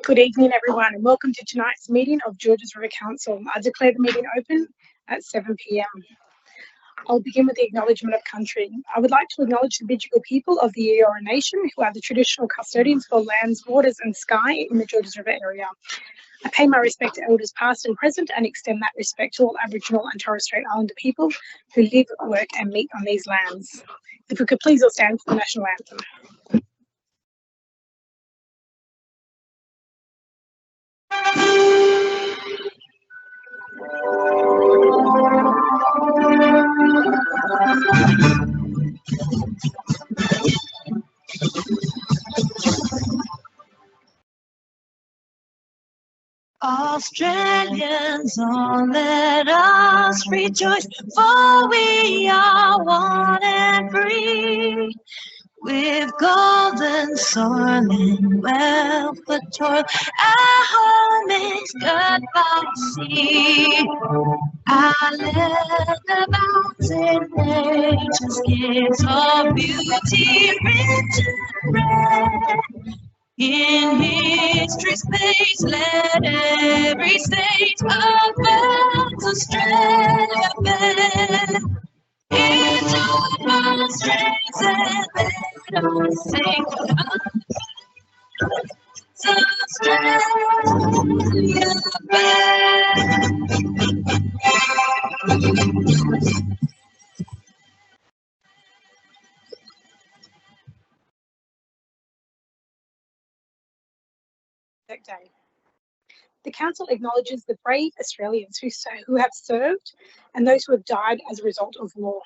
Good evening, everyone, and welcome to tonight's meeting of Georges River Council. I declare the meeting open at 7 p.m. I'll begin with the acknowledgement of country. I would like to acknowledge the Bidjigal people of the Eora Nation, who are the traditional custodians for lands, waters and sky in the Georges River area. I pay my respect to elders past and present and extend that respect to all Aboriginal and Torres Strait Islander people who live, work and meet on these lands. If we could please all stand for the National Anthem. Australians, oh, let us rejoice, for we are one and free. With golden soil and wealth for toil, our home is good by sea. Our land abounds in nature's gifts of beauty, rich and rare. In history's space, let every state of man's Australia bear. Into our strengths and let us sing Australia bear. Day. The Council acknowledges the brave Australians who have served and those who have died as a result of war.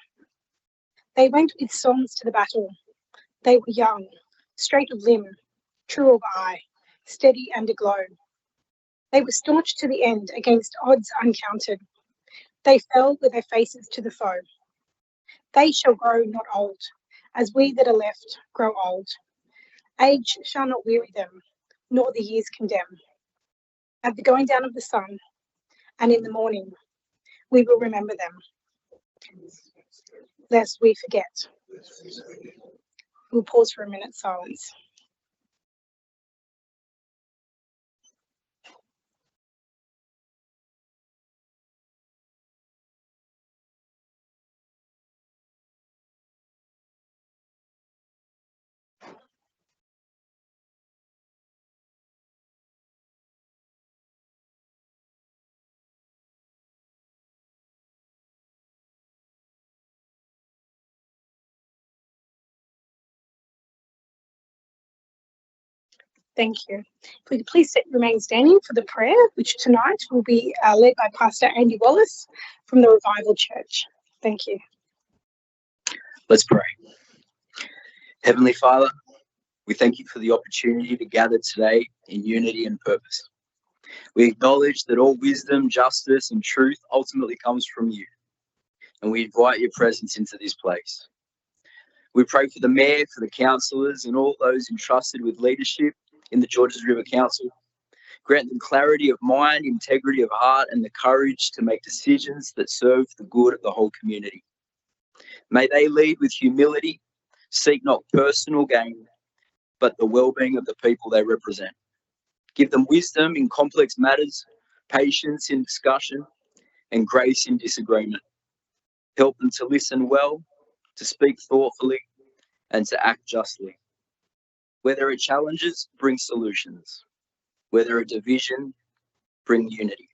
They went with songs to the battle. They were young, straight of limb, true of eye, steady and aglow. They were staunch to the end against odds uncounted. They fell with their faces to the foe. They shall grow not old, as we that are left grow old. Age shall not weary them, nor the years condemn. At the going down of the sun, and in the morning, we will remember them, lest we forget. We'll pause for a minute's silence. Thank you. If we could please remain standing for the prayer, which tonight will be led by Pastor Andy Wallace from the Revival Church. Thank you. Let's pray. Heavenly Father, we thank you for the opportunity to gather today in unity and purpose. We acknowledge that all wisdom, justice, and truth ultimately comes from you, and we invite your presence into this place. We pray for the Mayor, for the councillors, and all those entrusted with leadership in the Georges River Council. Grant them clarity of mind, integrity of heart, and the courage to make decisions that serve the good of the whole community. May they lead with humility, seek not personal gain, but the well-being of the people they represent. Give them wisdom in complex matters, patience in discussion, and grace in disagreement. Help them to listen well, to speak thoughtfully, and to act justly. Where there are challenges, bring solutions. Where there are division, bring unity.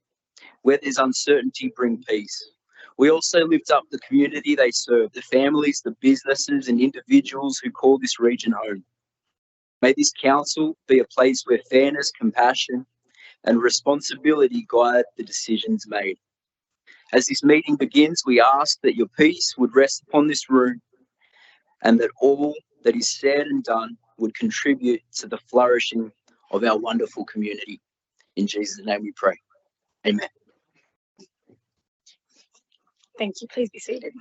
Where there's uncertainty, bring peace. We also lift up the community they serve, the families, the businesses and individuals who call this region home. May this council be a place where fairness, compassion and responsibility guide the decisions made. As this meeting begins, we ask that your peace would rest upon this room and that all that is said and done would contribute to the flourishing of our wonderful community. In Jesus' name we pray. Amen. Thank you. Please be seated.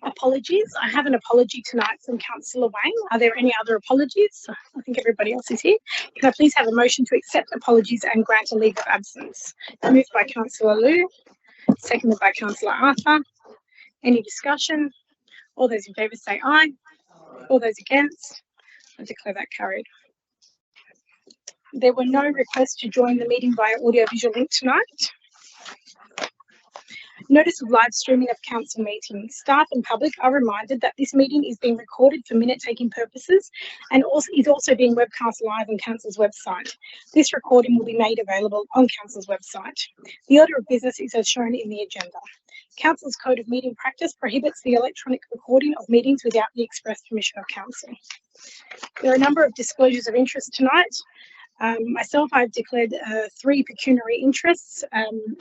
Apologies. I have an apology tonight from Councillor Wang. Are there any other apologies? I think everybody else is here. Can I please have a motion to accept apologies and grant a leave of absence? Moved by Councillor Liu, seconded by Councillor Arthur. Any discussion? All those in favour say aye. All those against? I declare that carried. There were no requests to join the meeting via audiovisual link tonight. Notice of live streaming of council meetings. Staff and public are reminded that this meeting is being recorded for minute-taking purposes and is also being webcast live on council's website. This recording will be made available on council's website. The order of business is as shown in the agenda. Council's Code of Meeting Practice prohibits the electronic recording of meetings without the express permission of council. There are a number of disclosures of interest tonight. Myself, I've declared 3 pecuniary interests.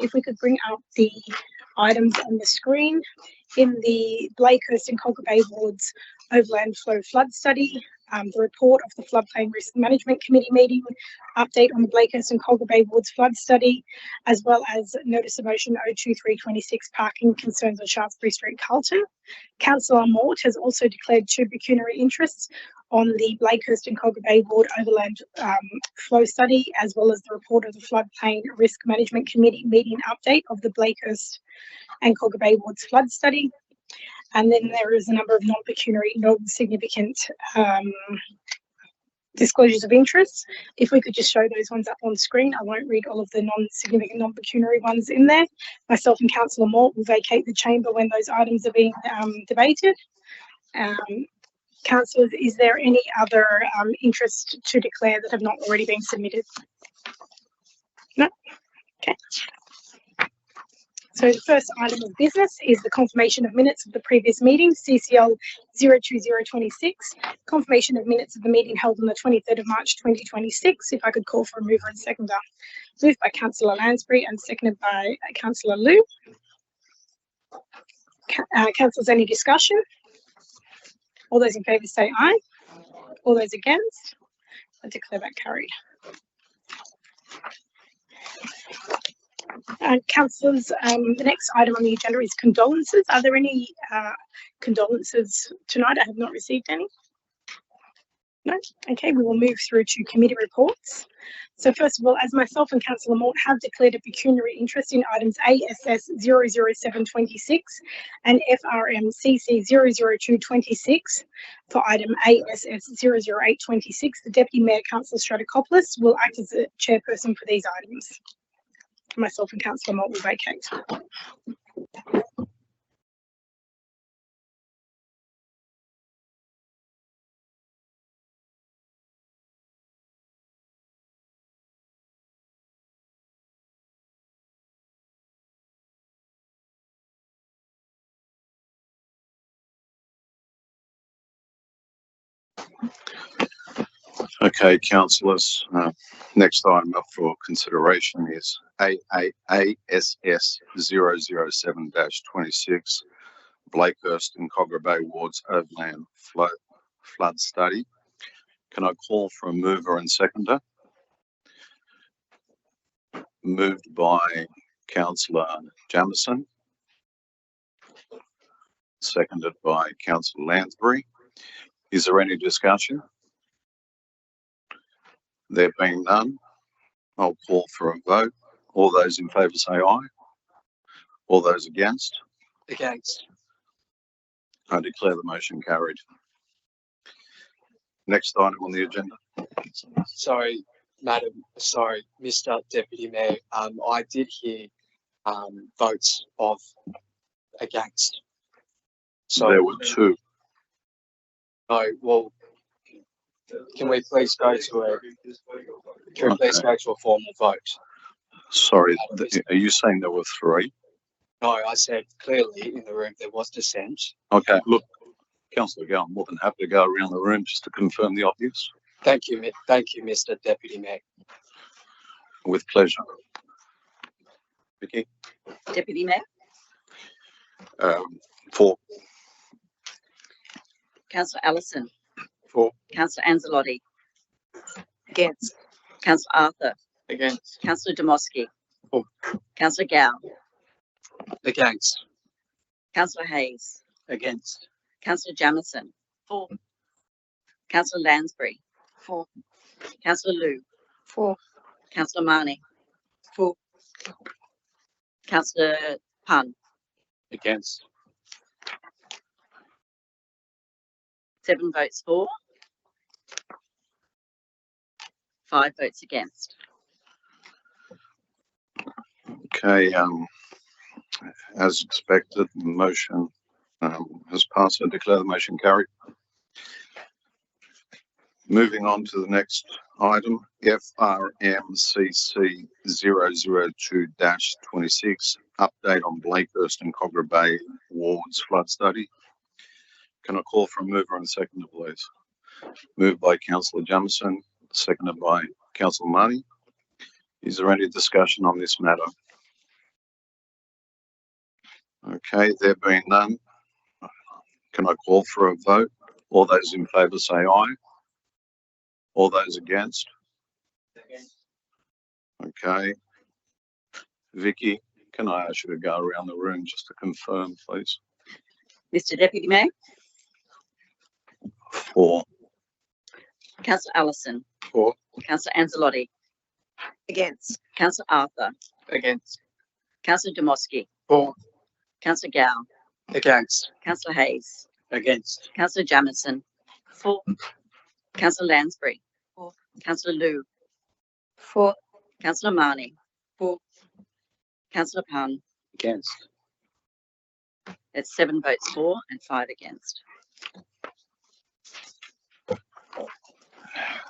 If we could bring up the items on the screen. In the Blakehurst and Cogger Bay wards overland flow flood study, the report of the Floodplain Risk Management Committee meeting, update on the Blakehurst and Cogger Bay wards flood study, as well as notice of motion 02326 parking concerns on Shaftesbury Street, Carlton. Councillor Mort has also declared 2 pecuniary interests on the Blakehurst and Cogger Bay ward overland flow study, as well as the report of the Floodplain Risk Management Committee meeting update of the Blakehurst and Cogger Bay wards flood study. And then there is a number of non-pecuniary, non-significant disclosures of interest. If we could just show those ones up on screen, I won't read all of the non-significant, non-pecuniary ones in there. Myself and Councillor Mort will vacate the chamber when those items are being debated. Councillors, is there any other interest to declare that have not already been submitted? No? Okay. So the first item of business is the confirmation of minutes of the previous meeting, CCL 02026, confirmation of minutes of the meeting held on the 23rd of March 2026. If I could call for a mover and seconder. Moved by Councillor Lansbury and seconded by Councillor Liu. Councillors, any discussion? All those in favour say aye. All those against? I declare that carried. Councillors, the next item on the agenda is condolences. Are there any condolences tonight? I have not received any. No? Okay, we will move through to committee reports. So first of all, as myself and Councillor Mort have declared a pecuniary interest in items ASS 00726 and FRM CC 00226, for item ASS 00826, the Deputy Mayor, Councillor Stratokopoulos, will act as the chairperson for these items. Myself and Councillor Mort will vacate. Okay, councillors, next item up for consideration is ASS 007-26, Blakehurst and Cogger Bay wards overland flood study. Can I call for a mover and seconder? Moved by Councillor Jamieson, seconded by Councillor Lansbury. Is there any discussion? There being none, I'll call for a vote. All those in favour say aye. All those against? Against. I declare the motion carried. Next item on the agenda. Sorry, Mr. Deputy Mayor, I did hear votes of against. So There were 2. no, well, can we please go to a formal vote? Sorry, are you saying there were 3? No, I said clearly in the room there was dissent. Okay, look, Councillor Gow, I'm more than happy to go around the room just to confirm the obvious. Thank you, Mr. Deputy Mayor. With pleasure. Vicky? Deputy Mayor, 4. Councillor Allison, 4. Councillor Anzalotti, Against. Councillor Arthur, Against. Councillor Demoski, For. Councillor Gow, Against. Councillor Hayes, Against. Councillor Jamieson, for. Councillor Lansbury, For. Councillor Liu, For. Councillor Marnie, For. Councillor Pun, Against. 7 votes for, 5 votes against. Okay, as expected, the motion has passed. I declare the motion carried. Moving on to the next item, FRMCC 002-26, update on Blakehurst and Cogra Bay wards flood study. Can I call for a mover and seconder, please? Moved by Councillor Jamieson, seconded by Councillor Marnie. Is there any discussion on this matter? Okay, there being none, can I call for a vote? All those in favour say aye. All those against? Okay. Vicky, can I ask you to go around the room just to confirm, please? Mr Deputy Mayor, For. Councillor Allison, For. Councillor Anzalotti, Against. Councillor Arthur, Against. Councillor Demoski, For. Councillor Gow, Against. Councillor Hayes, Against. Councillor Jamieson, For. Councillor Lansbury, For. Councillor Liu, For. Councillor Marnie, For. Councillor Pun. Against. It's 7 votes for and 5 against.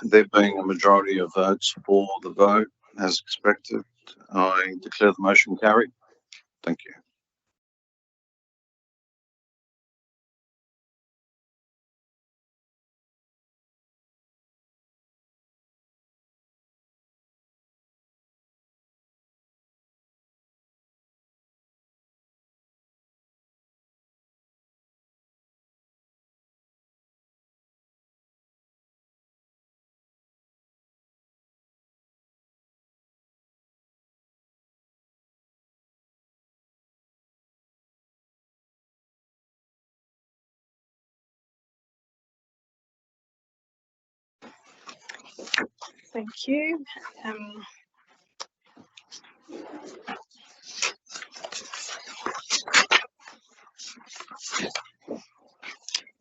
There being a majority of votes for the vote, as expected, I declare the motion carried. Thank you. Thank you.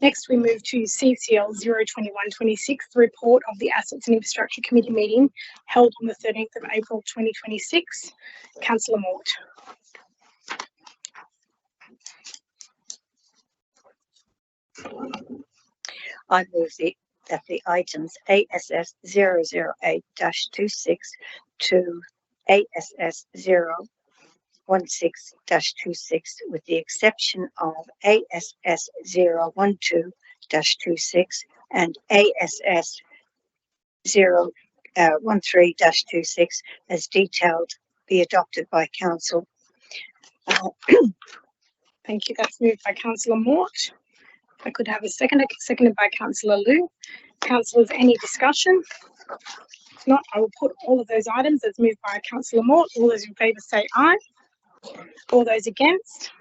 Next, we move to CCL 02126, the report of the Assets and Infrastructure Committee meeting held on the 13th of April 2026. Councillor Mort. I move that the items ASS 008-26 to ASS 016-26, with the exception of ASS 012-26 and ASS 013-26 as detailed, be adopted by Council. Thank you. That's moved by Councillor Mort. If I could have a second, seconded by Councillor Liu. Councillors, any discussion? If not, I will put all of those items as moved by Councillor Mort. All those in favour say aye. All those against?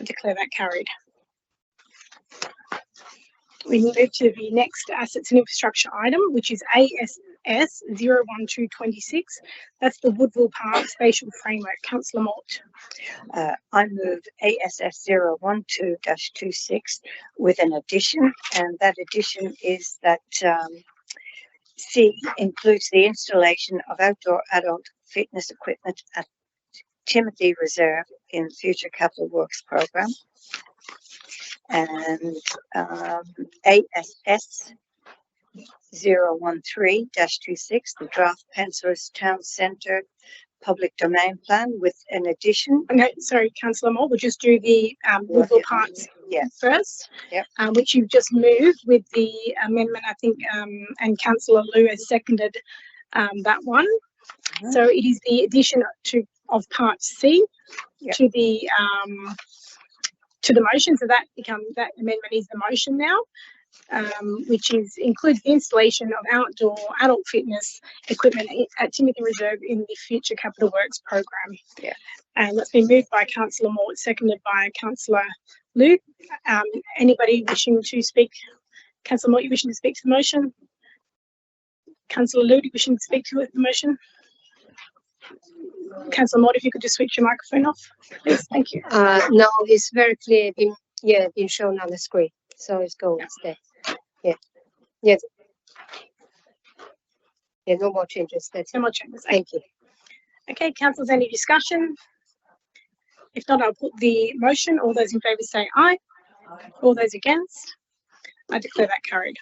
I declare that carried. We move to the next assets and infrastructure item, which is ASS 01226. That's the Woodville Park Spatial Framework. Councillor Mort. I move ASS 012-26 with an addition, and that addition is that C includes the installation of outdoor adult fitness equipment at Timothy Reserve in the Future Capital Works program. And ASS 013-26, the draft Penshurst Town Centre public domain plan with an addition. Okay, sorry, Councillor Mort, we'll just do the Woodville Parks first, Yep. Which you've just moved with the amendment, I think, and Councillor Liu has seconded that one. So it is the addition of part C to the motion. So that amendment is the motion now, which includes the installation of outdoor adult fitness equipment at Timothy Reserve in the Future Capital Works program. Yeah. And that's been moved by Councillor Mort, seconded by Councillor Liu. Anybody wishing to speak? Councillor Mort, you wishing to speak to the motion? Councillor Liu, you wishing to speak to the motion? Councillor Mort, if you could just switch your microphone off, please. Thank you. No, it's very clear. Been shown on the screen, so it's going to stay. Yes. Yeah, no more changes. That's No it. more changes. Thank you. Okay, councillors, any discussion? If not, I'll put the motion. All those in favour say aye. All those against? I declare that carried.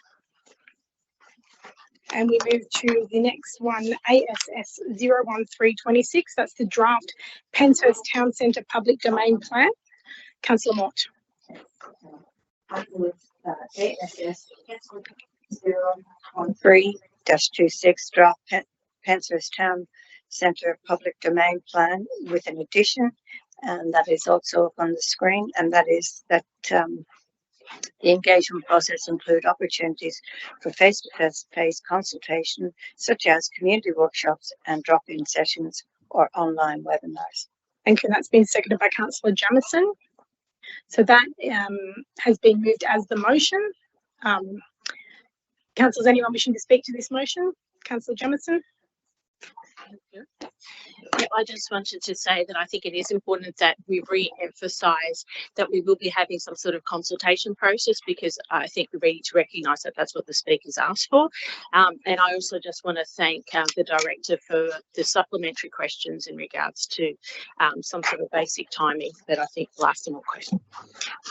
And we move to the next one, ASS 01326. That's the draft Penshurst Town Centre Public Domain Plan. Councillor Mort. ASS 013-26 draft Penshurst Town Centre Public Domain Plan with an addition, and that is also up on the screen, and that is that the engagement process include opportunities for face-to-face consultation, such as community workshops and drop-in sessions or online webinars. Thank you. That's been seconded by Councillor Jamieson. So that has been moved as the motion. Councillors, anyone wishing to speak to this motion? Councillor Jamieson. Yeah, I just wanted to say that I think it is important that we re-emphasise that we will be having some sort of consultation process, because I think we need to recognise that that's what the speakers asked for. And I also just want to thank the director for the supplementary questions in regards to some sort of basic timing that I think will ask them more questions.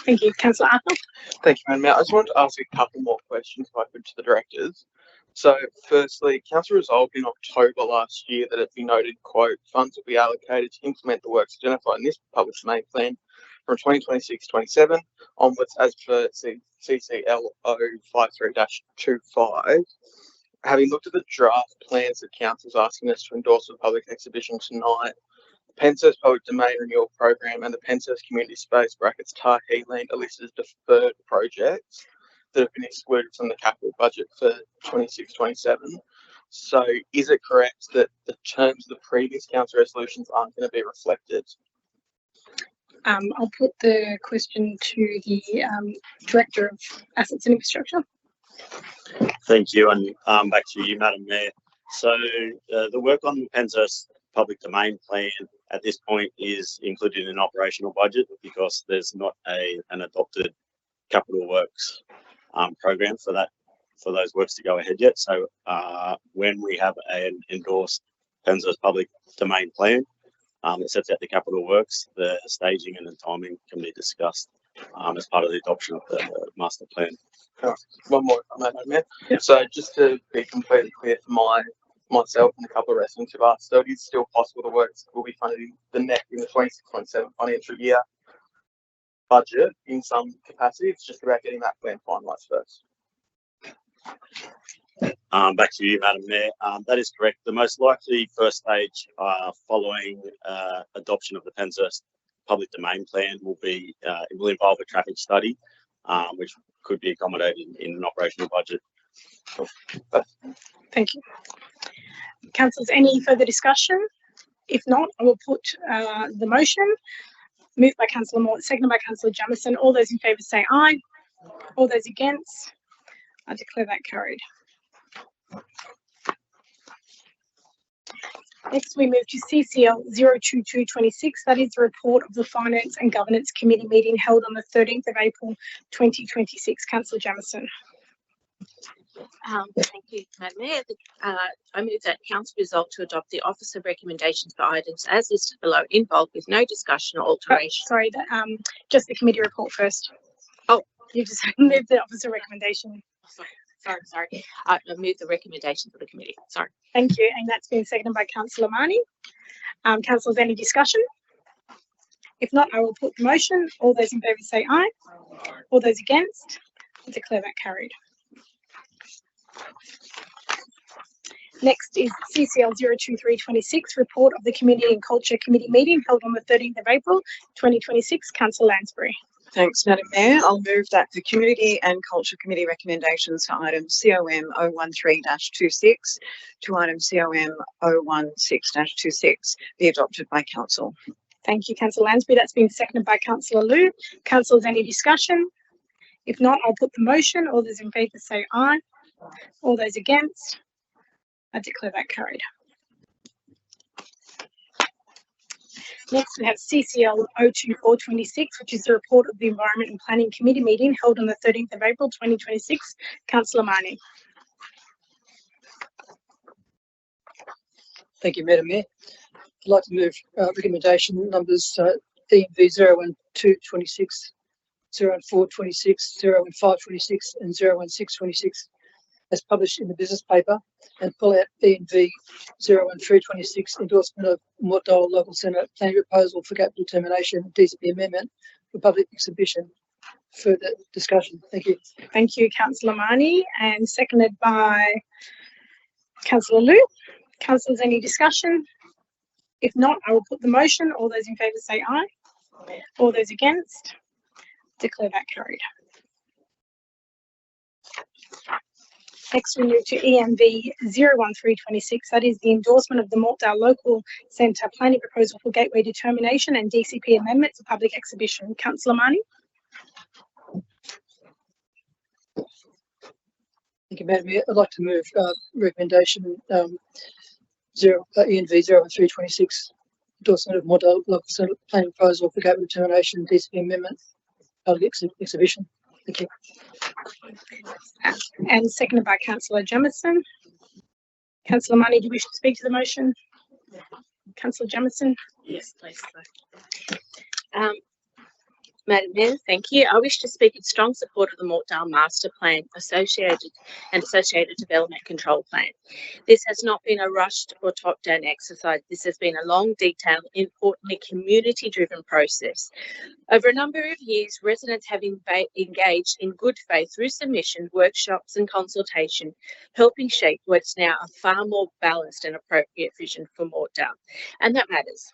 Thank you. Councillor Arthur. Thank you, Madam Mayor. I just wanted to ask a couple more questions if I could to the directors. So firstly, council resolved in October last year that it be noted, quote, funds will be allocated to implement the works identified in this public domain plan from 2026-27 onwards as per CCL 053-25. Having looked at the draft plans that council is asking us to endorse for the public exhibition tonight, the Penshurst Public Domain Renewal Program and the Penshurst Community Space (Tarhee Land) are listed as deferred projects that have been excluded from the capital budget for 26-27. So is it correct that the terms of the previous council resolutions aren't going to be reflected? I'll put the question to the Director of Assets and Infrastructure. Thank you, and back to you, Madam Mayor. So the work on the Penshurst Public Domain Plan at this point is included in an operational budget because there's not an adopted capital works program for those works to go ahead yet. So when we have an endorsed Penshurst Public Domain Plan that sets out the capital works, the staging and the timing can be discussed as part of the adoption of the master plan. One more, if I may, Madam Mayor. Yep. So just to be completely clear for myself and a couple of residents who've asked, so it is still possible the works will be funded in the NEC in the 26-27 financial year budget in some capacity. It's just about getting that plan finalised first. Back to you, Madam Mayor. That is correct. The most likely first stage following adoption of the Penshurst Public Domain Plan will be it will involve a traffic study, which could be accommodated in an operational budget. Thank you. Councillors, any further discussion? If not, I will put the motion. Moved by Councillor Mort, seconded by Councillor Jamieson. All those in favour say aye. All those against? I declare that carried. Next, we move to CCL 02226. That is the report of the Finance and Governance Committee meeting held on the 13th of April 2026. Councillor Jamieson. Thank you, Madam Mayor. I move that council resolve to adopt the officer recommendations for items as listed below in bulk with no discussion or alteration. Sorry, just the committee report first. Oh, you just moved the officer recommendation. Sorry. I move the recommendation for the committee. Sorry. Thank you, and that's been seconded by Councillor Marnie. Councillors, any discussion? If not, I will put the motion. All those in favour say aye. All those against? I declare that carried. Next is CCL 02326, report of the Community and Culture Committee meeting held on the 13th of April 2026. Councillor Lansbury. Thanks, Madam Mayor. I'll move that the Community and Culture Committee recommendations for item COM 013-26 to item COM 016-26 be adopted by Council. Thank you, Councillor Lansbury. That's been seconded by Councillor Liu. Councillors, any discussion? If not, I'll put the motion. All those in favour say aye. All those against? I declare that carried. Next, we have CCL 02426, which is the report of the Environment and Planning Committee meeting held on the 13th of April 2026. Councillor Marnie. Thank you, Madam Mayor. I'd like to move recommendation numbers EMV 01226, 01426, 01526 and 01626 as published in the business paper, and pull out ENV 01326 endorsement of Mort Dole Local Centre planning proposal for gap determination DCP amendment for public exhibition. Further discussion. Thank you. Thank you, Councillor Marnie, and seconded by Councillor Liu. Councillors, any discussion? If not, I will put the motion. All those in favour say aye. All those against, declare that carried. Next, we move to EMV 01326. That is the endorsement of the Mortdale Local Centre planning proposal for gateway determination and DCP amendment to public exhibition. Councillor Marnie. Thank you, Madam Mayor. I'd like to move recommendation ENV 01326 endorsement of Mort Dole Local Centre planning proposal for gateway determination DCP amendment public exhibition. Thank you. And seconded by Councillor Jamieson. Councillor Marnie, do you wish to speak to the motion? Councillor Jamieson. Yes, please. Madam Mayor, thank you. I wish to speak in strong support of the Mortdale Master Plan associated Development Control Plan. This has not been a rushed or top-down exercise. This has been a long, detailed, importantly community-driven process. Over a number of years, residents have engaged in good faith through submission, workshops and consultation, helping shape what's now a far more balanced and appropriate vision for Mortdale. And that matters.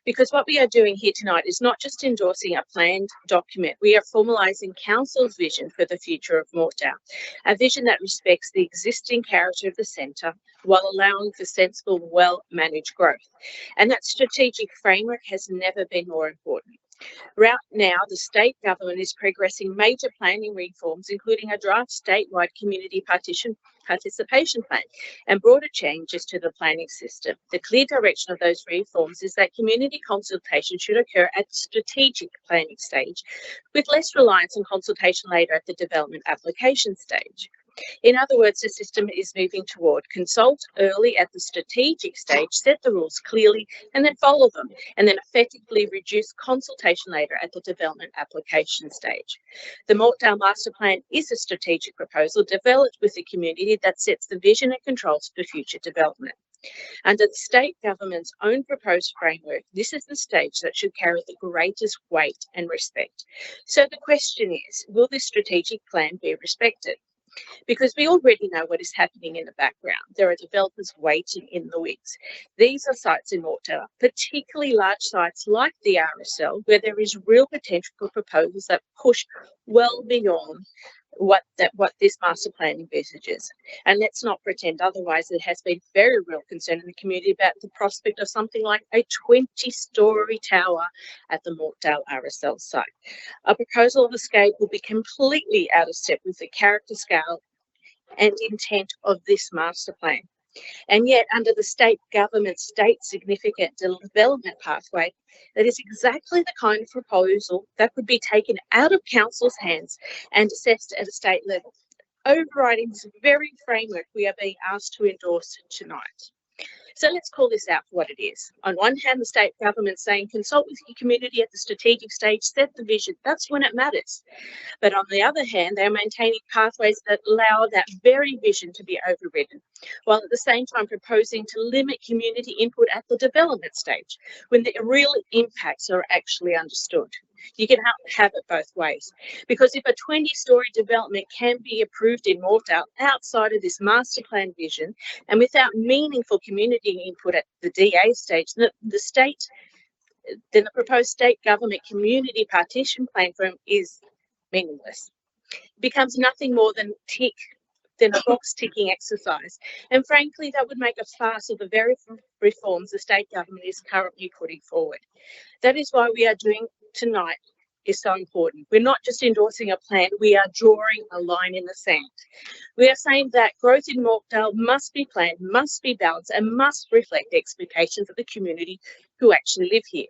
Because what we are doing here tonight is not just endorsing a planned document, we are formalising Council's vision for the future of Mortdale, a vision that respects the existing character of the centre while allowing for sensible, well-managed growth. And that strategic framework has never been more important. Right now, the state government is progressing major planning reforms, including a draft statewide community participation plan and broader changes to the planning system. The clear direction of those reforms is that community consultation should occur at the strategic planning stage, with less reliance on consultation later at the development application stage. In other words, the system is moving toward consult early at the strategic stage, set the rules clearly, and then follow them, and then effectively reduce consultation later at the development application stage. The Mortdale Master Plan is a strategic proposal developed with the community that sets the vision and controls for future development. Under the state government's own proposed framework, this is the stage that should carry the greatest weight and respect. So the question is, will this strategic plan be respected? Because we already know what is happening in the background. There are developers waiting in the wings. These are sites in Mortdale, particularly large sites like the RSL, where there is real potential for proposals that push well beyond what this master plan envisages. And let's not pretend otherwise. There has been very real concern in the community about the prospect of something like a 20-storey tower at the Mortdale RSL site. A proposal of the scale will be completely out of step with the character, scale and intent of this master plan. And yet, under the state government's state significant development pathway, that is exactly the kind of proposal that could be taken out of council's hands and assessed at a state level, overriding this very framework we are being asked to endorse tonight. So let's call this out for what it is. On one hand, the state government saying consult with your community at the strategic stage, set the vision. That's when it matters. But on the other hand, they're maintaining pathways that allow that very vision to be overridden, while at the same time proposing to limit community input at the development stage when the real impacts are actually understood. You can have it both ways, because if a 20-storey development can be approved in Mortdale outside of this master plan vision and without meaningful community input at the DA stage, then the proposed state government community partition plan form is meaningless. It becomes nothing more than a box-ticking exercise. And frankly, that would make a farce of the very reforms the state government is currently putting forward. That is why we are doing tonight is so important. We're not just endorsing a plan, we are drawing a line in the sand. We are saying that growth in Mortdale must be planned, must be balanced, and must reflect the expectations of the community who actually live here.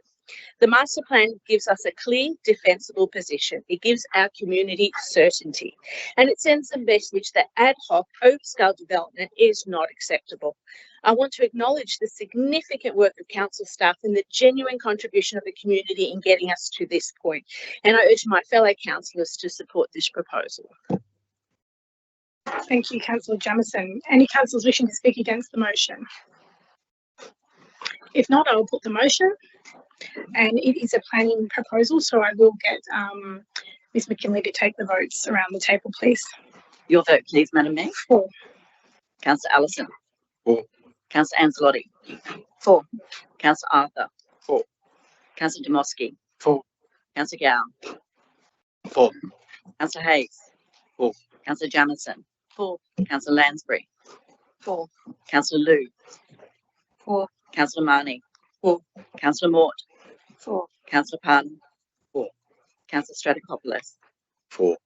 The master plan gives us a clear, defensible position. It gives our community certainty, and it sends a message that ad hoc, overscale development is not acceptable. I want to acknowledge the significant work of council staff and the genuine contribution of the community in getting us to this point. And I urge my fellow councillors to support this proposal. Thank you, Councillor Jamieson. Any councillors wishing to speak against the motion? If not, I will put the motion, and it is a planning proposal, so I will get Ms McKinley to take the votes around the table, please. Your vote, please, Madam Mayor. 4. Councillor Allison. 4. Councillor Anzalotti. 4. Councillor Arthur. 4. Councillor Demoski. 4. Councillor Gow. 4. Councillor Hayes. 4. Councillor Jamieson. 4. Councillor Lansbury. 4. Councillor Liu. 4. Councillor Marnie. 4. Councillor Mort. 4. Councillor Pardon. 4. Councillor Stratokopoulos. 4.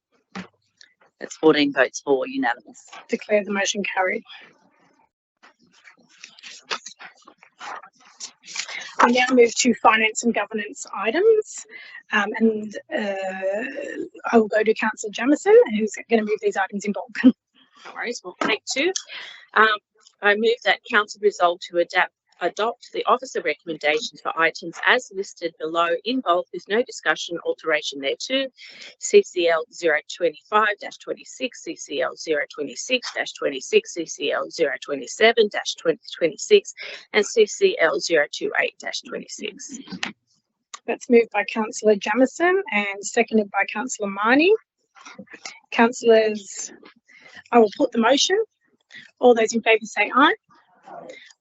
That's 14 votes for, unanimous. Declare the motion carried. We now move to finance and governance items, and I will go to Councillor Jamieson, who's going to move these items in bulk. No worries, we'll take 2. I move that council resolve to adopt the officer recommendations for items as listed below in bulk with no discussion alteration thereto. CCL 025-26, CCL 026-26, CCL 027-2026, and CCL 028-26. That's moved by Councillor Jamieson and seconded by Councillor Marnie. Councillors, I will put the motion. All those in favour say aye.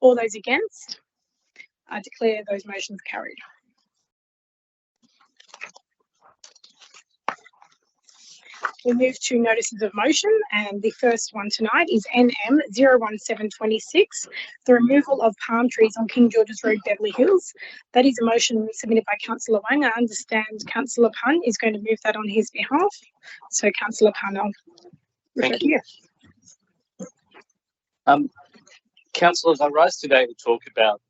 All those against? I declare those motions carried. We move to notices of motion, and the first one tonight is NM 01726, the removal of palm trees on King George's Road, Beverly Hills. That is a motion submitted by Councillor Wang. I understand Councillor Pun is going to move that on his behalf. So Councillor Pun, I'll refer to you. Councillors, I rise today to talk about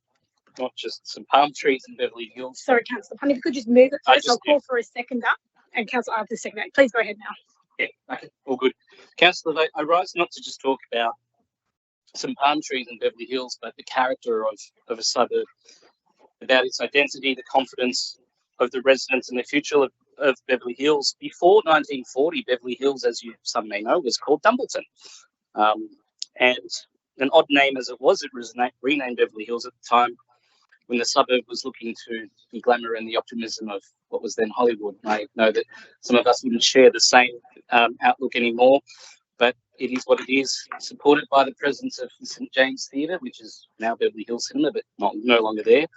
not just some palm trees in Beverly Hills. Sorry, Councillor Pun, if you could just move it first, I'll call for a seconder, and Councillor Arthur second. Please go ahead now. Yeah, okay, all good. Councillor, I rise not to just talk about some palm trees in Beverly Hills, but the character of a suburb, about its identity, the confidence of the residents and the future of Beverly Hills. Before 1940, Beverly Hills, as some may know, was called Dumbleton. And an odd name as it was renamed Beverly Hills at the time when the suburb was looking to the glamour and the optimism of what was then Hollywood. I know that some of us wouldn't share the same outlook anymore, but it is what it is, supported by the presence of the St. James Theatre, which is now Beverly Hills Cinema, but no longer there.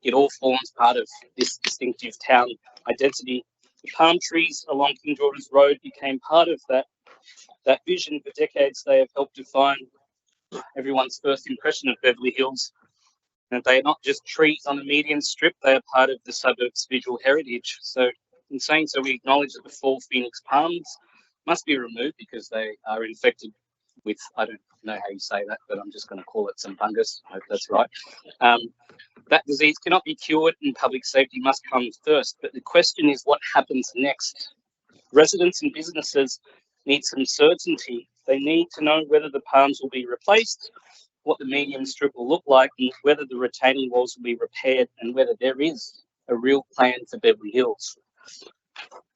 It all forms part of this distinctive town identity. The palm trees along King George's Road became part of that vision. For decades, they have helped define everyone's first impression of Beverly Hills. And they are not just trees on a median strip, they are part of the suburb's visual heritage. So in saying so, we acknowledge that the fall Phoenix palms must be removed because they are infected with, I don't know how you say that, but I'm just going to call it some fungus. I hope that's right. That disease cannot be cured and public safety must come first. But the question is what happens next? Residents and businesses need some certainty. They need to know whether the palms will be replaced, what the median strip will look like, and whether the retaining walls will be repaired, and whether there is a real plan for Beverly Hills.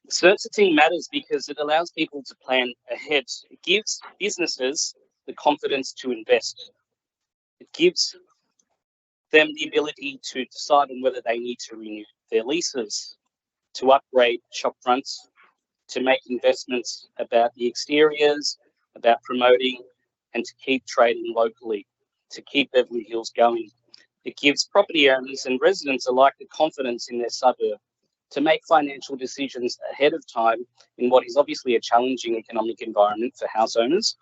Certainty matters because it allows people to plan ahead. It gives businesses the confidence to invest. It gives them the ability to decide on whether they need to renew their leases, to upgrade shop fronts, to make investments about the exteriors, about promoting, and to keep trading locally, to keep Beverly Hills going. It gives property owners and residents alike the confidence in their suburb to make financial decisions ahead of time in what is obviously a challenging economic environment for house owners.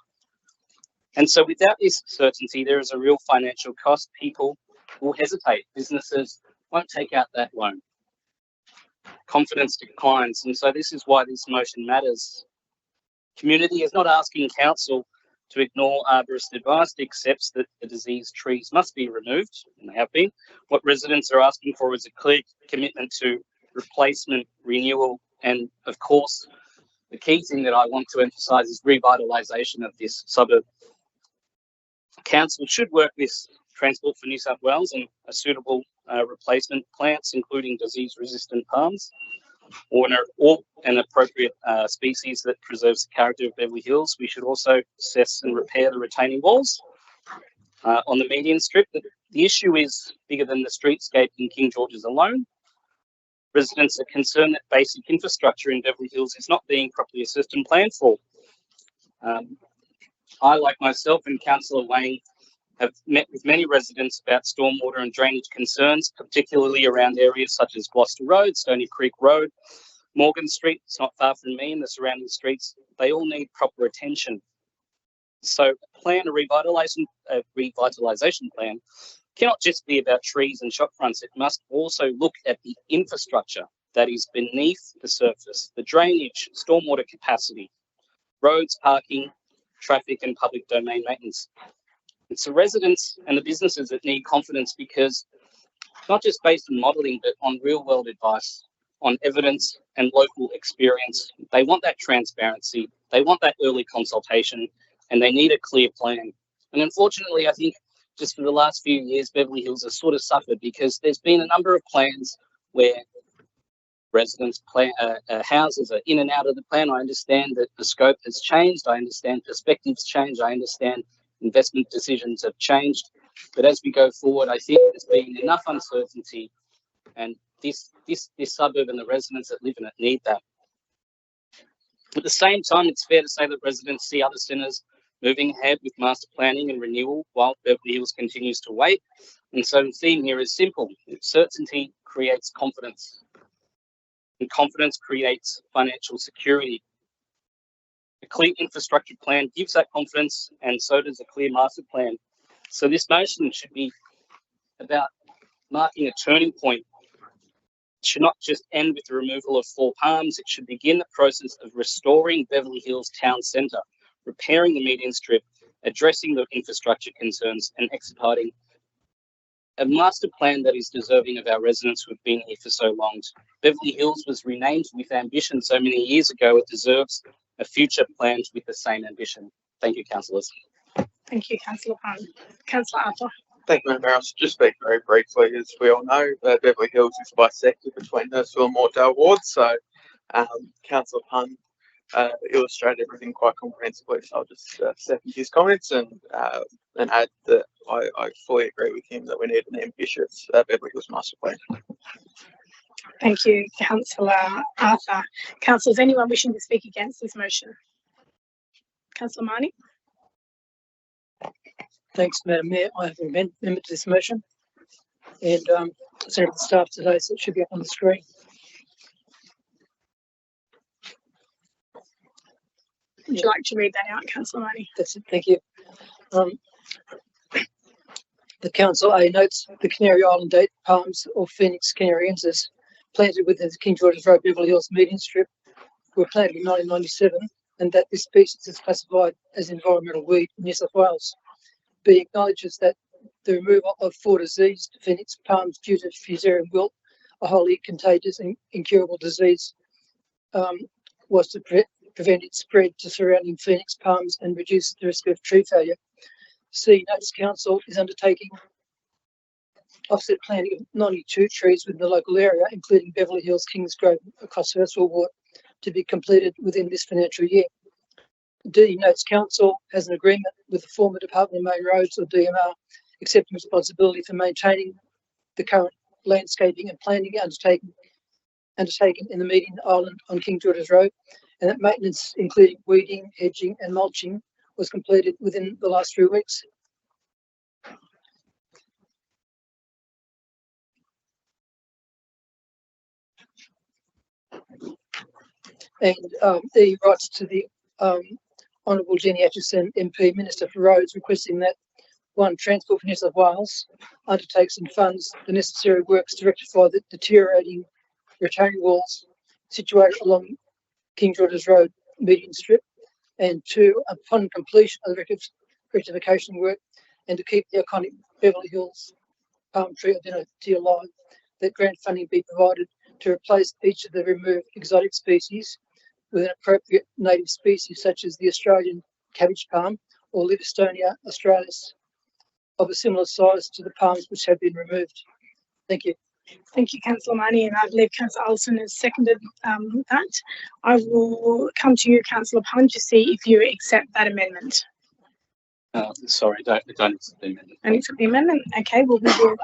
And so without this certainty, there is a real financial cost. People will hesitate. Businesses won't take out that loan. Confidence declines. And so this is why this motion matters. Community is not asking council to ignore arborist advice. It accepts that the diseased trees must be removed, and they have been. What residents are asking for is a clear commitment to replacement, renewal, and of course, the key thing that I want to emphasise is revitalisation of this suburb. Council should work with Transport for New South Wales and a suitable replacement plants, including disease-resistant palms, or an appropriate species that preserves the character of Beverly Hills. We should also assess and repair the retaining walls on the median strip. The issue is bigger than the streetscape in King George's alone. Residents are concerned that basic infrastructure in Beverly Hills is not being properly assessed and planned for. I, like myself and Councillor Wayne, have met with many residents about stormwater and drainage concerns, particularly around areas such as Gloucester Road, Stony Creek Road, Morgan Street. It's not far from me, and the surrounding streets. They all need proper attention. So a revitalisation plan cannot just be about trees and shop fronts. It must also look at the infrastructure that is beneath the surface, the drainage, stormwater capacity, roads, parking, traffic and public domain maintenance. It's the residents and the businesses that need confidence, because not just based on modelling, but on real world advice, on evidence and local experience. They want that transparency, they want that early consultation, and they need a clear plan. And unfortunately, I think just for the last few years, Beverly Hills has sort of suffered because there's been a number of plans where residents' houses are in and out of the plan. I understand that the scope has changed. I understand perspectives change. I understand investment decisions have changed. But as we go forward, I think there's been enough uncertainty, and this suburb and the residents that live in it need that. At the same time, it's fair to say that residents see other centres moving ahead with master planning and renewal while Beverly Hills continues to wait. And so the theme here is simple. Certainty creates confidence, and confidence creates financial security. A clear infrastructure plan gives that confidence, and so does a clear master plan. So this motion should be about marking a turning point. It should not just end with the removal of 4 Palms. It should begin the process of restoring Beverly Hills Town Centre, repairing the median strip, addressing the infrastructure concerns, and executing a master plan that is deserving of our residents who have been here for so long. Beverly Hills was renamed with ambition so many years ago. It deserves a future planned with the same ambition. Thank you, councillors. Thank you, Councillor Pun. Councillor Arthur. Thank you, Madam Mayor. I'll just speak very briefly. As we all know, Beverly Hills is bisected between Hurstville and Mortdale wards. So Councillor Pun illustrated everything quite comprehensively. So I'll just second his comments and add that I fully agree with him that we need an ambitious Beverly Hills master plan. Thank you, Councillor Arthur. Councillors, anyone wishing to speak against this motion? Councillor Marnie. Thanks, Madam Mayor. I have an amendment to this motion, and I sent it to the staff today, so it should be up on the screen. Would you like to read that out, Councillor Marnie? That's it. Thank you. The Council A notes the Canary Island date palms or Phoenix canariensis planted within the King George's Road Beverly Hills median strip were planted in 1997, and that this species is classified as environmental weed in New South Wales. B acknowledges that the removal of 4 diseased Phoenix palms due to fusarium wilt, a wholly contagious and incurable disease, was to prevent its spread to surrounding Phoenix palms and reduce the risk of tree failure. C notes Council is undertaking offset planting of 92 trees within the local area, including Beverly Hills, Kingsgrove across Hurstville Ward, to be completed within this financial year. D notes Council has an agreement with the former Department of Main Roads, or DMR, accepting responsibility for maintaining the current landscaping and planting undertaken in the median island on King George's Road, and that maintenance, including weeding, hedging and mulching, was completed within the last 3 weeks. And E writes to the Honourable Jenny Atchison MP, Minister for Roads, requesting that 1. Transport for New South Wales undertakes and funds the necessary works to rectify the deteriorating retaining walls situated along King George's Road median strip, and 2. Upon completion of the rectification work and to keep the iconic Beverly Hills palm tree identity alive, that grant funding be provided to replace each of the removed exotic species with an appropriate native species such as the Australian cabbage palm or Livistonia australis of a similar size to the palms which have been removed. Thank you. Thank you, Councillor Marnie, and I believe Councillor Allison has seconded that. I will come to you, Councillor Pun, to see if you accept that amendment. Sorry, don't accept the amendment. And accept the amendment. Okay, well, we will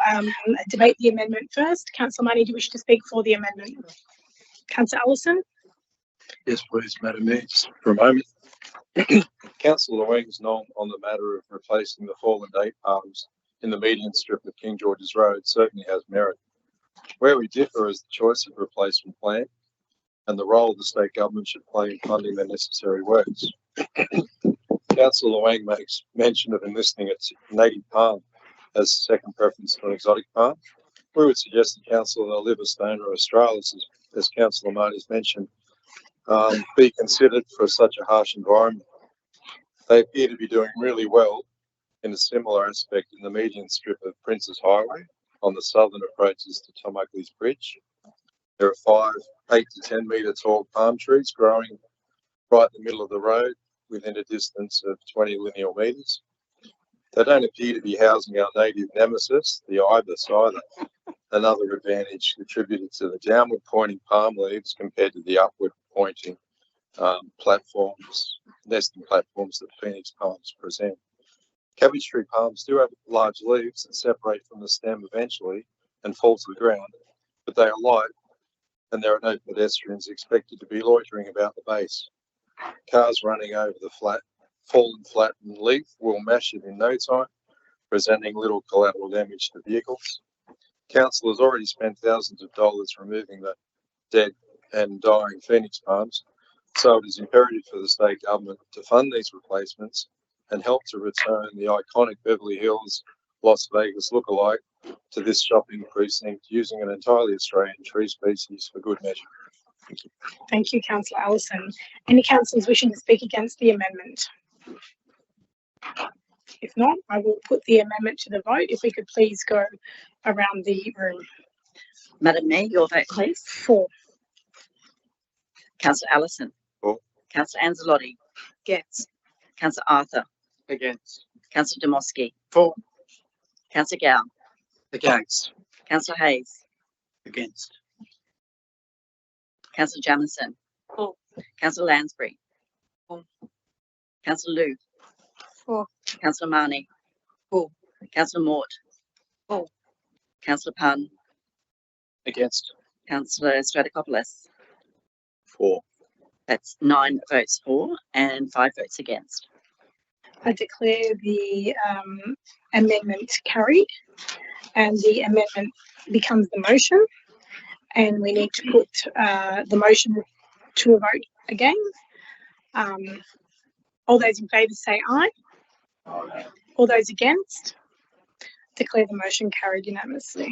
debate the amendment first. Councillor Marnie, do you wish to speak for the amendment? Councillor Allison? Yes, please, Madam Mayor, just for a moment. Councillor Wang's note on the matter of replacing the fallen date palms in the median strip of King George's Road certainly has merit. Where we differ is the choice of replacement plan and the role the state government should play in funding the necessary works. Councillor Wang makes mention of enlisting a native palm as second preference to an exotic palm. We would suggest that Councillor Livingstone or Australis, as Councillor Marty's mentioned, be considered for such a harsh environment. They appear to be doing really well in a similar aspect in the median strip of Princes Highway on the southern approaches to Tom Uckley's Bridge. There are 8 to 10 metre tall palm trees growing right in the middle of the road within a distance of 20 linear metres. They don't appear to be housing our native nemesis, the ibis, either. Another advantage attributed to the downward pointing palm leaves compared to the upward pointing nesting platforms that Phoenix palms present. Cabbage tree palms do have large leaves that separate from the stem eventually and fall to the ground, but they are light and there are no pedestrians expected to be loitering about the base. Cars running over the fallen flattened leaf will mash it in no time, presenting little collateral damage to vehicles. Council has already spent thousands of dollars removing the dead and dying Phoenix palms, so it is imperative for the state government to fund these replacements and help to return the iconic Beverly Hills Las Vegas lookalike to this shopping precinct using an entirely Australian tree species for good measure. Thank you. Thank you, Councillor Allison. Any councillors wishing to speak against the amendment? If not, I will put the amendment to the vote. If we could please go around the room. Madam Mayor, your vote, please. For. Councillor Allison. For. Councillor Anzalotti. Against. Councillor Arthur. Against. Councillor Demoski. For. Councillor Gow. Against. Councillor Hayes. Against. Councillor Jamison. For. Councillor Lansbury. For. Councillor Liu. For. Councillor Marnie. For. Councillor Mort. For. Councillor Pun. Against. Councillor Stratokopoulos. For. That's 9 votes for and 5 votes against. I declare the amendment carried and the amendment becomes the motion, and we need to put the motion to a vote again. All those in favour say aye. Aye. All those against? Declare the motion carried unanimously.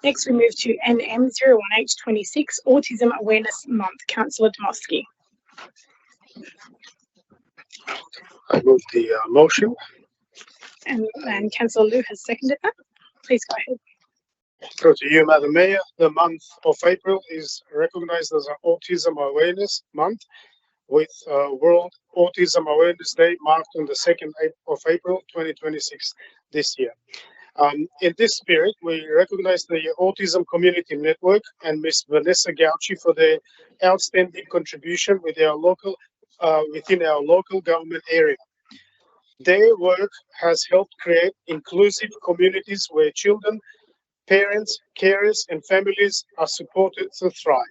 Next, we move to NM01H26, Autism Awareness Month. Councillor Demoski. I move the motion. And Councillor Liu has seconded that. Please go ahead. Go to you, Madam Mayor. The month of April is recognized as an Autism Awareness Month, with World Autism Awareness Day marked on the 2nd of April 2026 this year. In this spirit, we recognize the Autism Community Network and Ms. Vanessa Gauci for their outstanding contribution with our local, within our local government area. Their work has helped create inclusive communities where children, parents, carers, and families are supported to thrive.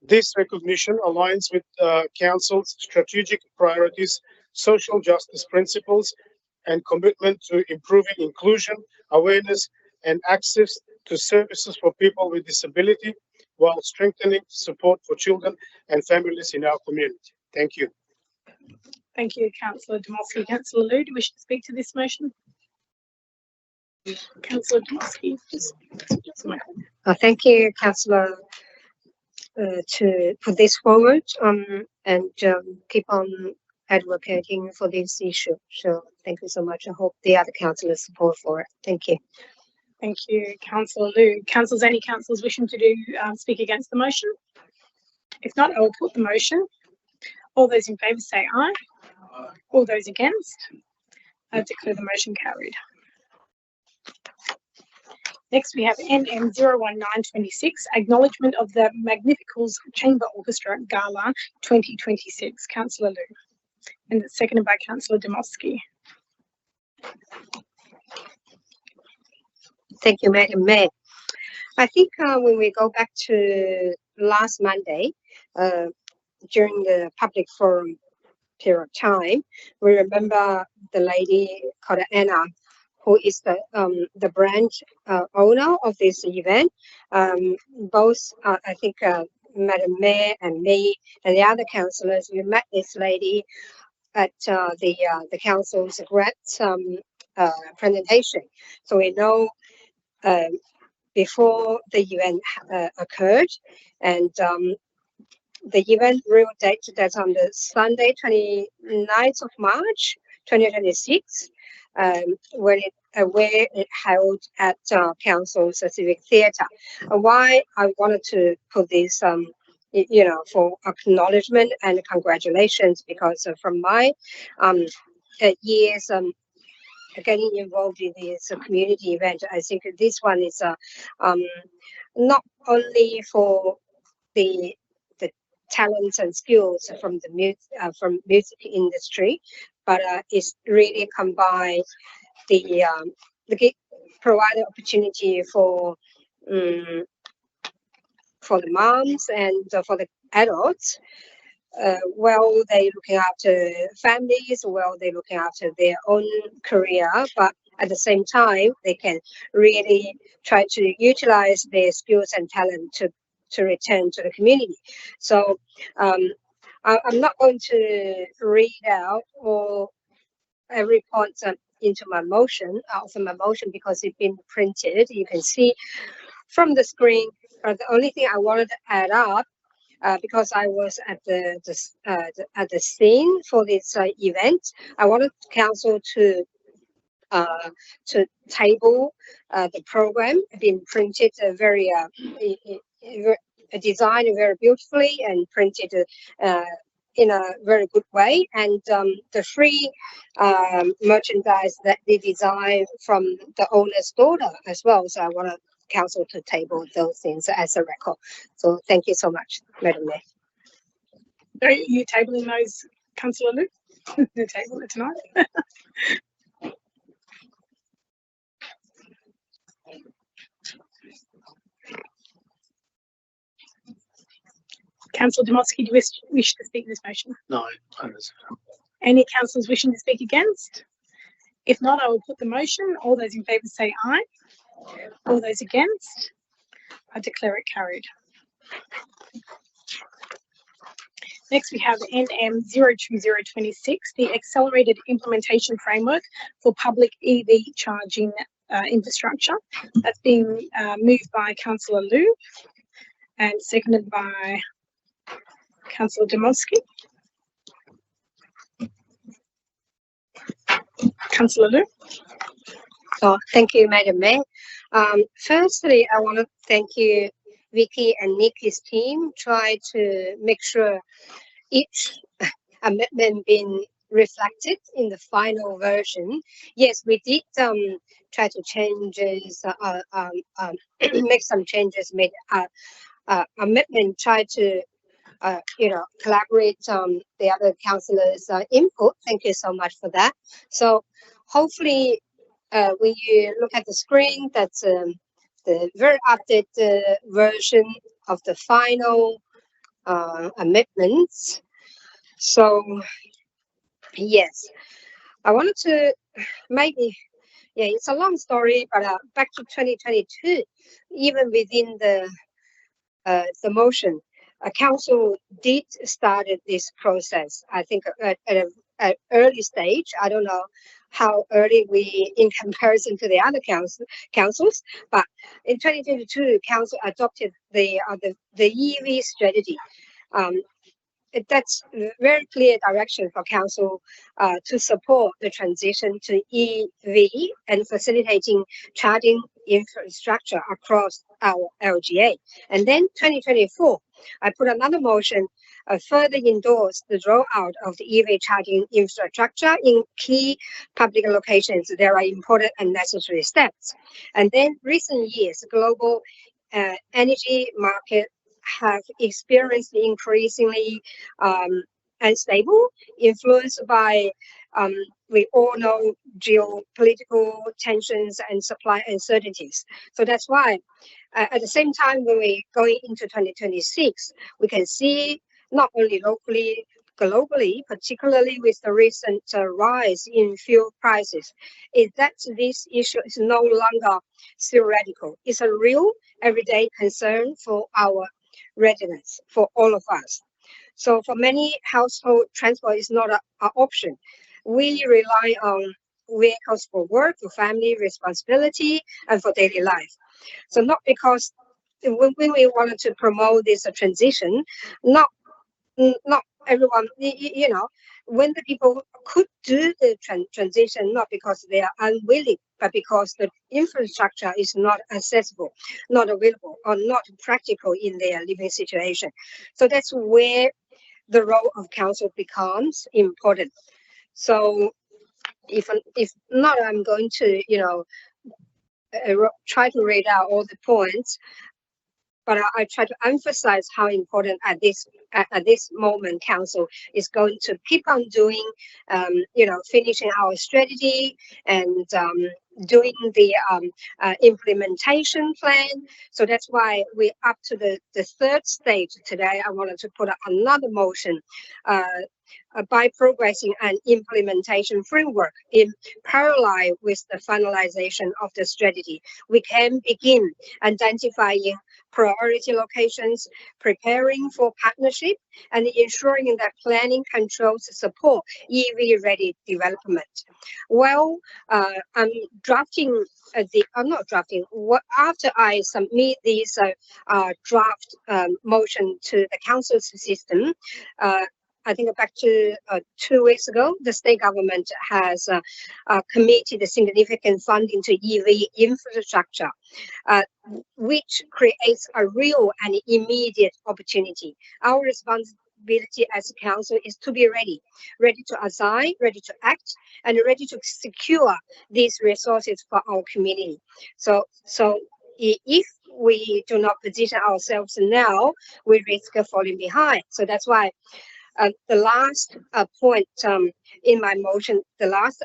This recognition aligns with Council's strategic priorities, social justice principles, and commitment to improving inclusion, awareness, and access to services for people with disability, while strengthening support for children and families in our community. Thank you. Thank you, Councillor Demoski. Councillor Liu, do you wish to speak to this motion? Councillor Demoski, thank you, Councillor, to put this forward and keep on advocating for this issue. So thank you so much. I hope the other councillors support for it. Thank you. Thank you, Councillor Liu. Councillors, any councillors wishing to speak against the motion? If not, I will put the motion. All those in favour say aye. All those against? I declare the motion carried. Next, we have NM 01926, Acknowledgement of the Magnificals Chamber Orchestra Gala 2026. Councillor Liu. And it's seconded by Councillor Dmowski. Thank you, Madam Mayor. I think when we go back to last Monday, during the public forum period of time, we remember the lady called Anna, who is the branch owner of this event. Both, I think, Madam Mayor and me and the other councillors, we met this lady at the council's grant presentation. So we know before the event occurred, and the event real date that's on the Sunday 29th of March 2026, where it held at council's civic theatre. Why I wanted to put this for acknowledgement and congratulations, because from my years getting involved in this community event, I think this one is not only for the talents and skills from the music industry, but it's really combined the provide opportunity for the moms and for the adults. Well, they're looking after families, well, they're looking after their own career, but at the same time, they can really try to utilize their skills and talent to return to the community. So I'm not going to read out every point into my motion, because it's been printed. You can see from the screen. The only thing I wanted to add up, because I was at the scene for this event, I wanted council to table the program being printed very designed very beautifully and printed in a very good way, and the free merchandise that they designed from the owner's daughter as well. So I want council to table those things as a record. So thank you so much, Madam Mayor. Are you tabling those, Councillor Liu? You table it tonight. Councillor Dmowski, do you wish to speak to this motion? No. Any councillors wishing to speak against? If not, I will put the motion. All those in favour say aye. All those against? I declare it carried. Next, we have NM 02026, the Accelerated Implementation Framework for Public EV Charging Infrastructure. That's being moved by Councillor Liu and seconded by Councillor Dmowski. Councillor Liu. Oh, thank you, Madam Mayor. Firstly, I want to thank you, Vicky and Nikki's team. Try to make sure each amendment being reflected in the final version. Yes, we did try to changes, make some changes, made amendment, try to collaborate the other councillors' input. Thank you so much for that. So hopefully, when you look at the screen, that's the very updated version of the final amendments. So yes, I wanted to it's a long story, but back to 2022, even within the motion, council did started this process. I think at an early stage. I don't know how early we in comparison to the other councils, but in 2022, council adopted the EV strategy. that's a very clear direction for council to support the transition to EV and facilitating charging infrastructure across our LGA. And then 2024, I put another motion further endorse the rollout of the EV charging infrastructure in key public locations. There are important and necessary steps. And then recent years, global energy market have experienced increasingly unstable, influenced by we all know geopolitical tensions and supply uncertainties. So that's why at the same time, when we going into 2026, we can see not only locally, globally, particularly with the recent rise in fuel prices, is that this issue is no longer theoretical. It's a real everyday concern for our residents, for all of us. So for many household, transport is not an option. We rely on vehicles for work, for family responsibility, and for daily life. So not because when we wanted to promote this transition, not everyone, you know, when the people could do the transition, not because they are unwilling, but because the infrastructure is not accessible, not available, or not practical in their living situation. So that's where the role of council becomes important. So if not, I'm going to, you know, try to read out all the points, but I try to emphasize how important at this moment council is going to keep on doing, you know, finishing our strategy and doing the implementation plan. So that's why we're up to the third stage today. I wanted to put up another motion by progressing an implementation framework in parallel with the finalization of the strategy. We can begin identifying priority locations, preparing for partnership, and ensuring that planning controls support EV-ready development. Well, I'm drafting I'm not drafting. After I submit this draft motion to the council's system, I think back to 2 weeks ago, the state government has committed significant funding to EV infrastructure, which creates a real and immediate opportunity. Our responsibility as a council is to be ready to assign, ready to act, and ready to secure these resources for our community. So if we do not position ourselves now, we risk falling behind. So that's why the last point in my motion, the last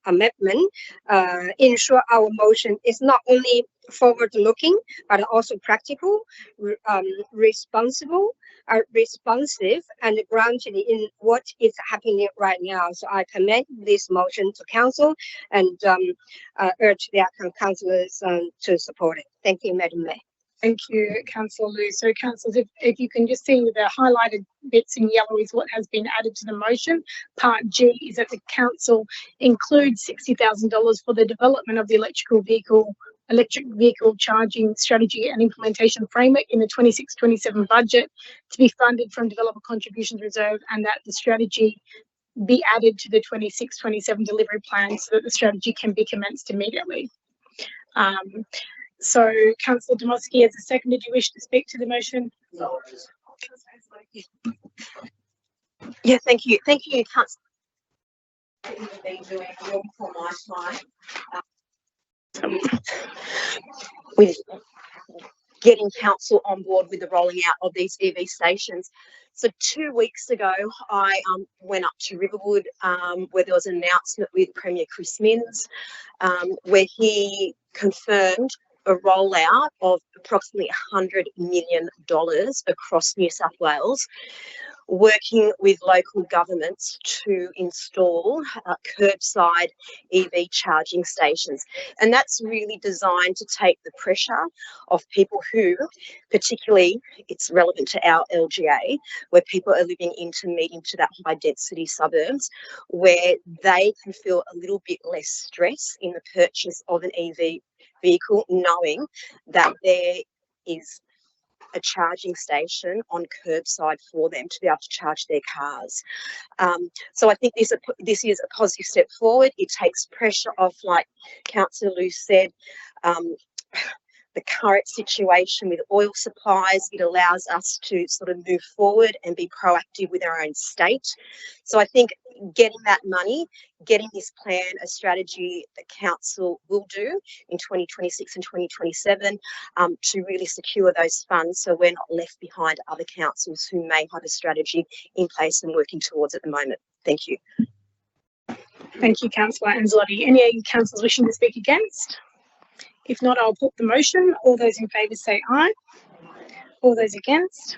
amendment, ensure our motion is not only forward-looking, but also practical, responsive, and grounded in what is happening right now. So I commend this motion to council and urge the councillors to support it. Thank you, Madam Mayor. Thank you, Councillor Liu. So, councillors, if you can just see the highlighted bits in yellow is what has been added to the motion. Part G is that the council includes $60,000 for the development of the electric vehicle charging strategy and implementation framework in the 26-27 budget to be funded from developer contributions reserve, and that the strategy be added to the 26-27 delivery plan so that the strategy can be commenced immediately. So, Councillor Dmowski, as a second, did you wish to speak to the motion? Yeah, thank you. Thank you, Councillor. You've been doing well before my time. With getting council on board with the rolling out of these EV stations. So 2 weeks ago, I went up to Riverwood where there was an announcement with Premier Chris Minns where he confirmed a rollout of approximately $100 million across New South Wales, working with local governments to install curbside EV charging stations. And that's really designed to take the pressure off people who, particularly it's relevant to our LGA, where people are living into medium to that high density suburbs, where they can feel a little bit less stress in the purchase of an EV vehicle, knowing that there is a charging station on curbside for them to be able to charge their cars. So I think this is a positive step forward. It takes pressure off, like Councillor Lou said, the current situation with oil supplies. It allows us to sort of move forward and be proactive with our own state. So I think getting that money, getting this plan, a strategy that council will do in 2026 and 2027 to really secure those funds so we're not left behind other councils who may have a strategy in place and working towards at the moment. Thank you. Thank you, Councillor Anzalotti. Any councillors wishing to speak against? If not, I'll put the motion. All those in favour say aye. All those against?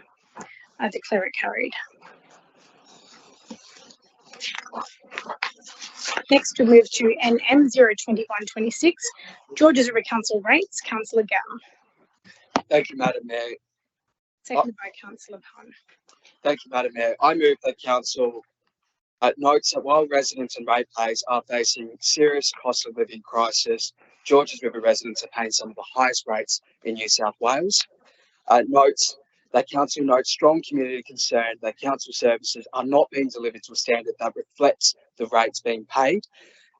I declare it carried. Next, we move to NM 02126, Georges River Council rates. Councillor Gow. Thank you, Madam Mayor. Seconded by Councillor Pun. Thank you, Madam Mayor. I move that council notes that while residents and ratepayers are facing serious cost of living crisis, Georges River residents are paying some of the highest rates in New South Wales. Notes that council notes strong community concern that council services are not being delivered to a standard that reflects the rates being paid,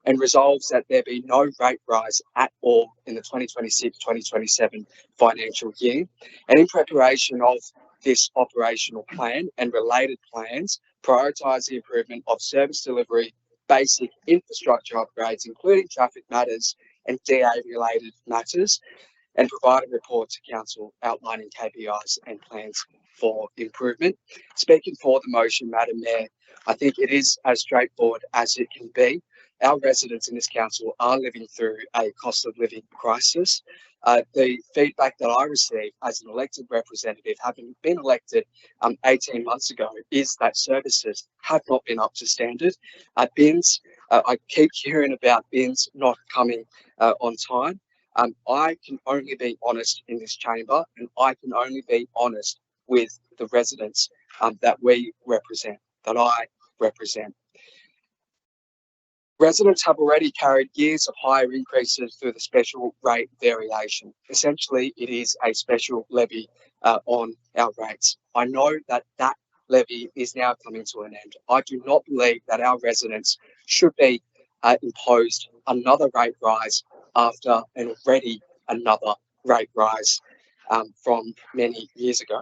and resolves that there be no rate rise at all in the 2026-2027 financial year. And in preparation of this operational plan and related plans, prioritise the improvement of service delivery, basic infrastructure upgrades, including traffic matters and DA-related matters, and provide a report to council outlining KPIs and plans for improvement. Speaking for the motion, Madam Mayor, I think it is as straightforward as it can be. Our residents in this council are living through a cost of living crisis. The feedback that I receive as an elected representative, having been elected 18 months ago, is that services have not been up to standard. Bins, I keep hearing about bins not coming on time. I can only be honest in this chamber, and I can only be honest with the residents that we represent, that I represent. Residents have already carried years of higher increases through the special rate variation. Essentially, it is a special levy on our rates. I know that that levy is now coming to an end. I do not believe that our residents should be imposed another rate rise after an already another rate rise from many years ago.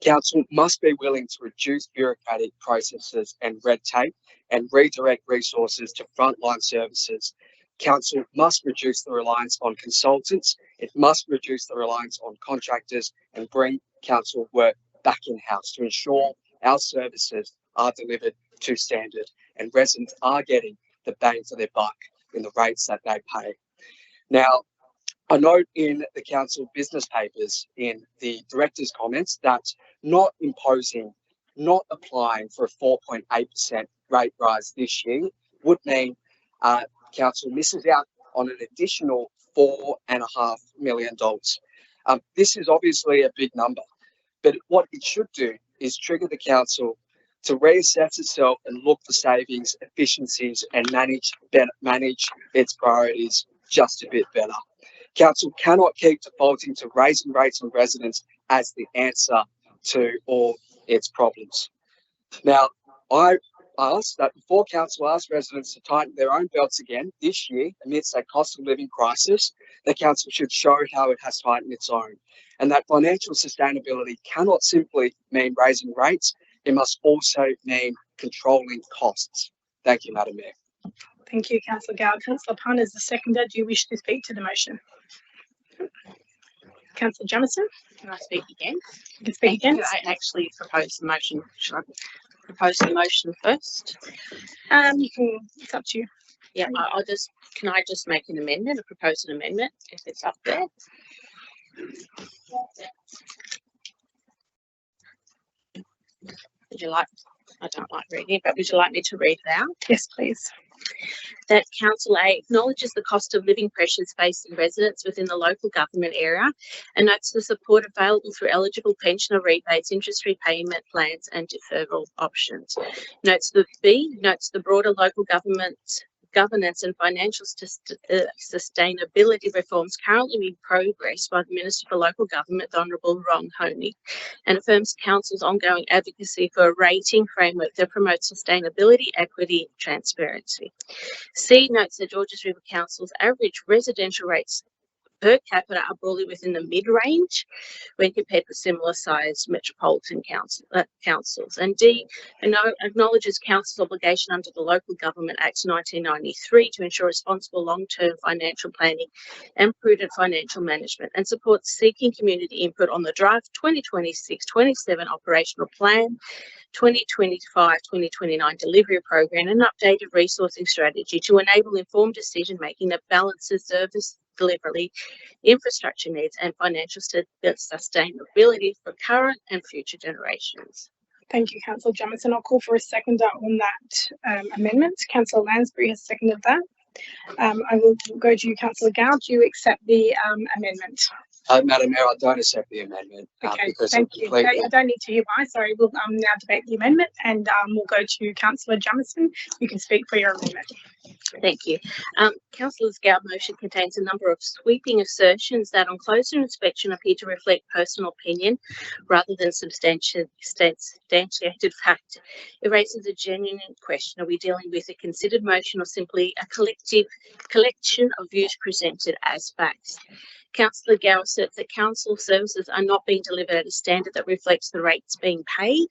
Council must be willing to reduce bureaucratic processes and red tape and redirect resources to frontline services. Council must reduce the reliance on consultants. It must reduce the reliance on contractors and bring council work back in-house to ensure our services are delivered to standard and residents are getting the bang for their buck in the rates that they pay. Now, I note in the council business papers in the director's comments that not applying for a 4.8% rate rise this year would mean council misses out on an additional $4.5 million. This is obviously a big number, but what it should do is trigger the council to reassess itself and look for savings, efficiencies, and manage its priorities just a bit better. Council cannot keep defaulting to raising rates on residents as the answer to all its problems. Now, I ask that before council asks residents to tighten their own belts again this year amidst a cost of living crisis, the council should show how it has tightened its own, and that financial sustainability cannot simply mean raising rates, it must also mean controlling costs. Thank you, Madam Mayor. Thank you, Councillor Gow. Councillor Pun is the seconder. Do you wish to speak to the motion? Councillor Jamieson? Can I speak again? You can speak again. I actually proposed the motion. Should I propose the motion first? You can, it's up to you. Yeah, can I just make an amendment, propose an amendment if it's up there? Would you like, I don't like reading, but would you like me to read it out? Yes, please. That Council A acknowledges the cost of living pressures facing residents within the local government area and notes the support available through eligible pensioner rebates, interest repayment plans and deferral options. Notes the broader local government governance and financial sustainability reforms currently in progress by the Minister for Local Government, the Honourable Ron Honey, and affirms Council's ongoing advocacy for a rating framework that promotes sustainability, equity, and transparency. C notes that Georges River Council's average residential rates per capita are broadly within the mid-range when compared with similar sized metropolitan councils. And D acknowledges Council's obligation under the Local Government Act 1993 to ensure responsible long-term financial planning and prudent financial management, and supports seeking community input on the draft 2026-27 operational plan, 2025-2029 delivery program, and updated resourcing strategy to enable informed decision making that balances service delivery, infrastructure needs, and financial sustainability for current and future generations. Thank you, Councillor Jamieson. I'll call for a seconder on that amendment. Councillor Lansbury has seconded that. I will go to you, Councillor Gow. Do you accept the amendment? Madam Mayor, I don't accept the amendment. Okay, Because thank it you. completely- I don't need to hear why. Sorry, we'll now debate the amendment, and we'll go to Councillor Jamieson. You can speak for your amendment. Thank you. Councillor's Gow motion contains a number of sweeping assertions that on closer inspection appear to reflect personal opinion rather than substantiated fact. It raises a genuine question. Are we dealing with a considered motion or simply a collection of views presented as facts? Councillor Gow asserts that council services are not being delivered at a standard that reflects the rates being paid.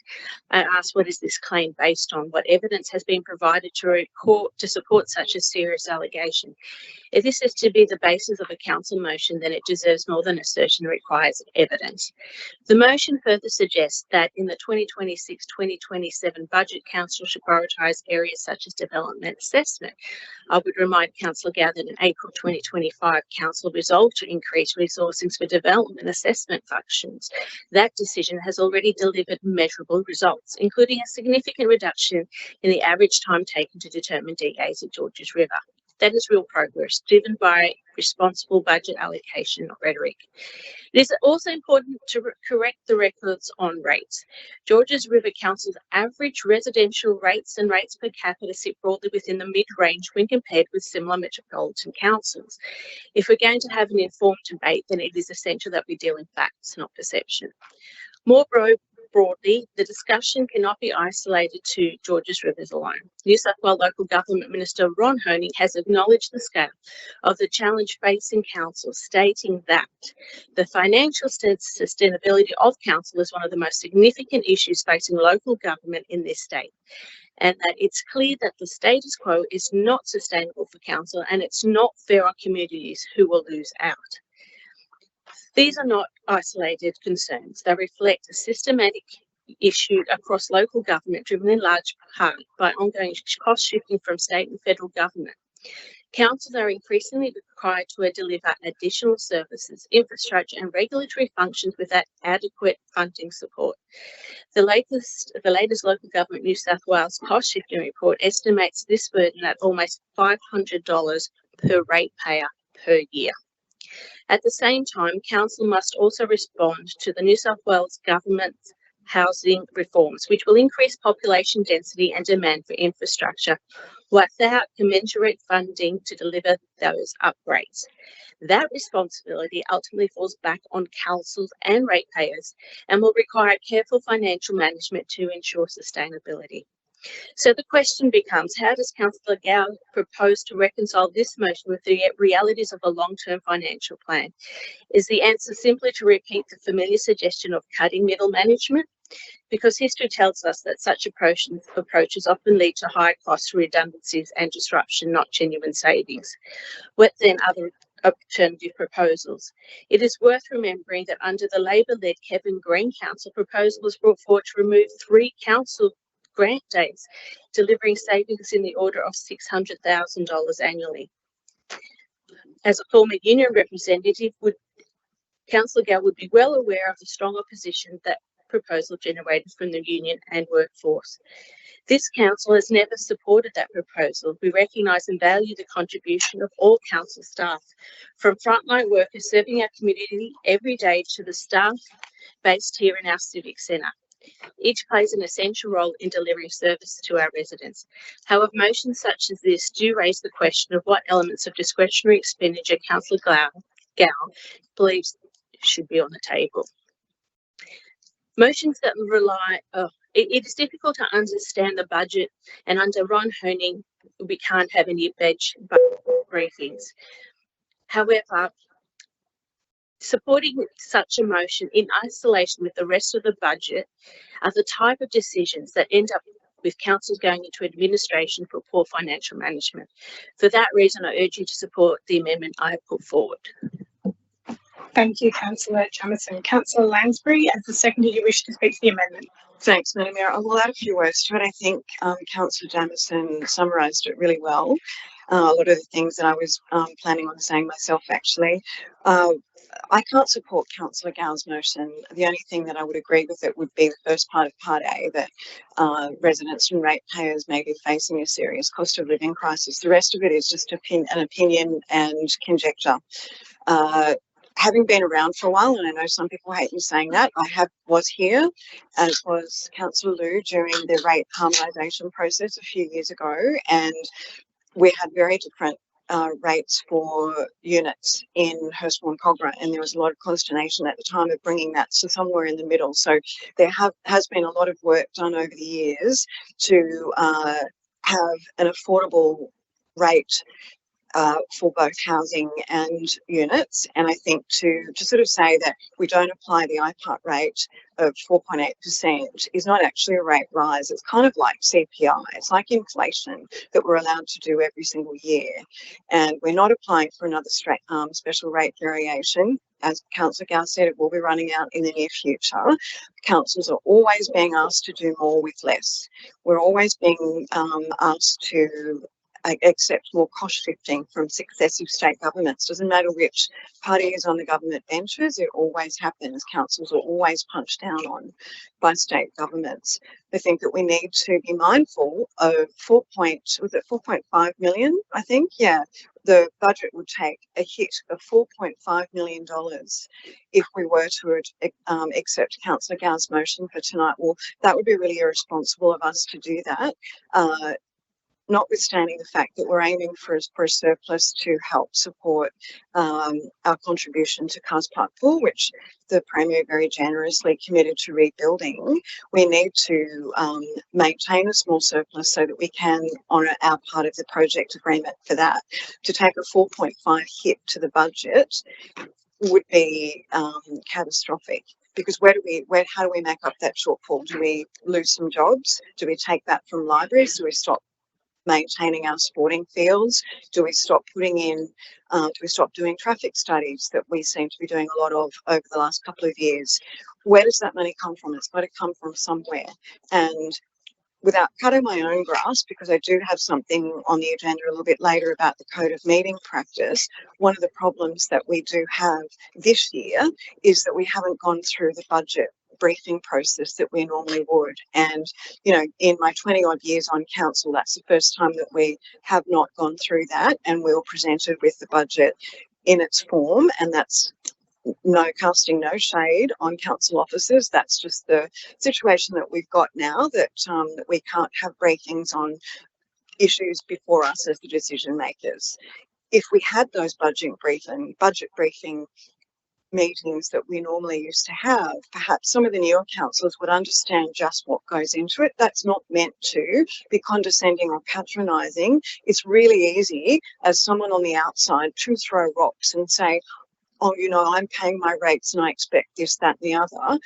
I ask, what is this claim based on? What evidence has been provided to court to support such a serious allegation? If this is to be the basis of a council motion, then it deserves more than assertion, requires evidence. The motion further suggests that in the 2026-2027 budget, council should prioritise areas such as development assessment. I would remind Councillor Gow that in April 2025, council resolved to increase resourcing for development assessment functions. That decision has already delivered measurable results, including a significant reduction in the average time taken to determine DAs at Georges River. That is real progress, driven by responsible budget allocation, not rhetoric. It is also important to correct the records on rates. Georges River Council's average residential rates and rates per capita sit broadly within the mid-range when compared with similar metropolitan councils. If we're going to have an informed debate, then it is essential that we deal in facts, not perception. More broadly, the discussion cannot be isolated to Georges Rivers alone. New South Wales Local Government Minister Ron Honey has acknowledged the scale of the challenge facing council, stating that the financial sustainability of council is one of the most significant issues facing local government in this state, and that it's clear that the status quo is not sustainable for council and it's not fair on communities who will lose out. These are not isolated concerns. They reflect a systematic issue across local government, driven in large part by ongoing cost shifting from state and federal government. Councils are increasingly required to deliver additional services, infrastructure and regulatory functions without adequate funding support. The latest Local Government New South Wales cost shifting report estimates this burden at almost $500 per ratepayer per year. At the same time, council must also respond to the New South Wales Government's housing reforms, which will increase population density and demand for infrastructure without commensurate funding to deliver those upgrades. That responsibility ultimately falls back on councils and ratepayers and will require careful financial management to ensure sustainability. So the question becomes, how does Councillor Gow propose to reconcile this motion with the realities of a long-term financial plan? Is the answer simply to repeat the familiar suggestion of cutting middle management? Because history tells us that such approaches often lead to high costs, redundancies and disruption, not genuine savings. What then other alternative proposals? It is worth remembering that under the Labor-led Kevin Green Council, proposal was brought forward to remove 3 council grant days, delivering savings in the order of $600,000 annually. As a former union representative, Councillor Gow would be well aware of the strong opposition that proposal generated from the union and workforce. This council has never supported that proposal. We recognise and value the contribution of all council staff, from frontline workers serving our community every day to the staff based here in our civic centre. Each plays an essential role in delivering service to our residents. However, motions such as this do raise the question of what elements of discretionary expenditure Councillor Gow believes should be on the table. Motions that rely, it is difficult to understand the budget, and under Ron Honing, we can't have any budget briefings. However, supporting such a motion in isolation with the rest of the budget are the type of decisions that end up with councils going into administration for poor financial management. For that reason, I urge you to support the amendment I have put forward. Thank you, Councillor Jamieson. Councillor Lansbury, as the seconder, you wish to speak to the amendment. Thanks, Madam Mayor. I will add a few words to it. I think Councillor Jamieson summarised it really well. A lot of the things that I was planning on saying myself, actually. I can't support Councillor Gow's motion. The only thing that I would agree with it would be the first part of Part A, that residents and ratepayers may be facing a serious cost of living crisis. The rest of it is just an opinion and conjecture. Having been around for a while, and I know some people hate me saying that, was here, as was Councillor Liu during the rate harmonisation process a few years ago, and we had very different rates for units in Hurstbourne Cogra, and there was a lot of consternation at the time of bringing that to somewhere in the middle. So there has been a lot of work done over the years to have an affordable rate for both housing and units. And I think to sort of say that we don't apply the IPART rate of 4.8% is not actually a rate rise. It's kind of like CPI. It's like inflation that we're allowed to do every single year. And we're not applying for another special rate variation. As Councillor Gow said, it will be running out in the near future. Councils are always being asked to do more with less. We're always being asked to accept more cost shifting from successive state governments. Doesn't matter which party is on the government benches, it always happens. Councils are always punched down on by state governments. I think that we need to be mindful of 4.5 million, I think? Yeah. The budget would take a hit of $4.5 million if we were to accept Councillor Gow's motion for tonight. Well, that would be really irresponsible of us to do that. Notwithstanding the fact that we're aiming for a surplus to help support our contribution to Cars Park Pool, which the Premier very generously committed to rebuilding, we need to maintain a small surplus so that we can honour our part of the project agreement for that. To take a 4.5 hit to the budget would be catastrophic. Because how do we make up that shortfall? Do we lose some jobs? Do we take that from libraries? Do we stop maintaining our sporting fields? Do we stop putting in, do we stop doing traffic studies that we seem to be doing a lot of over the last couple of years? Where does that money come from? It's got to come from somewhere. And without cutting my own grass, because I do have something on the agenda a little bit later about the code of meeting practice, one of the problems that we do have this year is that we haven't gone through the budget briefing process that we normally would. And, you know, in my 20 odd years on council, that's the first time that we have not gone through that, and we were presented with the budget in its form. And that's no casting no shade on council officers. That's just the situation that we've got now, that we can't have briefings on issues before us as the decision makers. If we had those budget briefing meetings that we normally used to have, perhaps some of the newer councillors would understand just what goes into it. That's not meant to be condescending or patronising. It's really easy as someone on the outside to throw rocks and say, oh, you know, I'm paying my rates and I expect this, that, and the other.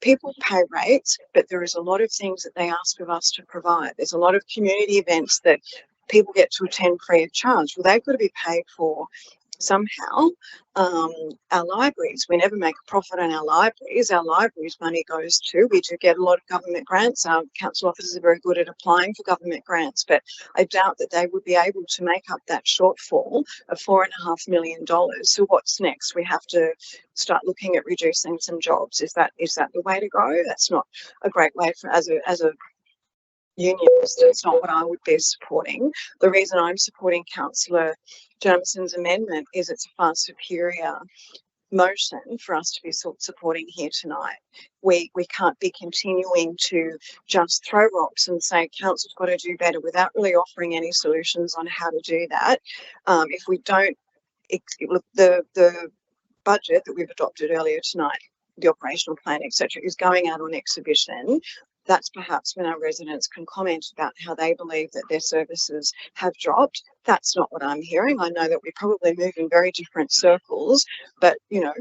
People pay rates, but there is a lot of things that they ask of us to provide. There's a lot of community events that people get to attend free of charge. Well, they've got to be paid for somehow. Our libraries, we never make a profit on our libraries. Our libraries money goes to, we do get a lot of government grants. Our council officers are very good at applying for government grants, but I doubt that they would be able to make up that shortfall of $4.5 million. So what's next? We have to start looking at reducing some jobs. Is that the way to go? That's not a great way for, as a unionist, it's not what I would be supporting. The reason I'm supporting Councillor Jamieson's amendment is it's a far superior motion for us to be supporting here tonight. We can't be continuing to just throw rocks and say council's got to do better without really offering any solutions on how to do that. If we don't, look, the budget that we've adopted earlier tonight, the operational plan, etc., is going out on exhibition. That's perhaps when our residents can comment about how they believe that their services have dropped. That's not what I'm hearing. I know that we probably move in very different circles, but you know,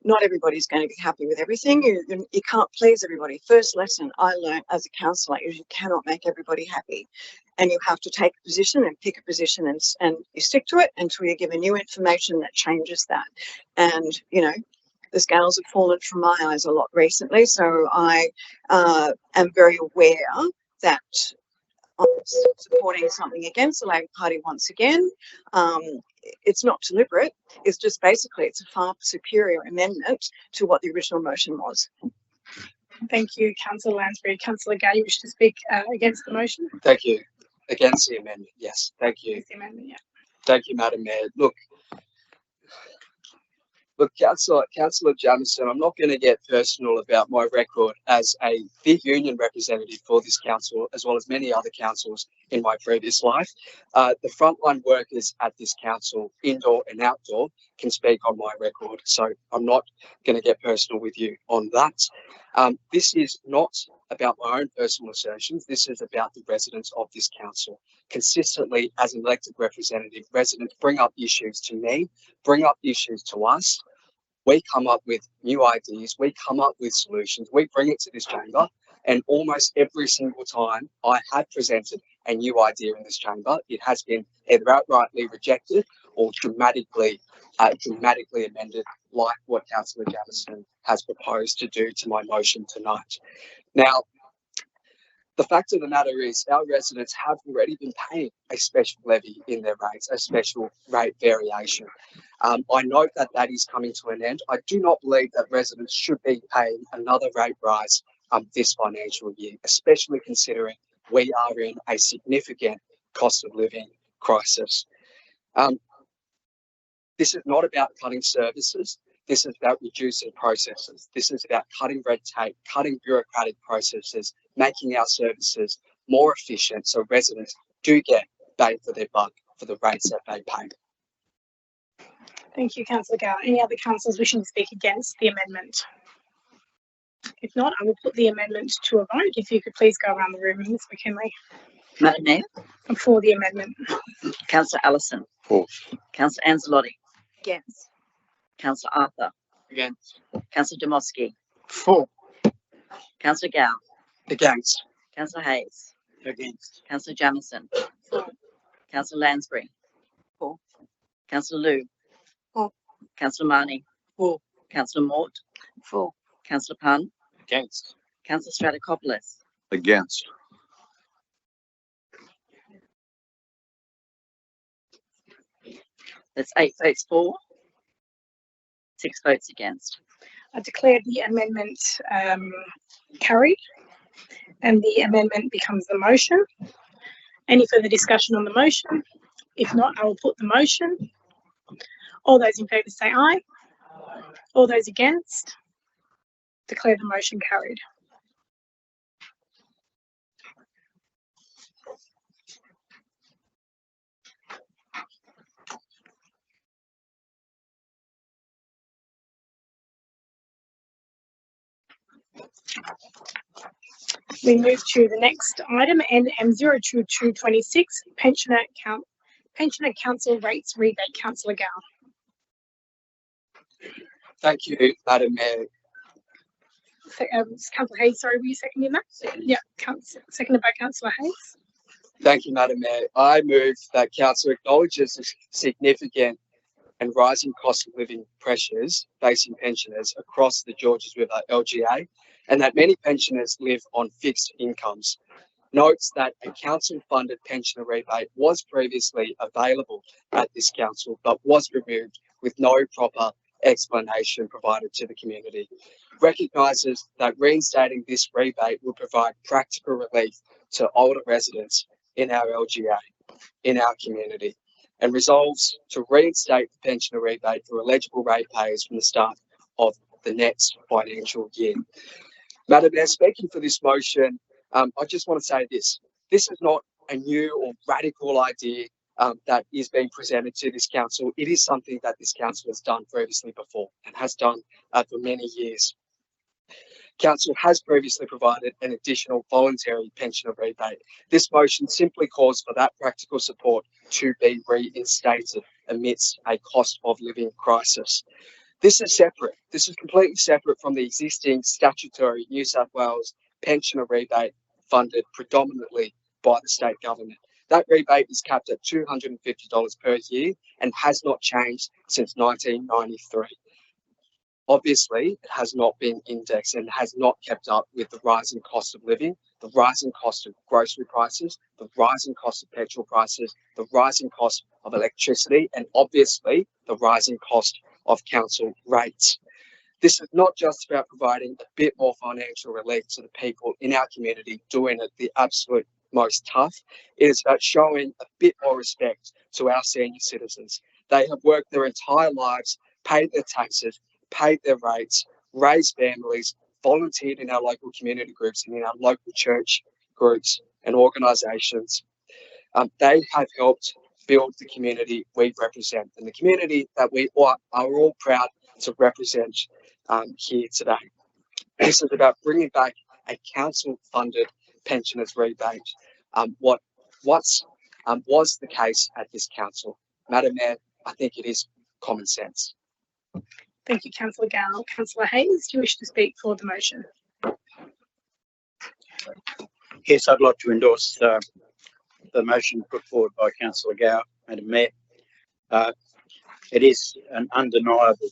not everybody's going to be happy with everything. You can't please everybody. First lesson I learned as a councillor is you cannot make everybody happy, and you have to take a position and pick a position and you stick to it until you're given new information that changes that. And you know, the scales have fallen from my eyes a lot recently, so I am very aware that I'm supporting something against the Labor Party once again. It's not deliberate. It's just basically it's a far superior amendment to what the original motion was. Thank you, Councillor Lansbury. Councillor Gay, you wish to speak against the motion? Thank you. Against the amendment, yes. Thank you. The amendment, yeah. Thank you, Madam Mayor. Look, Councillor Jamieson, I'm not going to get personal about my record as a big union representative for this council, as well as many other councils in my previous life. The frontline workers at this council, indoor and outdoor, can speak on my record, so I'm not going to get personal with you on that. This is not about my own personal assertions. This is about the residents of this council. Consistently, as an elected representative, residents bring up issues to me, bring up issues to us. We come up with new ideas, we come up with solutions, we bring it to this chamber, and almost every single time I have presented a new idea in this chamber, it has been either outrightly rejected or dramatically amended, like what Councillor Jamieson has proposed to do to my motion tonight. Now, the fact of the matter is our residents have already been paying a special levy in their rates, a special rate variation. I note that that is coming to an end. I do not believe that residents should be paying another rate rise this financial year, especially considering we are in a significant cost of living crisis. This is not about cutting services. This is about reducing processes. This is about cutting red tape, cutting bureaucratic processes, making our services more efficient so residents do get bang for their buck for the rates that they pay. Thank you, Councillor Gow. Any other councillors wishing to speak against the amendment? If not, I will put the amendment to a vote. If you could please go around the room, Ms McKinley. Madam Mayor, I'm for the amendment. Councillor Allison. For. Councillor Anzalotti. Against. Councillor Arthur. Against. Councillor Demoski. For. Councillor Gow. Against. Councillor Hayes. Against. Councillor Jamieson. For. Councillor Lansbury. For. Councillor Liu. For. Councillor Marnie. For. Councillor Mort. For. Councillor Punn. Against. Councillor Stratokopoulos. Against. That's 8 votes for, 6 votes against. I declare the amendment carried, and the amendment becomes the motion. Any further discussion on the motion? If not, I will put the motion. All those in favour say aye. All those against? Declare the motion carried. We move to the next item, NM02226, Pensioner Council Rates Rebate. Councillor Gow. Thank you, Madam Mayor. Councillor Hayes, sorry, were you seconding that? Yeah, seconded by Councillor Hayes. Thank you, Madam Mayor. I move that Council acknowledges the significant and rising cost of living pressures facing pensioners across the Georges River LGA, and that many pensioners live on fixed incomes. Notes that a council-funded pensioner rebate was previously available at this council, but was removed with no proper explanation provided to the community. Recognises that reinstating this rebate will provide practical relief to older residents in our LGA, in our community. and resolves to reinstate the pensioner rebate for eligible ratepayers from the start of the next financial year. Madam Mayor, speaking for this motion, I just want to say this. This is not a new or radical idea that is being presented to this council. It is something that this council has done previously before and has done for many years. Council has previously provided an additional voluntary pensioner rebate. This motion simply calls for that practical support to be reinstated amidst a cost of living crisis. This is separate. This is completely separate from the existing statutory New South Wales pensioner rebate funded predominantly by the state government. That rebate is capped at $250 per year and has not changed since 1993. Obviously, it has not been indexed and has not kept up with the rising cost of living, the rising cost of grocery prices, the rising cost of petrol prices, the rising cost of electricity, and obviously the rising cost of council rates. This is not just about providing a bit more financial relief to the people in our community doing it the absolute most tough. It is about showing a bit more respect to our senior citizens. They have worked their entire lives, paid their taxes, paid their rates, raised families, volunteered in our local community groups and in our local church groups and organisations. They have helped build the community we represent and the community that we are all proud to represent here today. This is about bringing back a council-funded pensioners rebate. What was the case at this council? Madam Mayor, I think it is common sense. Thank you, Councillor Gowell. Councillor Hayes, do you wish to speak for the motion? Yes, I'd like to endorse the motion put forward by Councillor Gower, Madam Mayor. It is an undeniable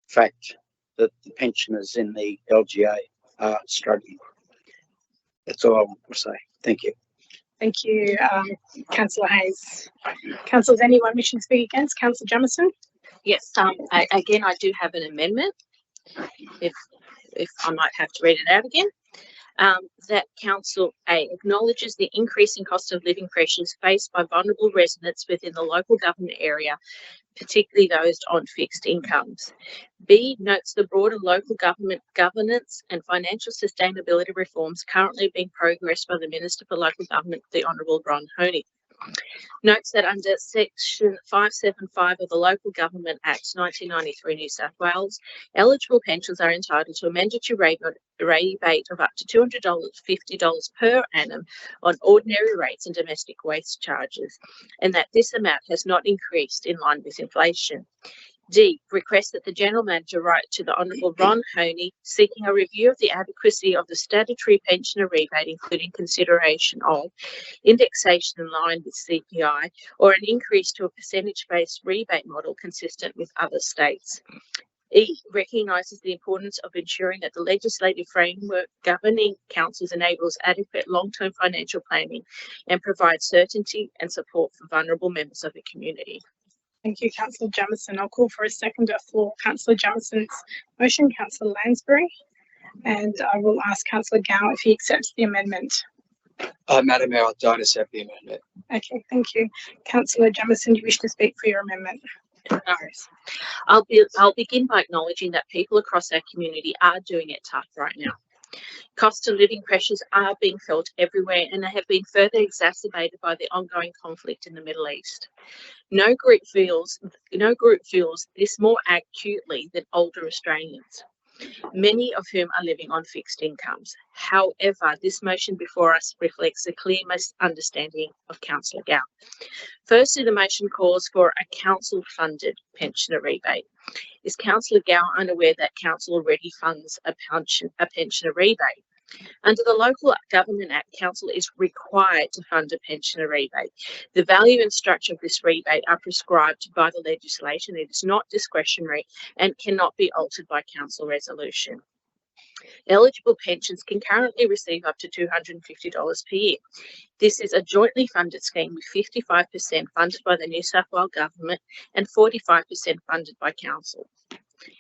fact that the pensioners in the LGA are struggling. That's all I want to say. Thank you. Thank you, Councillor Hayes. Councillors, anyone wishing to speak against? Councillor Jamieson? Yes, again, I do have an amendment, if I might have to read it out again. That Council A acknowledges the increasing cost of living pressures faced by vulnerable residents within the local government area, particularly those on fixed incomes. B notes the broader local government governance and financial sustainability reforms currently being progressed by the Minister for Local Government, the Honourable Ron Honey. Notes that under Section 575 of the Local Government Act 1993 New South Wales, eligible pensioners are entitled to a mandatory rebate of up to $250 per annum on ordinary rates and domestic waste charges, and that this amount has not increased in line with inflation. D, request that the General Manager write to the Honourable Ron Honey seeking a review of the adequacy of the statutory pensioner rebate, including consideration of indexation in line with CPI or an increase to a percentage-based rebate model consistent with other states. E, recognises the importance of ensuring that the legislative framework governing councils enables adequate long-term financial planning and provides certainty and support for vulnerable members of the community. Thank you, Councillor Jamieson. I'll call for a seconder for Councillor Jamieson's motion, Councillor Lansbury, and I will ask Councillor Gow if he accepts the amendment. Madam Mayor, I don't accept the amendment. Okay, thank you. Councillor Jamieson, do you wish to speak for your amendment? No. I'll begin by acknowledging that people across our community are doing it tough right now. Cost of living pressures are being felt everywhere and they have been further exacerbated by the ongoing conflict in the Middle East. No group feels this more acutely than older Australians, many of whom are living on fixed incomes. However, this motion before us reflects a clear misunderstanding of Councillor Gow. Firstly, the motion calls for a council-funded pensioner rebate. Is Councillor Gow unaware that council already funds a pensioner rebate? Under the Local Government Act, council is required to fund a pensioner rebate. The value and structure of this rebate are prescribed by the legislation. It is not discretionary and cannot be altered by council resolution. Eligible pensions can currently receive up to $250 per year. This is a jointly funded scheme with 55% funded by the New South Wales Government and 45% funded by council.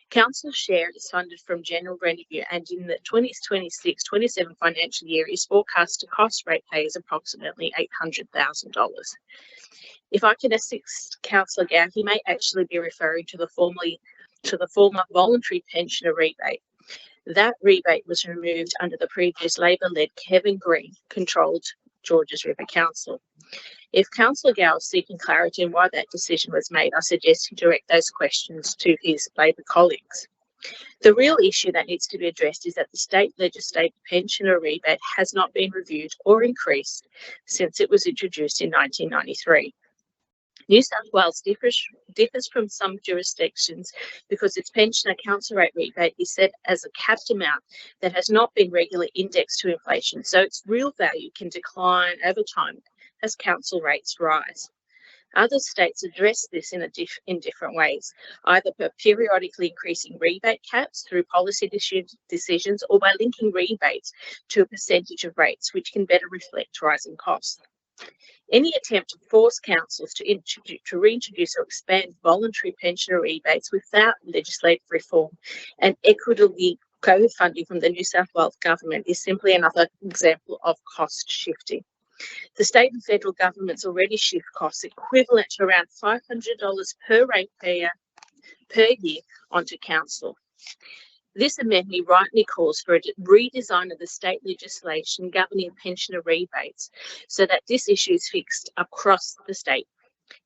Council's share is funded from general revenue and in the 2026-27 financial year is forecast to cost ratepayers approximately $800,000. If I can assist Councillor Gow, he may actually be referring to the former voluntary pensioner rebate. That rebate was removed under the previous Labor-led Kevin Green controlled Georges River Council. If Councillor Gow is seeking clarity on why that decision was made, I suggest he direct those questions to his Labor colleagues. The real issue that needs to be addressed is that the state legislated pensioner rebate has not been reviewed or increased since it was introduced in 1993. New South Wales differs from some jurisdictions because its pensioner council rate rebate is set as a capped amount that has not been regularly indexed to inflation, so its real value can decline over time as council rates rise. Other states address this in different ways, either by periodically increasing rebate caps through policy decisions or by linking rebates to a percentage of rates, which can better reflect rising costs. Any attempt to force councils to reintroduce or expand voluntary pensioner rebates without legislative reform and equitably co-funding from the New South Wales government is simply another example of cost shifting. The state and federal governments already shift costs equivalent to around $500 per ratepayer per year onto council. This amendment rightly calls for a redesign of the state legislation governing pensioner rebates so that this issue is fixed across the state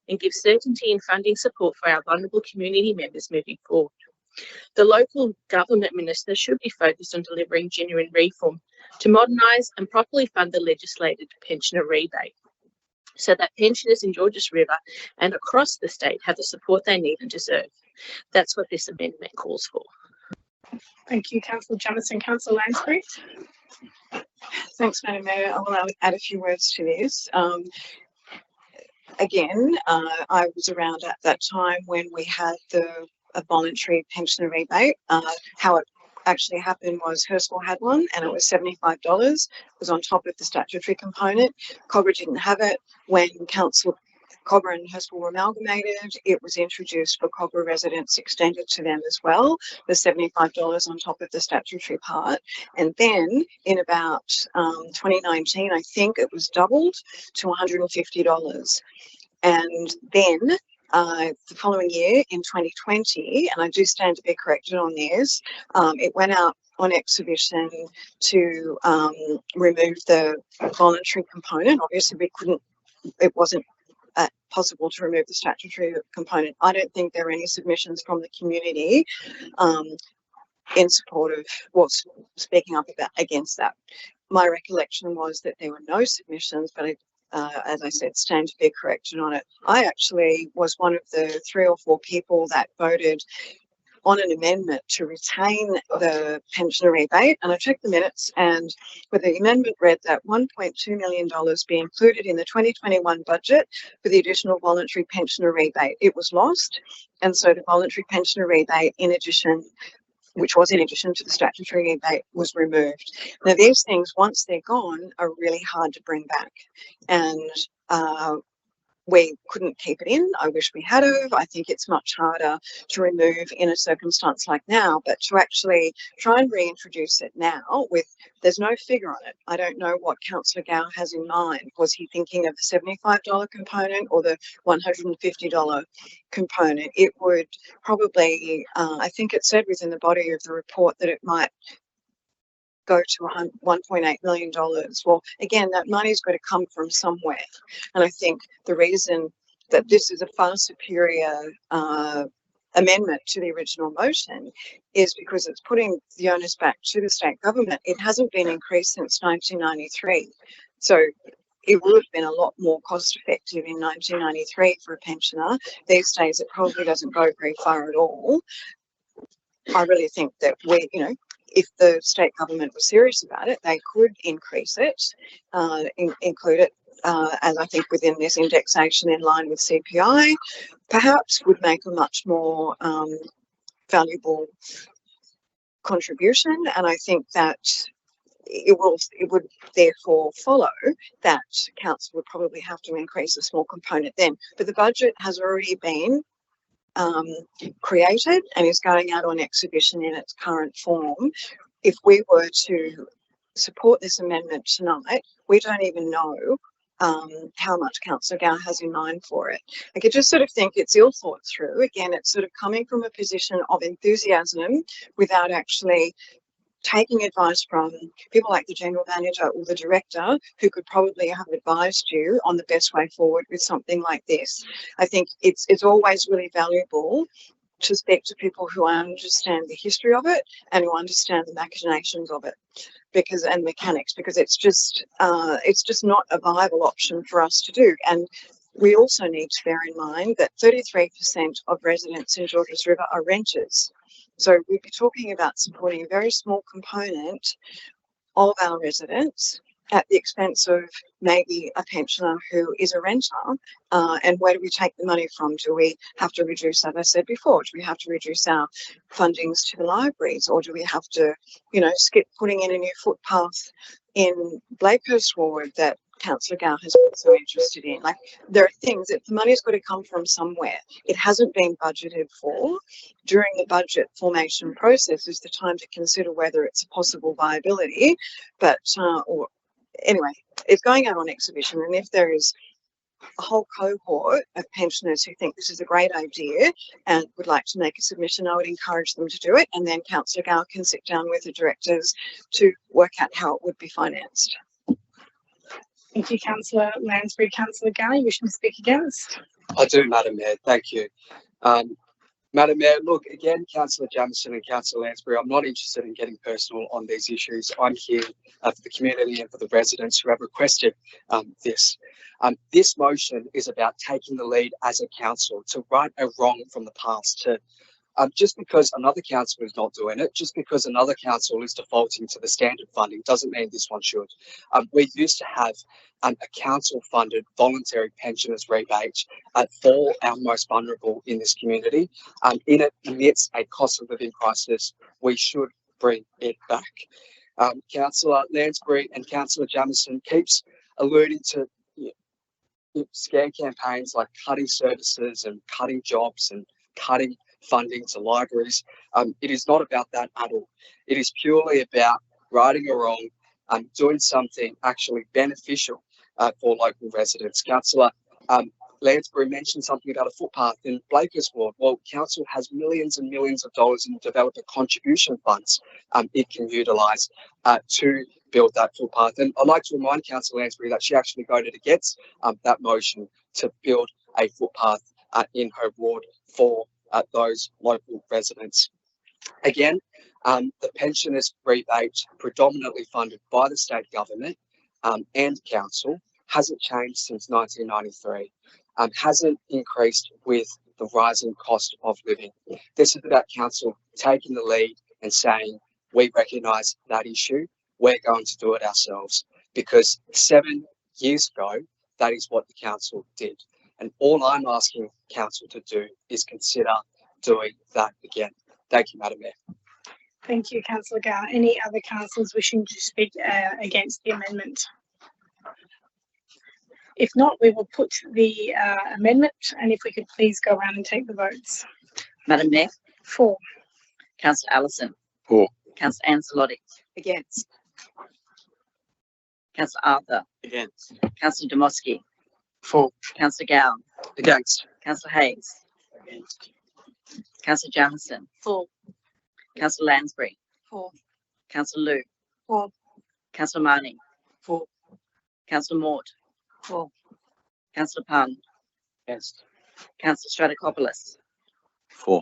and gives certainty in funding support for our vulnerable community members moving forward. The local government minister should be focused on delivering genuine reform to modernise and properly fund the legislated pensioner rebate so that pensioners in Georges River and across the state have the support they need and deserve. That's what this amendment calls for. Thank you, Councillor Jamieson. Councillor Lansbury. Thanks, Madam Mayor. I will add a few words to this. Again, I was around at that time when we had a voluntary pensioner rebate. How it actually happened was Hurstville had one and it was $75. It was on top of the statutory component. Cobra didn't have it. When Cobra and Hurstville were amalgamated, it was introduced for Cobra residents, extended to them as well, the $75 on top of the statutory part. And then in about 2019, I think it was doubled to $150. And then the following year in 2020, and I do stand to be corrected on this, it went out on exhibition to remove the voluntary component. Obviously, it wasn't possible to remove the statutory component. I don't think there are any submissions from the community in support of what's speaking up against that. My recollection was that there were no submissions, but as I said, stand to be corrected on it. I actually was one of the 3 or 4 people that voted on an amendment to retain the pensioner rebate, and I checked the minutes, and where the amendment read that $1.2 million be included in the 2021 budget for the additional voluntary pensioner rebate. It was lost, and so the voluntary pensioner rebate, which was in addition to the statutory rebate, was removed. Now, these things, once they're gone, are really hard to bring back, and we couldn't keep it in. I wish we had of. I think it's much harder to remove in a circumstance like now, but to actually try and reintroduce it now there's no figure on it. I don't know what Councillor Gow has in mind. Was he thinking of the $75 component or the $150 component? It would probably, I think it said within the body of the report that it might go to $1.8 million. Well, again, that money's got to come from somewhere. And I think the reason that this is a far superior amendment to the original motion is because it's putting the onus back to the state government. It hasn't been increased since 1993. So it would have been a lot more cost effective in 1993 for a pensioner. These days, it probably doesn't go very far at all. I really think that if the state government was serious about it, they could increase it, include it, as I think within this indexation in line with CPI, perhaps would make a much more valuable contribution. And I think that it would therefore follow that council would probably have to increase a small component then. But the budget has already been created and is going out on exhibition in its current form. If we were to support this amendment tonight, we don't even know how much Councillor Gow has in mind for it. I could just sort of think it's ill thought through. Again, it's sort of coming from a position of enthusiasm without actually taking advice from people like the general manager or the director, who could probably have advised you on the best way forward with something like this. I think it's always really valuable to speak to people who understand the history of it and who understand the machinations of it, and mechanics, because it's just not a viable option for us to do. And we also need to bear in mind that 33% of residents in Georges River are renters. So we'd be talking about supporting a very small component of our residents at the expense of maybe a pensioner who is a renter. And where do we take the money from? Do we have to reduce, as I said before, do we have to reduce our fundings to the libraries, or do we have to, skip putting in a new footpath in Blakehurst Ward that Councillor Gow has been so interested in? Like, there are things that the money's got to come from somewhere. It hasn't been budgeted for. During the budget formation process is the time to consider whether it's a possible viability, but anyway, it's going out on exhibition, and if there is a whole cohort of pensioners who think this is a great idea and would like to make a submission, I would encourage them to do it, and then Councillor Gow can sit down with the directors to work out how it would be financed. Thank you, Councillor Lansbury. Councillor Gow, you wishing to speak against? I do, Madam Mayor. Thank you. Madam Mayor, look, again, Councillor Jamieson and Councillor Lansbury, I'm not interested in getting personal on these issues. I'm here for the community and for the residents who have requested this. This motion is about taking the lead as a council to right a wrong from the past, to just because another council is not doing it, just because another council is defaulting to the standard funding, doesn't mean this one should. We used to have a council-funded voluntary pensioners rebate for our most vulnerable in this community. In it, amidst a cost of living crisis, we should bring it back. Councillor Lansbury and Councillor Jamieson keeps alluding to scare campaigns like cutting services and cutting jobs and cutting funding to libraries. It is not about that at all. It is purely about righting a wrong, doing something actually beneficial for local residents. Councillor Lansbury mentioned something about a footpath in Blakehurst Ward. Well, council has millions and millions of dollars in developer contribution funds it can utilise to build that footpath. And I'd like to remind Councillor Lansbury that she actually voted against that motion to build a footpath in her ward for those local residents. Again, the pensioners rebate, predominantly funded by the state government and council, hasn't changed since 1993, hasn't increased with the rising cost of living. This is about council taking the lead and saying, we recognise that issue, we're going to do it ourselves, because 7 years ago, that is what the council did. And all I'm asking council to do is consider doing that again. Thank you, Madam Mayor. Thank you, Councillor Gow. Any other councillors wishing to speak against the amendment? If not, we will put the amendment, and if we could please go around and take the votes. Madam Mayor. For. Councillor Allison. For. Councillor Ancelotti. Against. Councillor Arthur. Against. Councillor Demoski. For. Councillor Gow. Against. Councillor Hayes. Against. Councillor Jamieson. For. Councillor Lansbury. For. Councillor Liu. For. Councillor Marnie. For. Councillor Mort. For. Councillor Pun. Against. Councillor Stratokopoulos. For.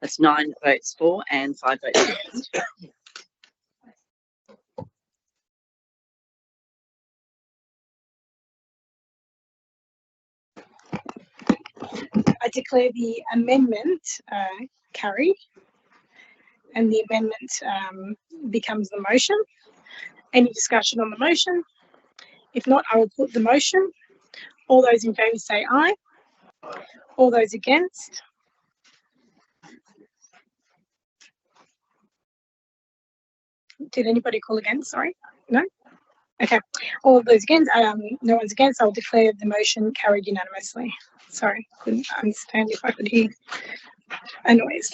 That's 9 votes for and 5 votes against. I declare the amendment carried, and the amendment becomes the motion. Any discussion on the motion? If not, I will put the motion. All those in favour say aye. All those against? Did anybody call against? Sorry. No? Okay, all of those against, no one's against, I'll declare the motion carried unanimously. Sorry, couldn't understand if I could hear a noise.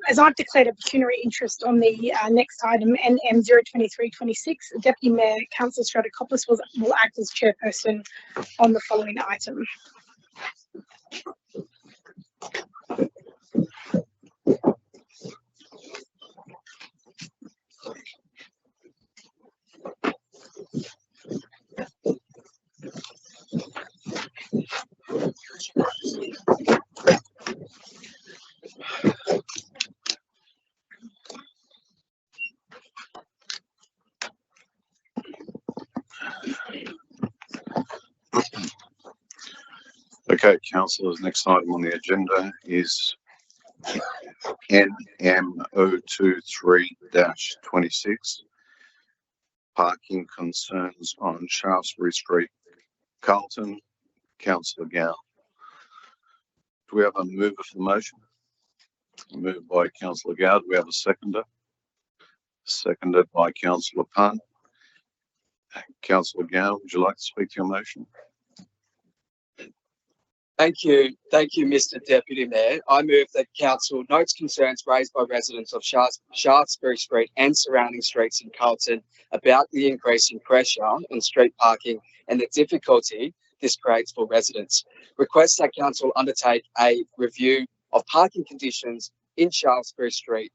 As I've declared a pecuniary interest on the next item, NM 02326, Deputy Mayor Councillor Stratokopoulos will act as chairperson on the following item. Okay, councillors, next item on the agenda is NM023-26, parking concerns on Shaftesbury Street, Carlton. Councillor Gow. Do we have a mover for the motion? Moved by Councillor Gow. Do we have a seconder? Seconded by Councillor Pun. Councillor Gow, would you like to speak to your motion? Thank you, Mr. Deputy Mayor. I move that council notes concerns raised by residents of Shaftesbury Street and surrounding streets in Carlton about the increasing pressure on street parking and the difficulty this creates for residents. Requests that council undertake a review of parking conditions in Shaftesbury Street,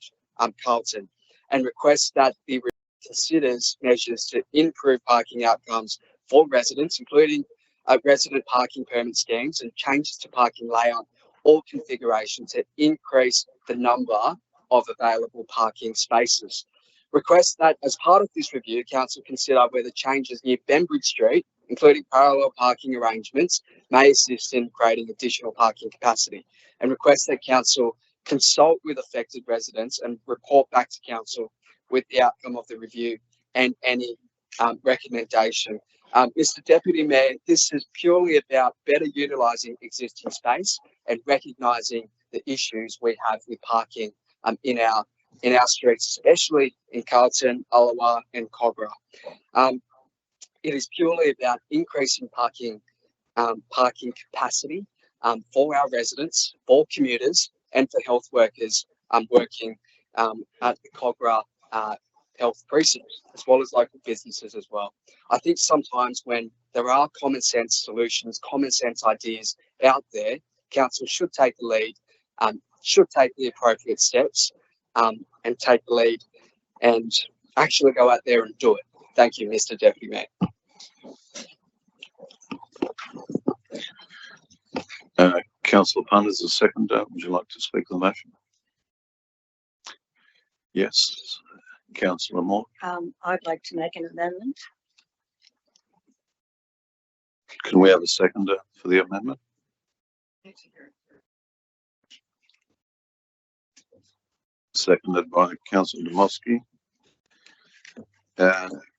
Carlton, and requests that the review considers measures to improve parking outcomes for residents, including resident parking permit schemes and changes to parking layout or configuration to increase the number of available parking spaces. Request that as part of this review, council consider whether changes near Bembridge Street, including parallel parking arrangements, may assist in creating additional parking capacity, and request that council consult with affected residents and report back to council with the outcome of the review and any recommendation. Mr. Deputy Mayor, this is purely about better utilising existing space and recognising the issues we have with parking in our streets, especially in Carlton, Ottawa and Kogarah. It is purely about increasing parking capacity for our residents, for commuters and for health workers working at the Kogarah health precincts, as well as local businesses as well. I think sometimes when there are common sense solutions, common sense ideas out there, council should take the lead, should take the appropriate steps and take the lead and actually go out there and do it. Thank you, Mr. Deputy Mayor. Councillor Pun is the seconder. Would you like to speak to the motion? Yes. Councillor Moore. I'd like to make an amendment. Can we have a seconder for the amendment? Seconded by Councillor Dmowski.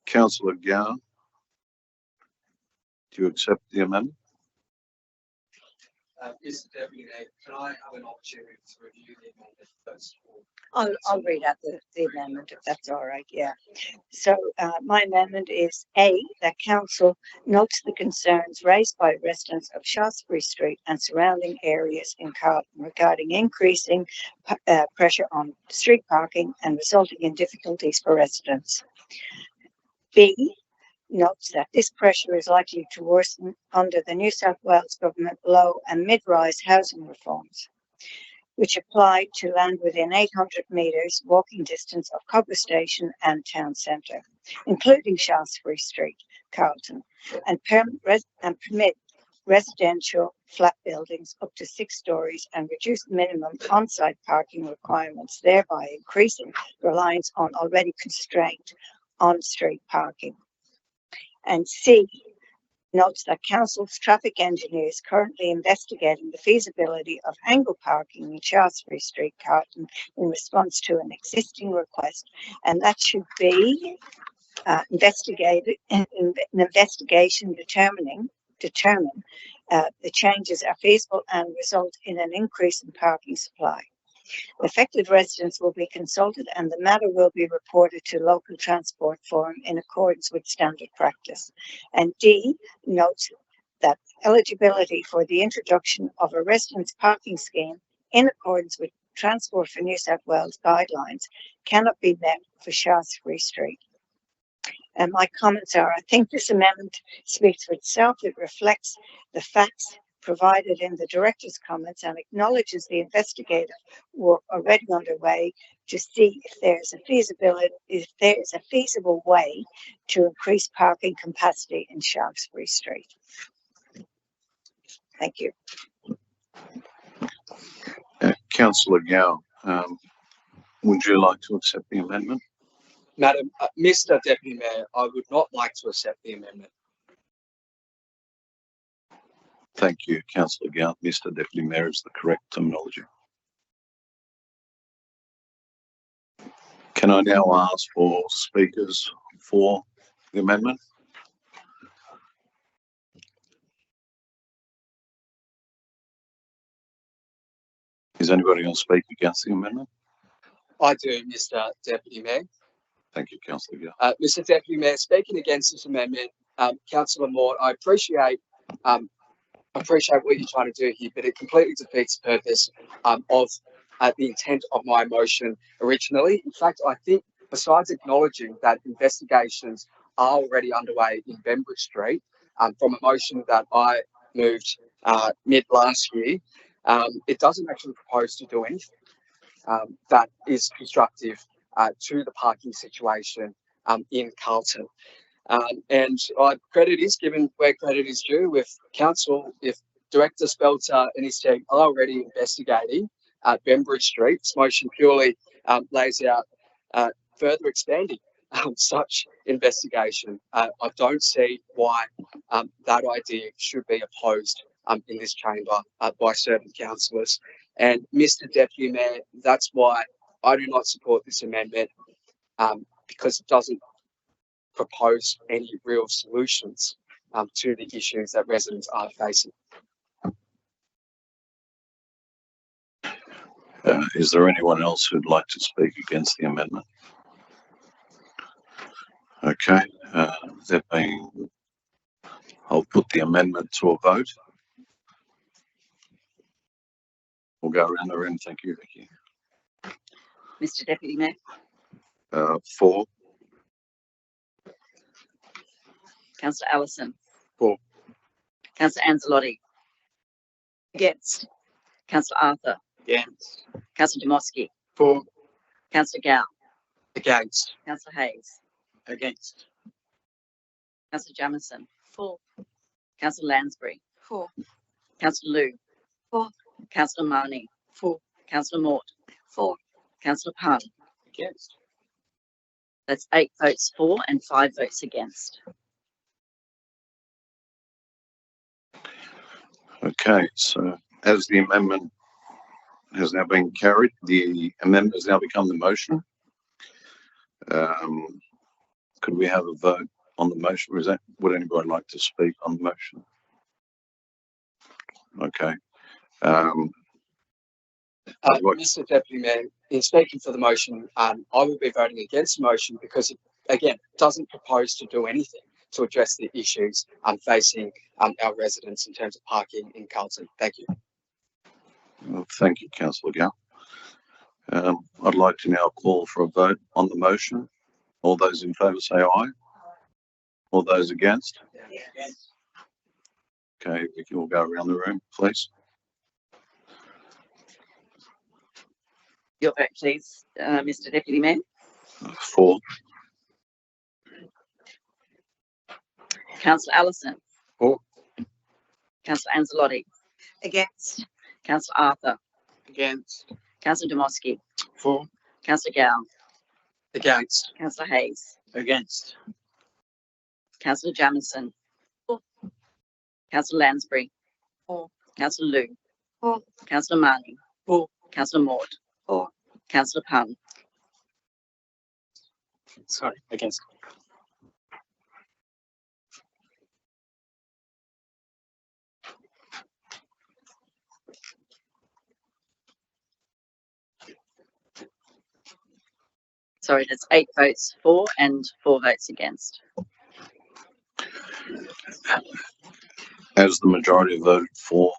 Councillor Gow, do you accept the amendment? Mr. Deputy Mayor, can I have an opportunity to review the amendment first? I'll read out the amendment if that's all right. Yeah. So my amendment is A, that council notes the concerns raised by residents of Shaftesbury Street and surrounding areas in Carlton regarding increasing pressure on street parking and resulting in difficulties for residents. B, notes that this pressure is likely to worsen under the New South Wales Government low and mid-rise housing reforms, which apply to land within 800 metres walking distance of Kogarah Station and Town Centre, including Shaftesbury Street, Carlton, and permit residential flat buildings up to 6 stories and reduce minimum on-site parking requirements, thereby increasing reliance on already constrained on-street parking. And C, notes that council's traffic engineer is currently investigating the feasibility of angle parking in Shaftesbury Street, Carlton, in response to an existing request, and that should be investigated. An investigation determine the changes are feasible and result in an increase in parking supply. Affected residents will be consulted and the matter will be reported to local transport forum in accordance with standard practice. And D, notes that eligibility for the introduction of a residence parking scheme in accordance with Transport for New South Wales guidelines cannot be met for Shaftesbury Street. And my comments are, I think this amendment speaks for itself. It reflects the facts provided in the director's comments and acknowledges the investigative work already underway to see if there's a feasible way to increase parking capacity in Shaftesbury Street. Thank you. Councillor Gow, would you like to accept the amendment? Madam, Mr. Deputy Mayor, I would not like to accept the amendment. Thank you, Councillor Gow. Mr. Deputy Mayor is the correct terminology. Can I now ask for speakers for the amendment? Is anybody going to speak against the amendment? I do, Mr. Deputy Mayor. Thank you, Councillor Gow. Mr. Deputy Mayor, speaking against this amendment, Councillor Mort, I appreciate what you're trying to do here, but it completely defeats the purpose of the intent of my motion originally. In fact, I think besides acknowledging that investigations are already underway in Bembridge Street, from a motion that I moved mid last year, it doesn't actually propose to do anything that is constructive to the parking situation in Carlton. And credit is given where credit is due. With council, if Director Spelter and his team are already investigating at Bembridge Street, this motion purely lays out further expanding such investigation. I don't see why that idea should be opposed in this chamber by certain councillors. And Mr. Deputy Mayor, that's why I do not support this amendment, because it doesn't propose any real solutions to the issues that residents are facing. Is there anyone else who'd like to speak against the amendment? Okay, that being, I'll put the amendment to a vote. We'll go around the room. Thank you, Vicky. Mr. Deputy Mayor. For. Councillor Allison. For. Councillor Anzalotti. Against. Councillor Arthur. Against. Councillor Demoski. For. Councillor Gow. Against. Councillor Hayes. Against. Councillor Jamison. For. Councillor Lansbury. For. Councillor Liu. For. Councillor Marnie. For. Councillor Mort. For. Councillor Pun. Against. That's 8 votes for and 5 votes against. Okay, so as the amendment has now been carried, the amendment has now become the motion. Could we have a vote on the motion? Or would anybody like to speak on the motion? Okay. Mr. Deputy Mayor, in speaking for the motion, I will be voting against the motion because it, again, doesn't propose to do anything to address the issues facing our residents in terms of parking in Carlton. Thank you. Well, thank you, Councillor Gow. I'd like to now call for a vote on the motion. All those in favour say aye. All those against? Yes. Okay, we can all go around the room, please. Your vote, please, Mr. Deputy Mayor. For. Councillor Allison. For. Councillor Anzalotti. Against. Councillor Arthur. Against. Councillor Demoski. For. Councillor Gow. Against. Councillor Hayes. Against. Councillor Jamison. For. Councillor Lansbury. For. Councillor Liu. For. Councillor Marnie. For. Councillor Mort. For. Councillor Pun. Sorry, against. Sorry, that's 8 votes for and 4 votes against. As the majority voted for,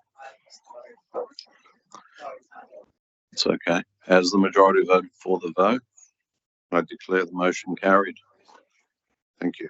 it's okay. As the majority voted for the vote, I declare the motion carried. Thank you.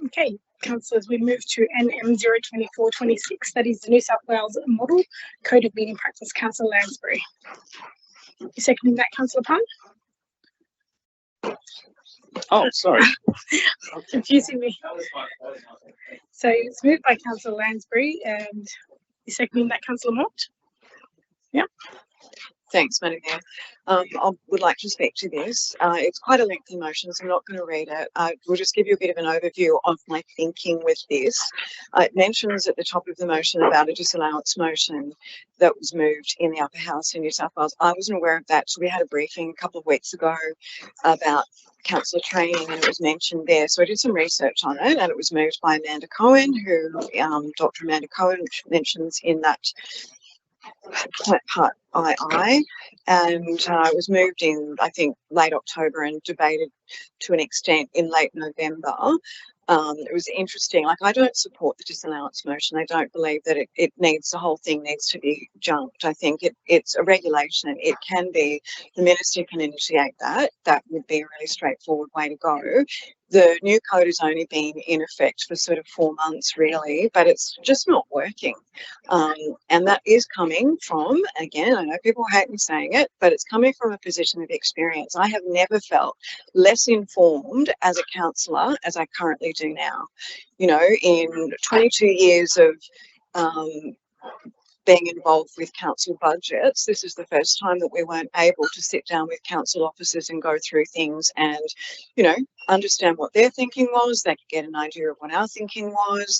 Okay, councillors, we move to NM 02426, that is the New South Wales Model Code of Meeting Practice. Councillor Lansbury. You seconding that, Councillor Pun? Oh, sorry. Confusing me. So it's moved by Councillor Lansbury and you seconding that, Councillor Mott? Yep. Thanks, Madam Mayor. I would like to speak to this. It's quite a lengthy motion, so I'm not going to read it. We'll just give you a bit of an overview of my thinking with this. It mentions at the top of the motion about a disallowance motion that was moved in the upper house in New South Wales. I wasn't aware of that, so we had a briefing a couple of weeks ago about councillor training and it was mentioned there. So I did some research on it and it was moved by Amanda Cohen, who Dr. Amanda Cohen mentions in that part II, and it was moved in, I think, late October and debated to an extent in late November. It was interesting. Like, I don't support the disallowance motion. I don't believe that it needs, the whole thing needs to be junked. I think it's a regulation. It can be, the minister can initiate that. That would be a really straightforward way to go. The new code has only been in effect for sort of 4 months, really, but it's just not working. And that is coming from, again, I know people hate me saying it, but it's coming from a position of experience. I have never felt less informed as a councillor as I currently do now. You know, in 22 years of being involved with council budgets, this is the first time that we weren't able to sit down with council officers and go through things and, you know, understand what their thinking was. They could get an idea of what our thinking was.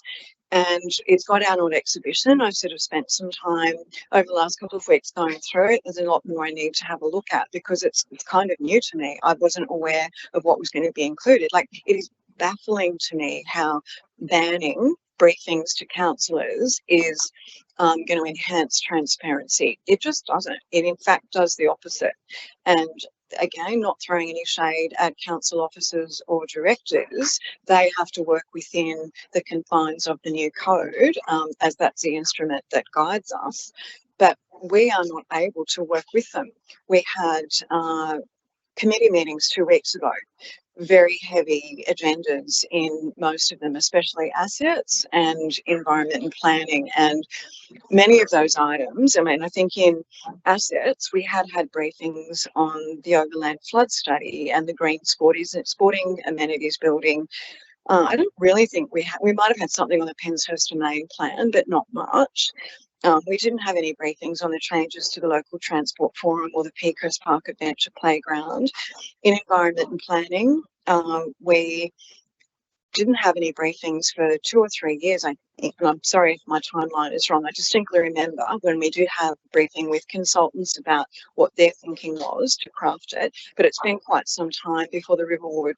And it's got out on exhibition. I've sort of spent some time over the last couple of weeks going through it. There's a lot more I need to have a look at because it's kind of new to me. I wasn't aware of what was going to be included. Like, it is baffling to me how banning briefings to councillors is going to enhance transparency. It just doesn't. It in fact does the opposite. And again, not throwing any shade at council officers or directors, they have to work within the confines of the new code, as that's the instrument that guides us. But we are not able to work with them. We had committee meetings 2 weeks ago, very heavy agendas in most of them, especially assets and environment and planning. And many of those items, I mean, I think in assets, we had briefings on the overland flood study and the green sporting amenities building. I don't really think we might have had something on the Penshurst Domain plan, but not much. We didn't have any briefings on the changes to the local transport forum or the Peakhurst Park Adventure Playground. In environment and planning, we didn't have any briefings for 2 or 3 years. I think, and I'm sorry if my timeline is wrong. I distinctly remember when we did have a briefing with consultants about what their thinking was to craft it, but it's been quite some time before the Riverwood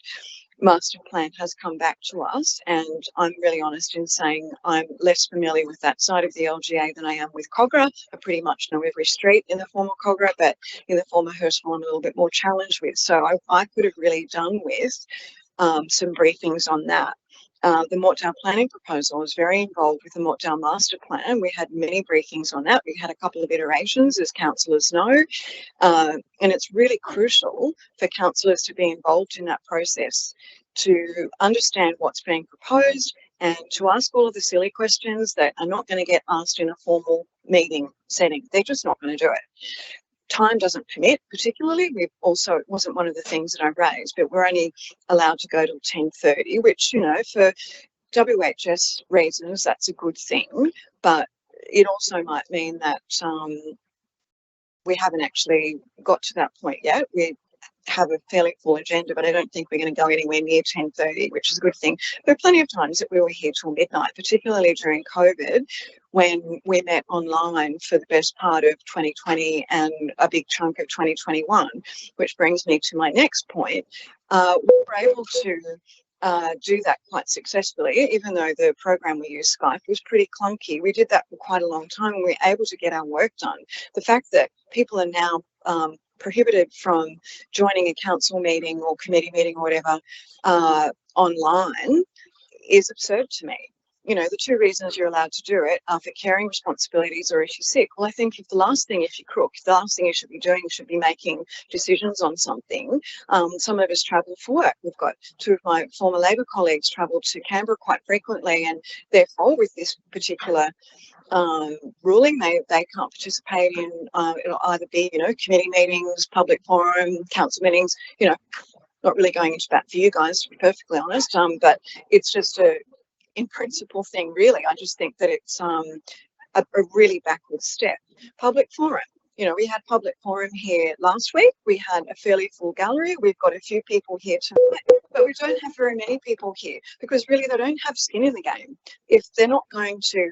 Master Plan has come back to us, and I'm really honest in saying I'm less familiar with that side of the LGA than I am with Kogarah. I pretty much know every street in the former Kogarah, but in the former Hurstville I'm a little bit more challenged with. So I could have really done with some briefings on that. The Mortdale planning proposal was very involved with the Mortdale master plan. We had many briefings on that. We had a couple of iterations, as councillors know, and it's really crucial for councillors to be involved in that process, to understand what's being proposed, and to ask all of the silly questions that are not going to get asked in a formal meeting setting. They're just not going to do it. Time doesn't permit, particularly. We've also, it wasn't one of the things that I raised, but we're only allowed to go till 10:30, which, you know, for WHS reasons, that's a good thing. But it also might mean that we haven't actually got to that point yet. We have a fairly full agenda, but I don't think we're going to go anywhere near 10:30, which is a good thing. There are plenty of times that we were here till midnight, particularly during COVID, when we met online for the best part of 2020 and a big chunk of 2021, which brings me to my next point. We were able to do that quite successfully, even though the program we used, Skype, was pretty clunky. We did that for quite a long time and we were able to get our work done. The fact that people are now prohibited from joining a council meeting or committee meeting or whatever online is absurd to me. You know, the two reasons you're allowed to do it are for caring responsibilities or if you're sick. Well, I think if the last thing you should be doing should be making decisions on something. Some of us travel for work. We've got two of my former Labor colleagues travel to Canberra quite frequently, and therefore with this particular ruling, they can't participate in, it'll either be, you know, committee meetings, public forum, council meetings, you know, not really going into that for you guys, to be perfectly honest, but it's just a in principle thing, really. I just think that it's a really backward step. Public forum. You know, we had public forum here last week. We had a fairly full gallery. We've got a few people here tonight, but we don't have very many people here because really they don't have skin in the game. If they're not going to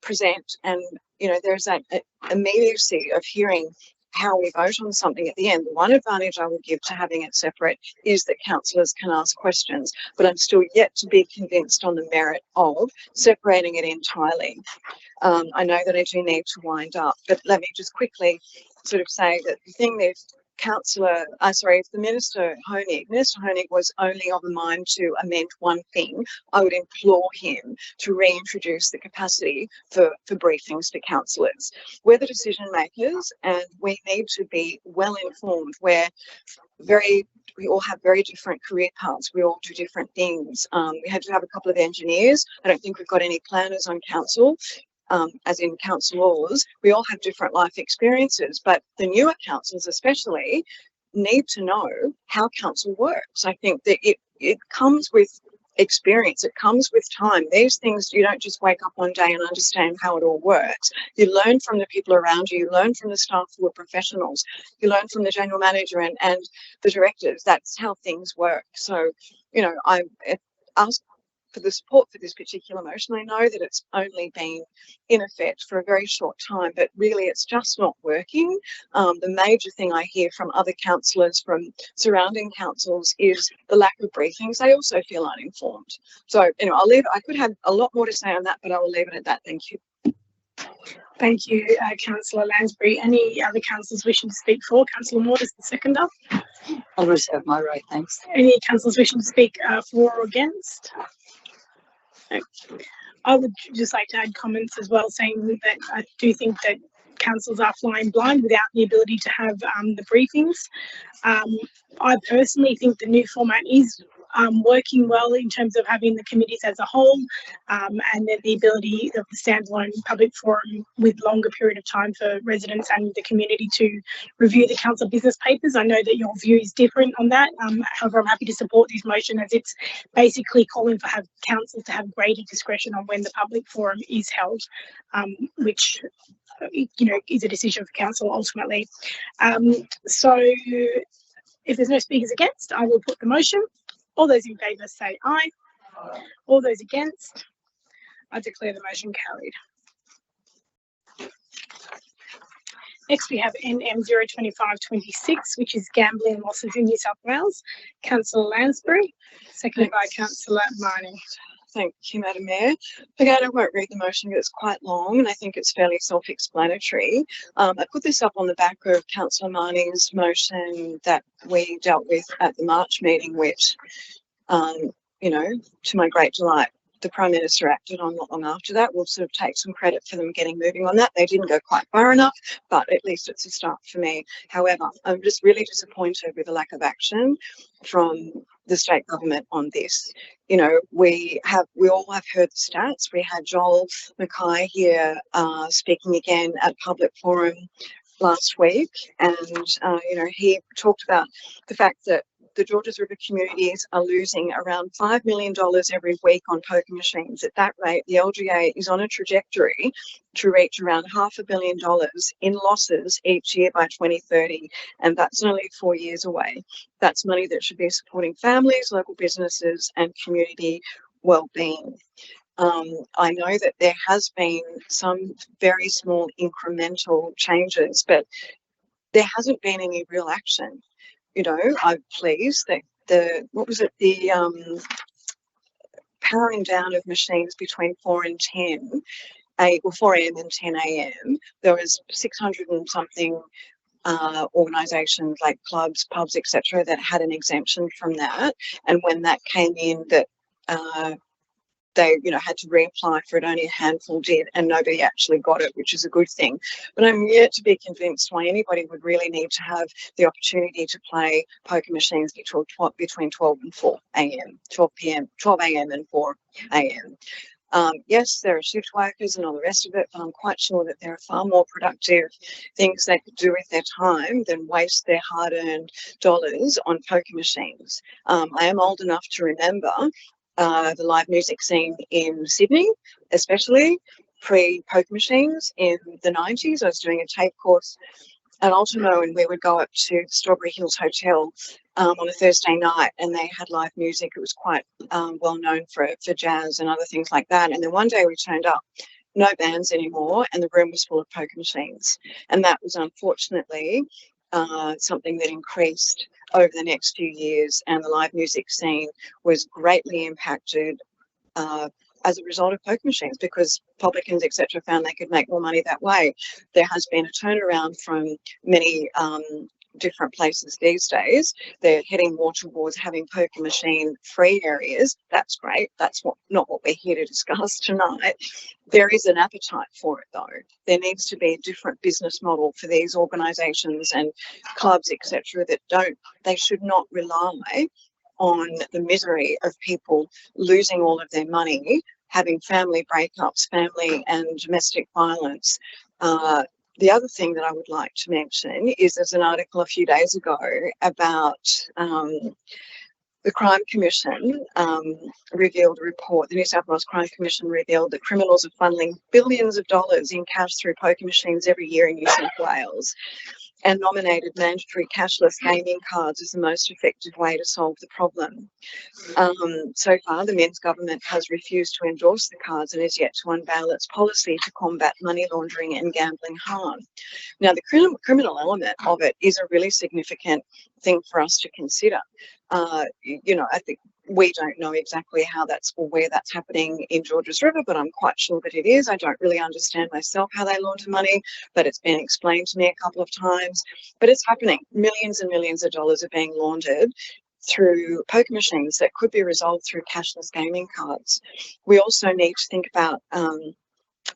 present and, you know, there's that immediacy of hearing how we vote on something at the end. The one advantage I would give to having it separate is that councillors can ask questions, but I'm still yet to be convinced on the merit of separating it entirely. I know that I do need to wind up, but let me just quickly sort of say that the thing that if the Minister Honig was only of a mind to amend one thing, I would implore him to reintroduce the capacity for briefings for councillors. We're the decision makers and we need to be well informed. We all have very different career paths. We all do different things. We had to have a couple of engineers. I don't think we've got any planners on council. As in councillors, we all have different life experiences, but the newer councillors especially need to know how council works. I think that it comes with experience, it comes with time. These things, you don't just wake up one day and understand how it all works. You learn from the people around you, you learn from the staff who are professionals, you learn from the general manager and the directors. That's how things work. So, you know, I ask for the support for this particular motion. I know that it's only been in effect for a very short time, but really it's just not working. The major thing I hear from other councillors from surrounding councils is the lack of briefings. They also feel uninformed. So anyway, I'll leave it. I could have a lot more to say on that, but I will leave it at that. Thank you. Thank you, Councillor Lansbury. Any other councillors wishing to speak for? Councillor Maud is the seconder. I'll reserve my right, thanks. Any councillors wishing to speak for or against? I would just like to add comments as well, saying that I do think that councils are flying blind without the ability to have the briefings. I personally think the new format is working well in terms of having the committees as a whole, and then the ability of the standalone public forum with longer period of time for residents and the community to review the council business papers. I know that your view is different on that. However, I'm happy to support this motion as it's basically calling for council to have greater discretion on when the public forum is held, which, you know, is a decision for council ultimately. So if there's no speakers against, I will put the motion. All those in favour say aye. All those against, I declare the motion carried. Next we have NM 02526, which is gambling losses in New South Wales. Councillor Lansbury, seconded by Councillor Marnie. Thank you, Madam Mayor. Again, I won't read the motion because it's quite long and I think it's fairly self-explanatory. I put this up on the back of Councillor Marnie's motion that we dealt with at the March meeting, which, you know, to my great delight, the Prime Minister acted on not long after that. We'll sort of take some credit for them getting moving on that. They didn't go quite far enough, but at least it's a start for me. However, I'm just really disappointed with the lack of action from the state government on this. You know, we all have heard the stats. We had Joel Mackay here speaking again at Public Forum last week, and you know, he talked about the fact that the Georges River communities are losing around $5 million every week on poker machines. At that rate, the LGA is on a trajectory to reach around $500 million in losses each year by 2030, and that's only 4 years away. That's money that should be supporting families, local businesses, and community well-being. I know that there has been some very small incremental changes, but there hasn't been any real action. You know, I'm pleased that the powering down of machines between 4 and 10, 4 a.m. and 10 a.m. There was 600 and something organisations like clubs, pubs, etc., that had an exemption from that. And when that came in, that they, you know, had to reapply for it. Only a handful did, and nobody actually got it, which is a good thing. But I'm yet to be convinced why anybody would really need to have the opportunity to play poker machines between 12 and 4 a.m., 12 a.m. and 4 a.m. Yes, there are shift workers and all the rest of it, but I'm quite sure that there are far more productive things they could do with their time than waste their hard-earned dollars on poker machines. I am old enough to remember the live music scene in Sydney, especially pre-poker machines in the 90s. I was doing a tape course at Ultimo, and we would go up to the Strawberry Hills Hotel on a Thursday night, and they had live music. It was quite well known for jazz and other things like that. And then one day we turned up, no bands anymore, and the room was full of poker machines. And that was unfortunately something that increased over the next few years, and the live music scene was greatly impacted as a result of poker machines, because publicans, etc., found they could make more money that way. There has been a turnaround from many different places these days. They're heading more towards having poker machine free areas. That's great. That's not what we're here to discuss tonight. There is an appetite for it, though. There needs to be a different business model for these organisations and clubs, etc., they should not rely on the misery of people losing all of their money, having family breakups, family and domestic violence. The other thing that I would like to mention is there's an article a few days ago about the Crime Commission revealed a report. The New South Wales Crime Commission revealed that criminals are funneling billions of dollars in cash through poker machines every year in New South Wales, and nominated mandatory cashless gaming cards as the most effective way to solve the problem. So far, the Men's government has refused to endorse the cards and is yet to unveil its policy to combat money laundering and gambling harm. Now, the criminal element of it is a really significant thing for us to consider. You know, I think we don't know exactly how that's or where that's happening in Georges River, but I'm quite sure that it is. I don't really understand myself how they launder money, but it's been explained to me a couple of times. But it's happening. Millions and millions of dollars are being laundered through poker machines that could be resolved through cashless gaming cards. We also need to think about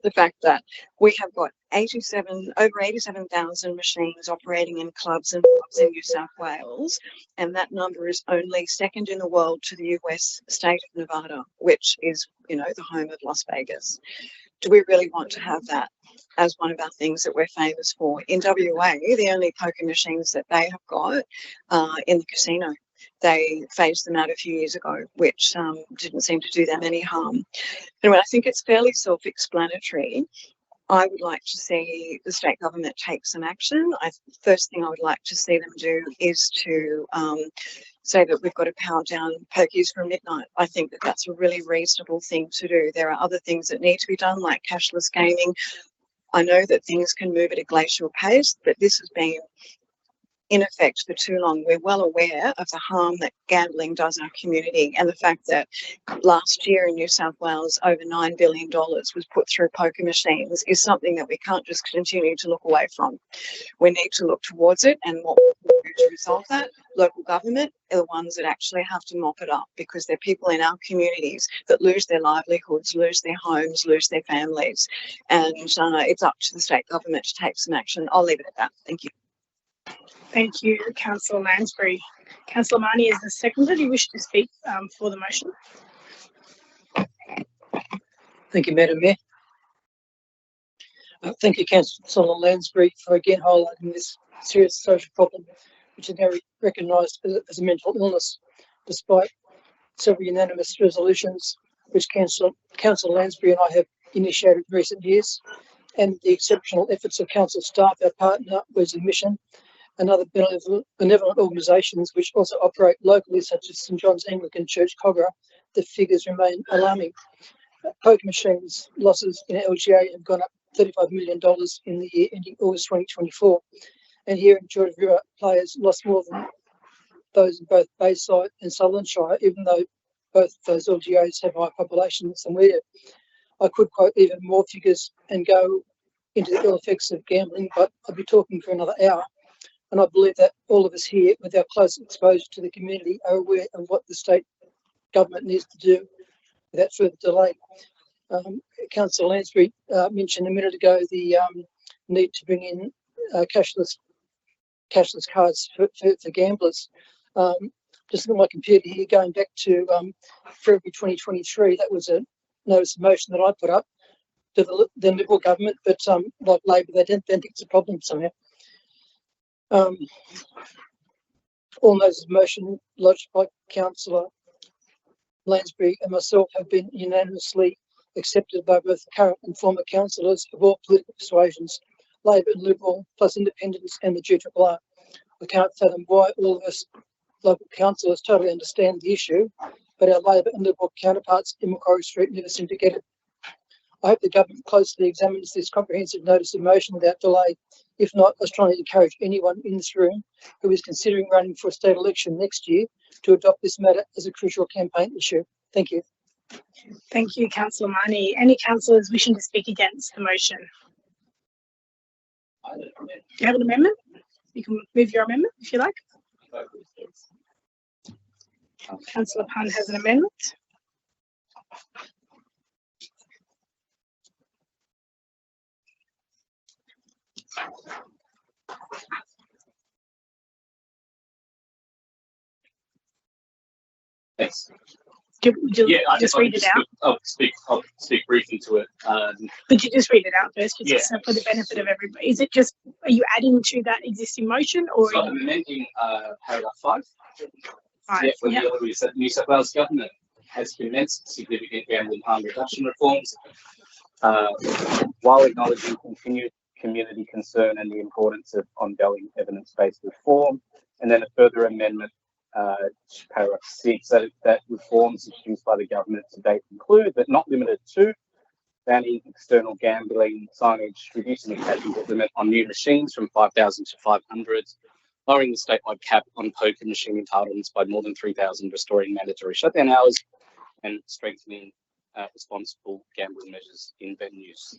the fact that we have got over 87,000 machines operating in clubs and pubs in New South Wales, and that number is only second in the world to the US state of Nevada, which is, you know, the home of Las Vegas. Do we really want to have that as one of our things that we're famous for? In WA, the only poker machines that they have got in the casino. They phased them out a few years ago, which didn't seem to do them any harm. Anyway, I think it's fairly self-explanatory. I would like to see the state government take some action. First thing I would like to see them do is to say that we've got to power down pokies from midnight. I think that that's a really reasonable thing to do. There are other things that need to be done, like cashless gaming. I know that things can move at a glacial pace, but this has been in effect for too long. We're well aware of the harm that gambling does our community, and the fact that last year in New South Wales over $9 billion was put through poker machines is something that we can't just continue to look away from. We need to look towards it, and what we do to resolve that, local government are the ones that actually have to mop it up, because they're people in our communities that lose their livelihoods, lose their homes, lose their families, and it's up to the state government to take some action. I'll leave it at that. Thank you. Thank you, Councillor Lansbury. Councillor Marnie is the seconder. Do you wish to speak for the motion? Thank you, Madam Mayor. Thank you, Councillor Lansbury, for again highlighting this serious social problem, which is now recognised as a mental illness, despite several unanimous resolutions which Councillor Lansbury and I have initiated in recent years, and the exceptional efforts of council staff, our partner, Wesley Mission, and other benevolent organisations which also operate locally, such as St John's Anglican Church, Cogra, the figures remain alarming. Poker machines losses in LGA have gone up $35 million in the year ending August 2024. And here in George River, players lost more than those in both Bayside and Sutherland Shire, even though both those LGAs have higher populations than we do. I could quote even more figures and go into the ill effects of gambling, but I'd be talking for another hour. And I believe that all of us here, with our close exposure to the community, are aware of what the state government needs to do without further delay. Councillor Lansbury mentioned a minute ago the need to bring in cashless cards for gamblers. Just on my computer here, going back to February 2023, that was a notice of motion that I put up to the Liberal government, but like Labor, they didn't think it's a problem somehow. All notices of motion lodged by Councillor Lansbury and myself have been unanimously accepted by both current and former councillors of all political persuasions, Labor and Liberal, plus Independents and the GRRR. I can't fathom why all of us local councillors totally understand the issue, but our Labor and Liberal counterparts in Macquarie Street never seem to get it. I hope the government closely examines this comprehensive notice of motion without delay. If not, I strongly encourage anyone in this room who is considering running for a state election next year to adopt this matter as a crucial campaign issue. Thank you. Thank you, Councillor Marnie. Any councillors wishing to speak against the motion? Do you have an amendment? You can move your amendment if you like. Councillor Pun has an amendment. Thanks. Yeah, just read it out. I'll speak briefly to it. But you just read it out first, just Yeah. for the benefit of everybody. Is it just, are you adding to that existing motion, or? So I'm amending paragraph 5. Five, When yeah. the New South Wales government has commenced significant gambling harm reduction reforms, while acknowledging continued community concern and the importance of ongoing evidence-based reform, and then a further amendment to paragraph 6 that reforms introduced by the government to date include, but not limited to, banning external gambling signage, reducing the cash limit on new machines from 5,000 to 500, lowering the statewide cap on poker machine entitlements by more than 3,000, restoring mandatory shutdown hours, and strengthening responsible gambling measures in venues.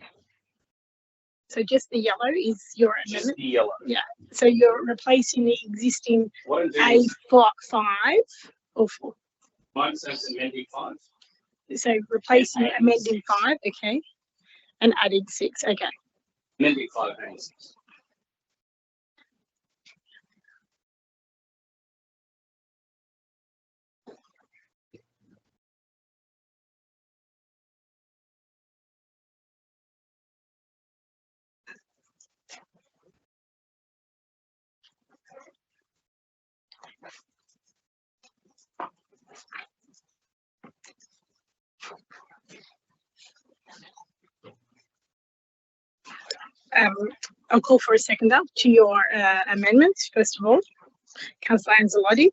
So just the yellow is your Just amendment? the yellow. Yeah. So you're replacing the existing What I'm doing A is block 5 or 4? mine says amending 5. So replacing And amending 5, okay, and adding 6, okay. Amending 5 and 6. I'll call for a seconder to your amendment, first of all, Councillor Anzalotti,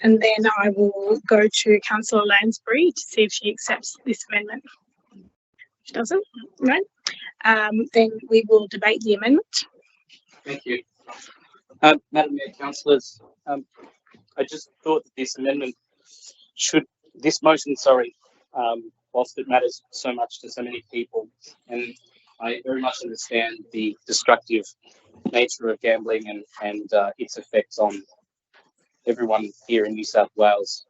and then I will go to Councillor Lansbury to see if she accepts this amendment. She doesn't, right? Then we will debate the amendment. Thank you. Madam Mayor, councillors, I just thought that this amendment whilst it matters so much to so many people, and I very much understand the destructive nature of gambling and its effects on everyone here in New South Wales.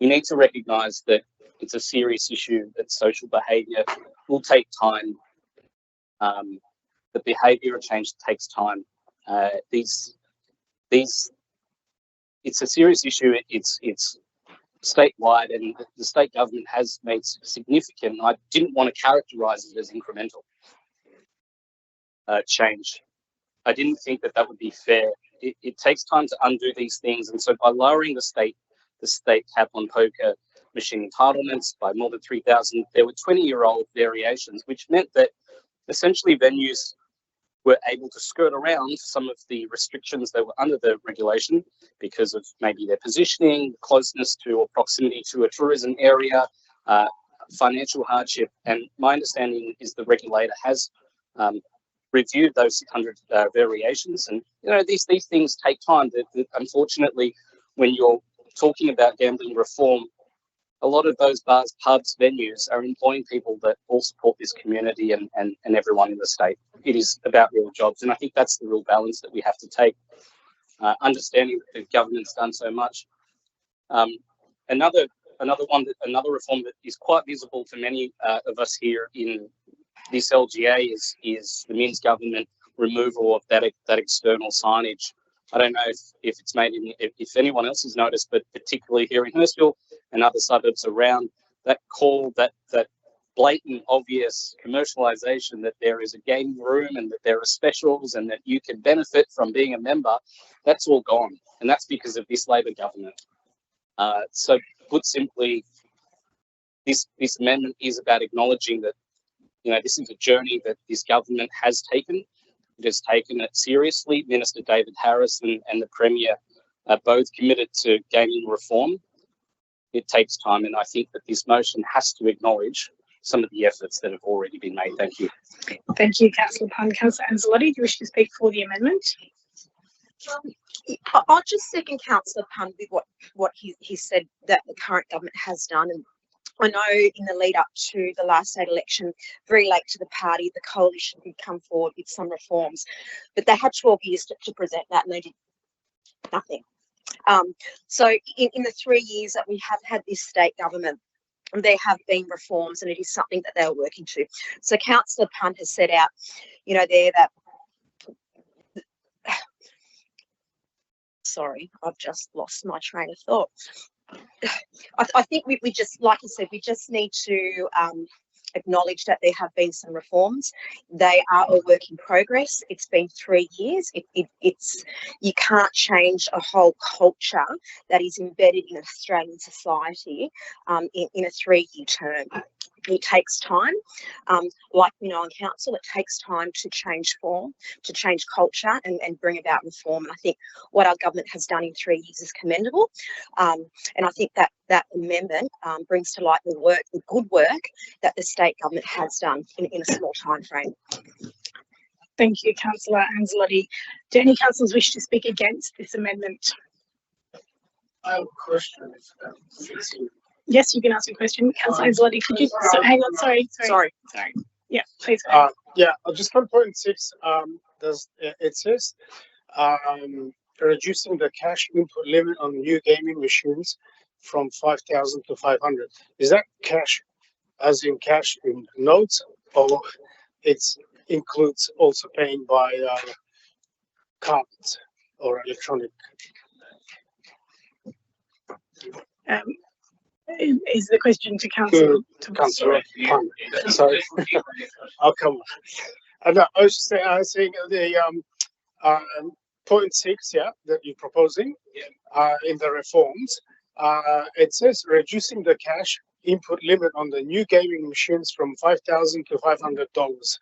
We need to recognise that it's a serious issue, that social behaviour will take time the behaviour change takes time. It's a serious issue. It's statewide, and the state government has made significant. I didn't want to characterise it as incremental change. I didn't think that that would be fair. It takes time to undo these things, and so by lowering the state cap on poker machine entitlements by more than 3,000, there were 20-year-old variations, which meant that essentially venues were able to skirt around some of the restrictions that were under the regulation because of maybe their positioning, closeness to or proximity to a tourism area, financial hardship. And my understanding is the regulator has reviewed those 600 variations. And, you know, these things take time. Unfortunately, when you're talking about gambling reform, a lot of those bars, pubs, venues are employing people that all support this community and everyone in the state. It is about real jobs. And I think that's the real balance that we have to take, understanding that the government's done so much. Another reform that is quite visible to many of us here in this LGA is the Minns government removal of that external signage. I don't know if it's made if anyone else has noticed, but particularly here in Hurstville and other suburbs around, that call, that blatant, obvious commercialisation that there is a gaming room and that there are specials and that you can benefit from being a member, that's all gone. And that's because of this Labor government. So put simply, this amendment is about acknowledging that, you know, this is a journey that this government has taken. It has taken it seriously. Minister David Harris and the Premier are both committed to gaming reform. It takes time, and I think that this motion has to acknowledge some of the efforts that have already been made. Thank you. Thank you, Councillor Pun. Councillor Anzalotti, do you wish to speak for the amendment? I'll just second Councillor Pun with what he said that the current government has done. And I know in the lead up to the last state election, very late to the party, the coalition did come forward with some reforms, but they had 12 years to present that and they did nothing. So in the 3 years that we have had this state government, there have been reforms and it is something that they are working to. So Councillor Pun has set out, you know, there that, sorry, I've just lost my train of thought. I think we just, like I said, we just need to acknowledge that there have been some reforms. They are a work in progress. It's been 3 years. It's you can't change a whole culture that is embedded in Australian society in a 3-year term. It takes time. Like we know on council, it takes time to change form, to change culture and bring about reform. And I think what our government has done in 3 years is commendable. And I think that amendment brings to light the good work that the state government has done in a small time frame. Thank you, Councillor Anzalotti. Do any councillors wish to speak against this amendment? I have a question. Yes, you can ask a question. Councillor Anzalotti, could you, hang on, sorry. Yeah, please go ahead. Yeah, just 1.6, it says reducing the cash input limit on new gaming machines from 5,000 to 500. Is that cash as in cash in notes, or it includes also paying by cards or electronic? Is the question to Councillor Pun. Sorry, I'll come on. And I was saying the 0.6, yeah, that you're proposing in the reforms. It says reducing the cash input limit on the new gaming machines from $5,000 to $500.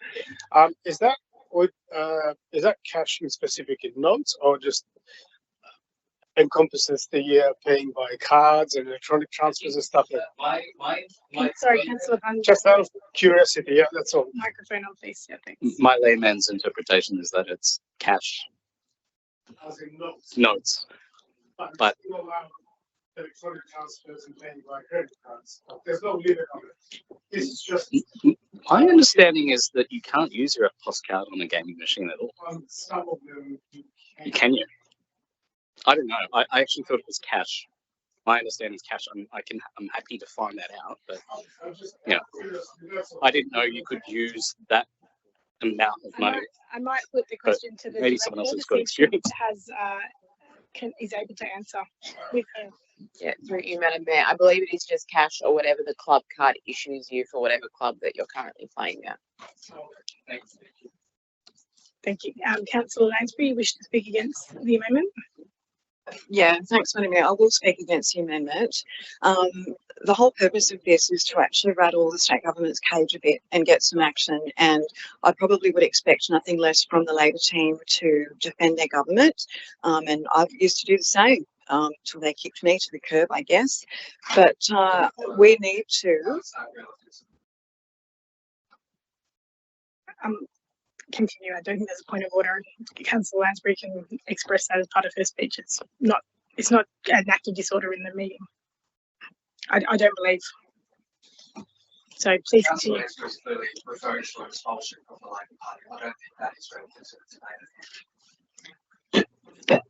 Is that cash in specific in notes, or just encompasses the paying by cards and electronic transfers and stuff like that? Sorry, Councillor Pun. Just out of curiosity, yeah, that's all. Microphone on, please. Yeah, thanks. My layman's interpretation is that it's cash As in notes. notes. But still allow electronic transfers and paying by credit cards. There's no limit on it. This is just my understanding is that you can't use your EFTPOS card on a gaming machine at all. on some of them. You can. I don't know. I actually thought it was cash. My understanding is cash. I'm happy to find that out, but yeah, I didn't know you could use that amount of money. I might put the question to the maybe director someone else to has got see if she experience. is able to answer with her. Yeah, through you, Madam Mayor. I believe it is just cash or whatever the club card issues you for whatever club that you're currently playing at. Thank you. Councillor Lansbury, you wish to speak against the amendment? Yeah, thanks, Madam Mayor. I will speak against the amendment. The whole purpose of this is to actually rattle the state government's cage a bit and get some action. And I probably would expect nothing less from the Labor team to defend their government. And I used to do the same till they kicked me to the curb, I guess. But we need to. Continue. I don't think there's a point of order. Councillor Lansbury can express that as part of her speech. It's not an active disorder in the meeting. I don't believe. So please continue.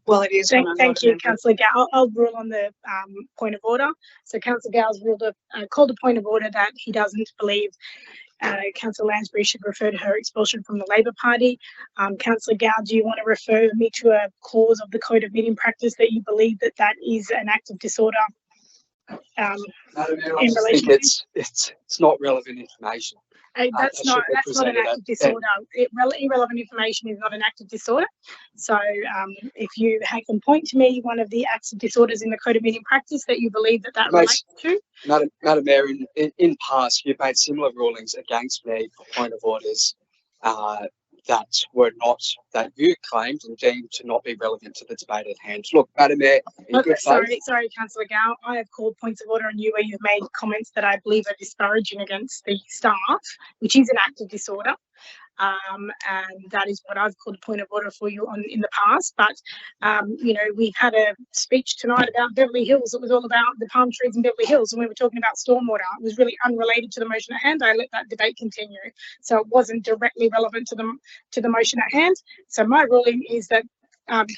Well, it is. Thank you, Councillor Gow. I'll rule on the point of order. So Councillor Gow's called a point of order that he doesn't believe Councillor Lansbury should refer to her expulsion from the Labor Party. Councillor Gow, do you want to refer me to a clause of the Code of Meeting Practice that you believe that is an act of disorder? Madam Mayor, I just think it's not relevant information. That's not an act of disorder. Irrelevant information is not an act of disorder. So if you can point to me one of the acts of disorders in the Code of Meeting Practice that you believe that relates to. Madam Mayor, in past you've made similar rulings against me for point of orders that you claimed and deemed to not be relevant to the debate at hand. Look, Madam Mayor, sorry, Councillor Gow, I have called points of order on you where you've made comments that I believe are disparaging against the staff, which is an act of disorder. And that is what I've called a point of order for you in the past. But, we've had a speech tonight about Beverly Hills. It was all about the palm trees in Beverly Hills. And we were talking about stormwater. It was really unrelated to the motion at hand. I let that debate continue. So it wasn't directly relevant to the motion at hand. So my ruling is that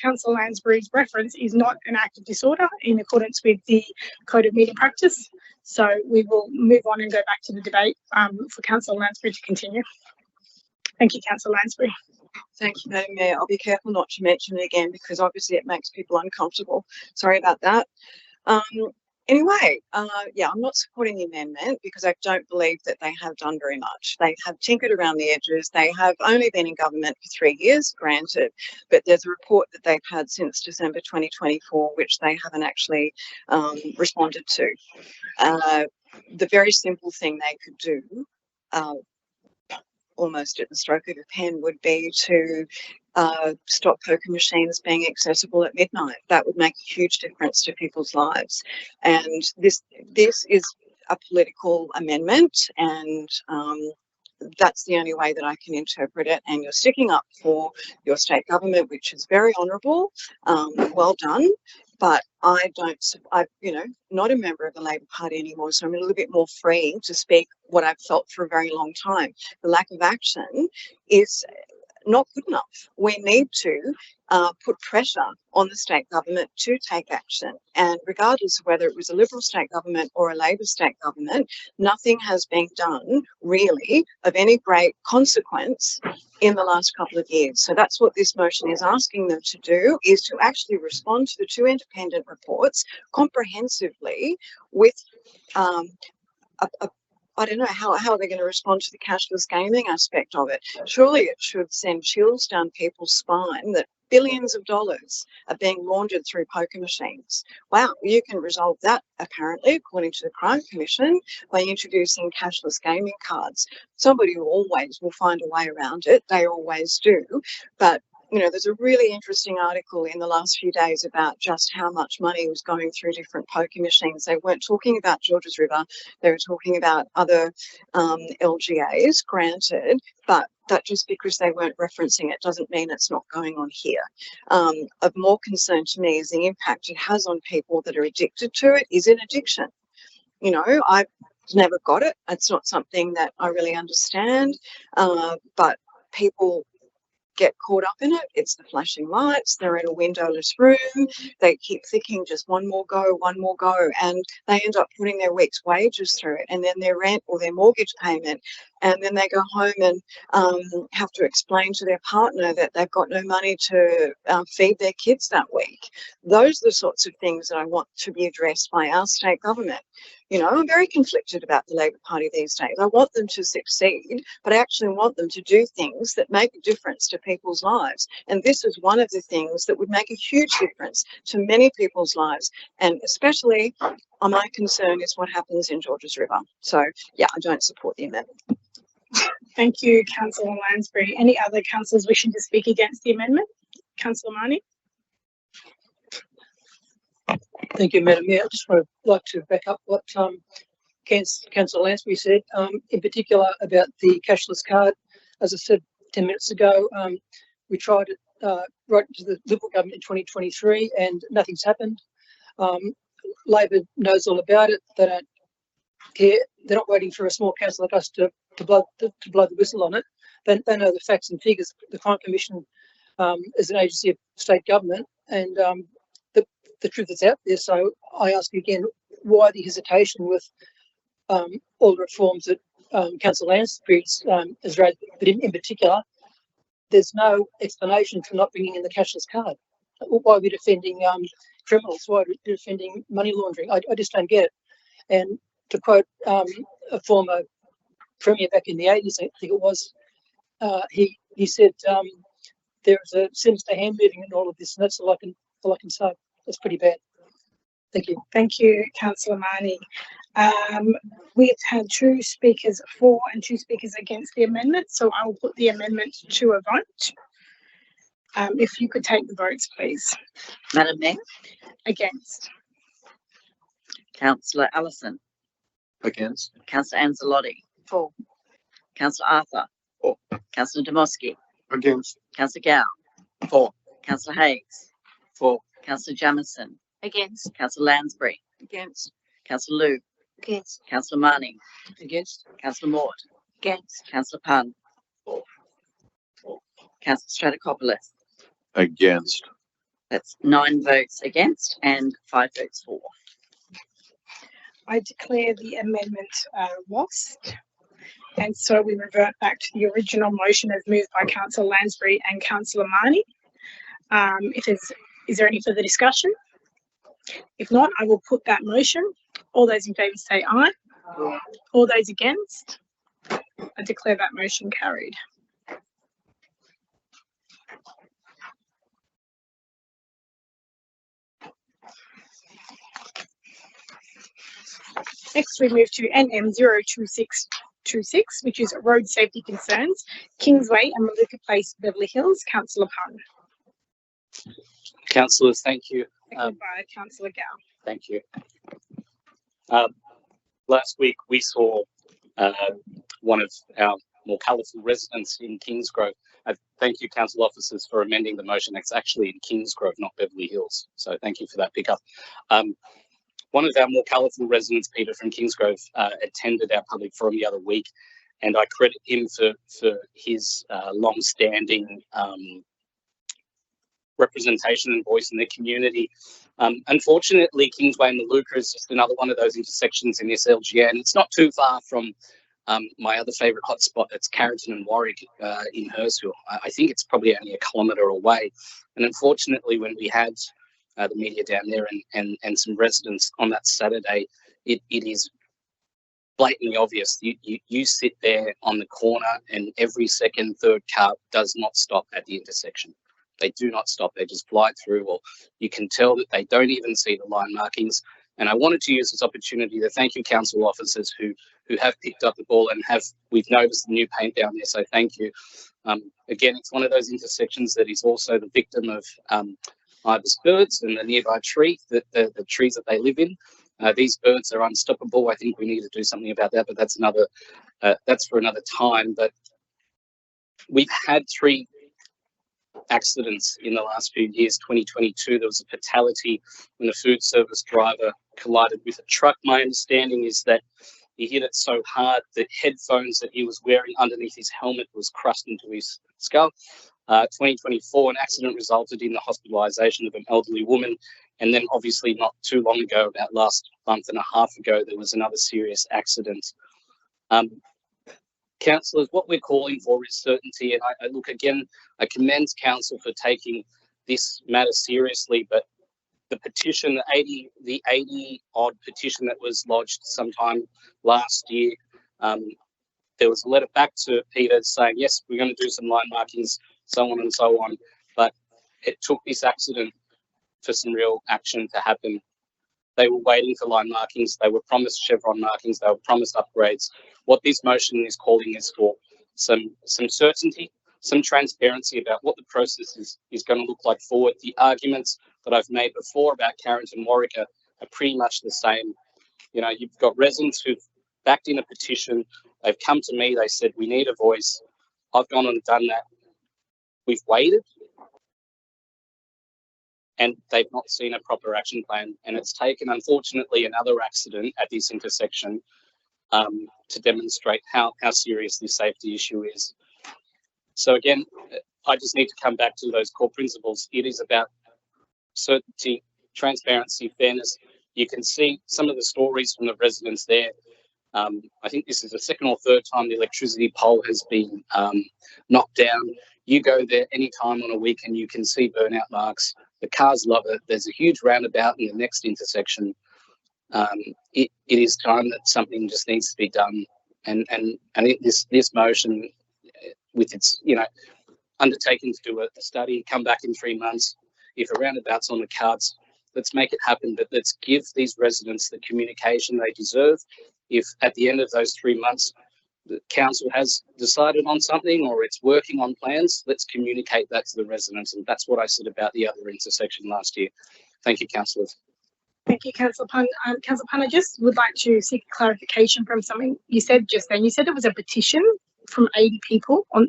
Councillor Lansbury's reference is not an act of disorder in accordance with the Code of Meeting Practice. So we will move on and go back to the debate for Councillor Lansbury to continue. Thank you, Councillor Lansbury. Thank you, Madam Mayor. I'll be careful not to mention it again because obviously it makes people uncomfortable. Sorry about that. Anyway, yeah, I'm not supporting the amendment because I don't believe that they have done very much. They have tinkered around the edges. They have only been in government for 3 years, granted, but there's a report that they've had since December 2024, which they haven't actually responded to. The very simple thing they could do, almost at the stroke of a pen, would be to stop poker machines being accessible at midnight. That would make a huge difference to people's lives. And this is a political amendment, and that's the only way that I can interpret it. And you're sticking up for your state government, which is very honourable. Well done. But I'm not a member of the Labor Party anymore, so I'm a little bit more free to speak what I've felt for a very long time. The lack of action is not good enough. We need to put pressure on the state government to take action. And regardless of whether it was a Liberal state government or a Labor state government, nothing has been done really of any great consequence in the last couple of years. So that's what this motion is asking them to do, is to actually respond to the 2 independent reports comprehensively with I don't know how they're going to respond to the cashless gaming aspect of it. Surely it should send chills down people's spine that billions of dollars are being laundered through poker machines. Wow, you can resolve that apparently, according to the Crime Commission, by introducing cashless gaming cards. Somebody always will find a way around it. They always do. But there's a really interesting article in the last few days about just how much money was going through different poker machines. They weren't talking about Georges River. They were talking about other LGAs, granted, but that just because they weren't referencing it doesn't mean it's not going on here. Of more concern to me is the impact it has on people that are addicted to it. Is it addiction? I've never got it. It's not something that I really understand, but people get caught up in it. It's the flashing lights. They're in a windowless room. They keep thinking just one more go, and they end up putting their week's wages through it, and then their rent or their mortgage payment, and then they go home and have to explain to their partner that they've got no money to feed their kids that week. Those are the sorts of things that I want to be addressed by our state government. You know, I'm very conflicted about the Labor Party these days. I want them to succeed, but I actually want them to do things that make a difference to people's lives. And this is one of the things that would make a huge difference to many people's lives. And especially, my concern is what happens in Georges River. So, yeah, I don't support the amendment. Thank you, Councillor Lansbury. Any other councillors wishing to speak against the amendment? Councillor Marnie? Thank you, Madam Mayor. I just would like to back up what Councillor Lansbury said, in particular about the cashless card. As I said 10 minutes ago, we tried it right into the Liberal government in 2023 and nothing's happened. Labor knows all about it. They don't care. They're not waiting for a small council like us to blow the whistle on it. They know the facts and figures. The Crime Commission is an agency of state government, and the truth is out there. So I ask you again, why the hesitation with all the reforms that Councillor Lansbury has raised, but in particular, there's no explanation for not bringing in the cashless card. Why are we defending criminals? Why are we defending money laundering? I just don't get it. And to quote a former premier back in the 80s, I think it was, he said there's a sinister hand moving in all of this, and that's all I can say. That's pretty bad. Thank you. Thank you, Councillor Marnie. We've had 2 speakers for and 2 speakers against the amendment, so I will put the amendment to a vote. If you could take the votes, please. Madam Mayor, Against. Councillor Allison, Against. Councillor Anzalotti, For. Councillor Arthur, For. Councillor Demoski, Against. Councillor Gow, For. Councillor Hayes, For. Councillor Jamison, Against. Councillor Lansbury, Against. Councillor Lou, Against. Councillor Marnie, Against. Councillor Mort, Against. Councillor Punn, Councillor Stratokopoulos. Against. That's 9 votes against and 5 votes for. I declare the amendment lost. And so we revert back to the original motion as moved by Councillor Lansbury and Councillor Marnie. Is there any further discussion? If not, I will put that motion. All those in favour say aye. All those against? I declare that motion carried. Next, we move to NM 02626, which is road safety concerns, Kingsway and Maluka Place, Beverly Hills. Councillor Punn. Councillors, thank you. Seconded by Councillor Gow. Thank you. Last week we saw one of our more colourful residents in Kingsgrove. Thank you, council officers, for amending the motion. It's actually in Kingsgrove, not Beverly Hills. So thank you for that pickup. One of our more colourful residents, Peter from Kingsgrove, attended our public forum the other week, and I credit him for his long-standing representation and voice in the community. Unfortunately, Kingsway and Maluka is just another one of those intersections in this LGN. It's not too far from my other favourite hotspot. It's Carrington and Warwick in Hurstville. I think it's probably only a kilometre away. And unfortunately, when we had the media down there and some residents on that Saturday, it is blatantly obvious. You sit there on the corner and every second, third car does not stop at the intersection. They do not stop. They just fly through, or you can tell that they don't even see the line markings. And I wanted to use this opportunity to thank you, council officers, who have picked up the ball and we've noticed the new paint down there. So thank you. Again, it's one of those intersections that is also the victim of ibis birds and the nearby tree, the trees that they live in. These birds are unstoppable. I think we need to do something about that, but that's for another time. But we've had 3 accidents in the last few years. 2022, there was a fatality when a food service driver collided with a truck. My understanding is that he hit it so hard that headphones that he was wearing underneath his helmet was crushed into his skull. 2024, an accident resulted in the hospitalisation of an elderly woman. And then obviously not too long ago, about last month and a half ago, there was another serious accident. Councillors, what we're calling for is certainty. And I look again, I commend council for taking this matter seriously, but the petition, the 80 odd petition that was lodged sometime last year, there was a letter back to Peter saying, yes, we're going to do some line markings, so on and so on. But it took this accident for some real action to happen. They were waiting for line markings. They were promised chevron markings. They were promised upgrades. What this motion is calling is for some certainty, some transparency about what the process is going to look like forward. The arguments that I've made before about Carrington Warwick are pretty much the same. You know, you've got residents who've backed in a petition. They've come to me. They said, we need a voice. I've gone and done that. We've waited. And they've not seen a proper action plan. And it's taken, unfortunately, another accident at this intersection to demonstrate how serious this safety issue is. So again, I just need to come back to those core principles. It is about certainty, transparency, fairness. You can see some of the stories from the residents there. I think this is the second or third time the electricity pole has been knocked down. You go there any time on a weekend, you can see burnout marks. The cars love it. There's a huge roundabout in the next intersection. It is time that something just needs to be done. And I think this motion, with its undertaking to do a study, come back in 3 months. If a roundabout's on the cards, let's make it happen. But let's give these residents the communication they deserve. If at the end of those 3 months the council has decided on something or it's working on plans, let's communicate that to the residents. And that's what I said about the other intersection last year. Thank you, councillors. Thank you, Councillor Pun. Councillor Pun, I just would like to seek clarification from something you said just then. You said there was a petition from 80 people on.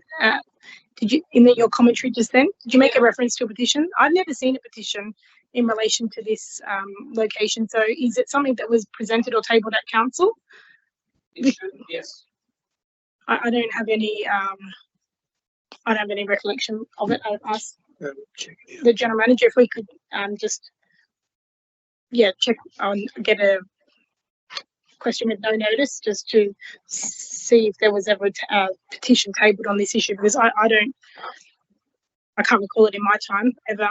Did you, in your commentary just then, did you make a reference to a petition? I've never seen a petition in relation to this location. So is it something that was presented or tabled at council? Yes. I don't have any. I don't have any recollection of it. I've asked the general manager if we could just check on, get a question with no notice, just to see if there was ever a petition tabled on this issue, because I can't recall it in my time ever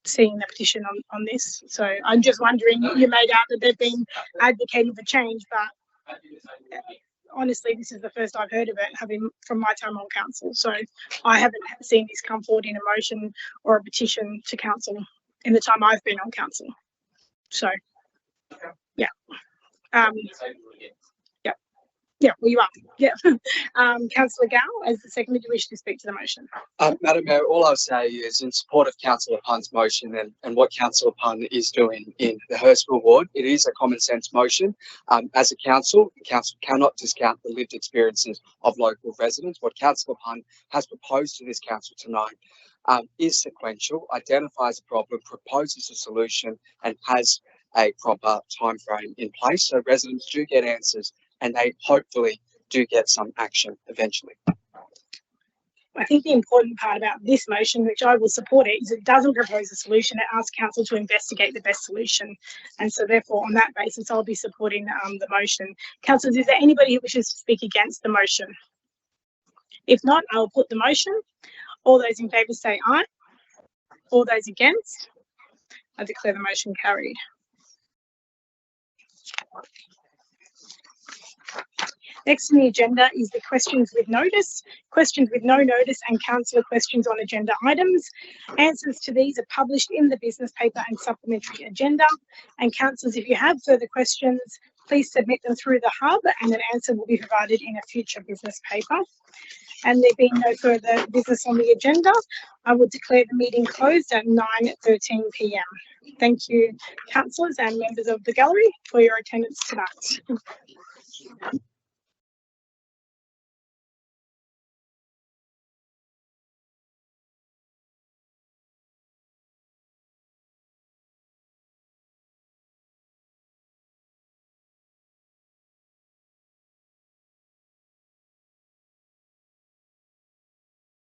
seeing the petition on this. So I'm just wondering, you made out that they've been advocating for change, but honestly, this is the first I've heard of it, having from my time on council. So I haven't seen this come forward in a motion or a petition to council in the time I've been on council. So, yeah. Well, you are. Yeah. Councillor Gow, as the seconder, do you wish to speak to the motion? Madam Mayor, all I'll say is in support of Councillor Pun's motion and what Councillor Pun is doing in the Hurstville ward, it is a common sense motion. As a council, the council cannot discount the lived experiences of local residents. What Councillor Pun has proposed to this council tonight is sequential, identifies a problem, proposes a solution, and has a proper time frame in place so residents do get answers and they hopefully do get some action eventually. I think the important part about this motion, which I will support it, is it doesn't propose a solution. It asks council to investigate the best solution. And so therefore, on that basis, I'll be supporting the motion. Councillors, is there anybody who wishes to speak against the motion? If not, I'll put the motion. All those in favour say aye. All those against? I declare the motion carried. Next on the agenda is the questions with notice. Questions with no notice and councillor questions on agenda items. Answers to these are published in the business paper and supplementary agenda. And councillors, if you have further questions, please submit them through the hub and an answer will be provided in a future business paper. And there being no further business on the agenda, I will declare the meeting closed at 9:13 p.m. Thank you, councillors and members of the gallery, for your attendance tonight.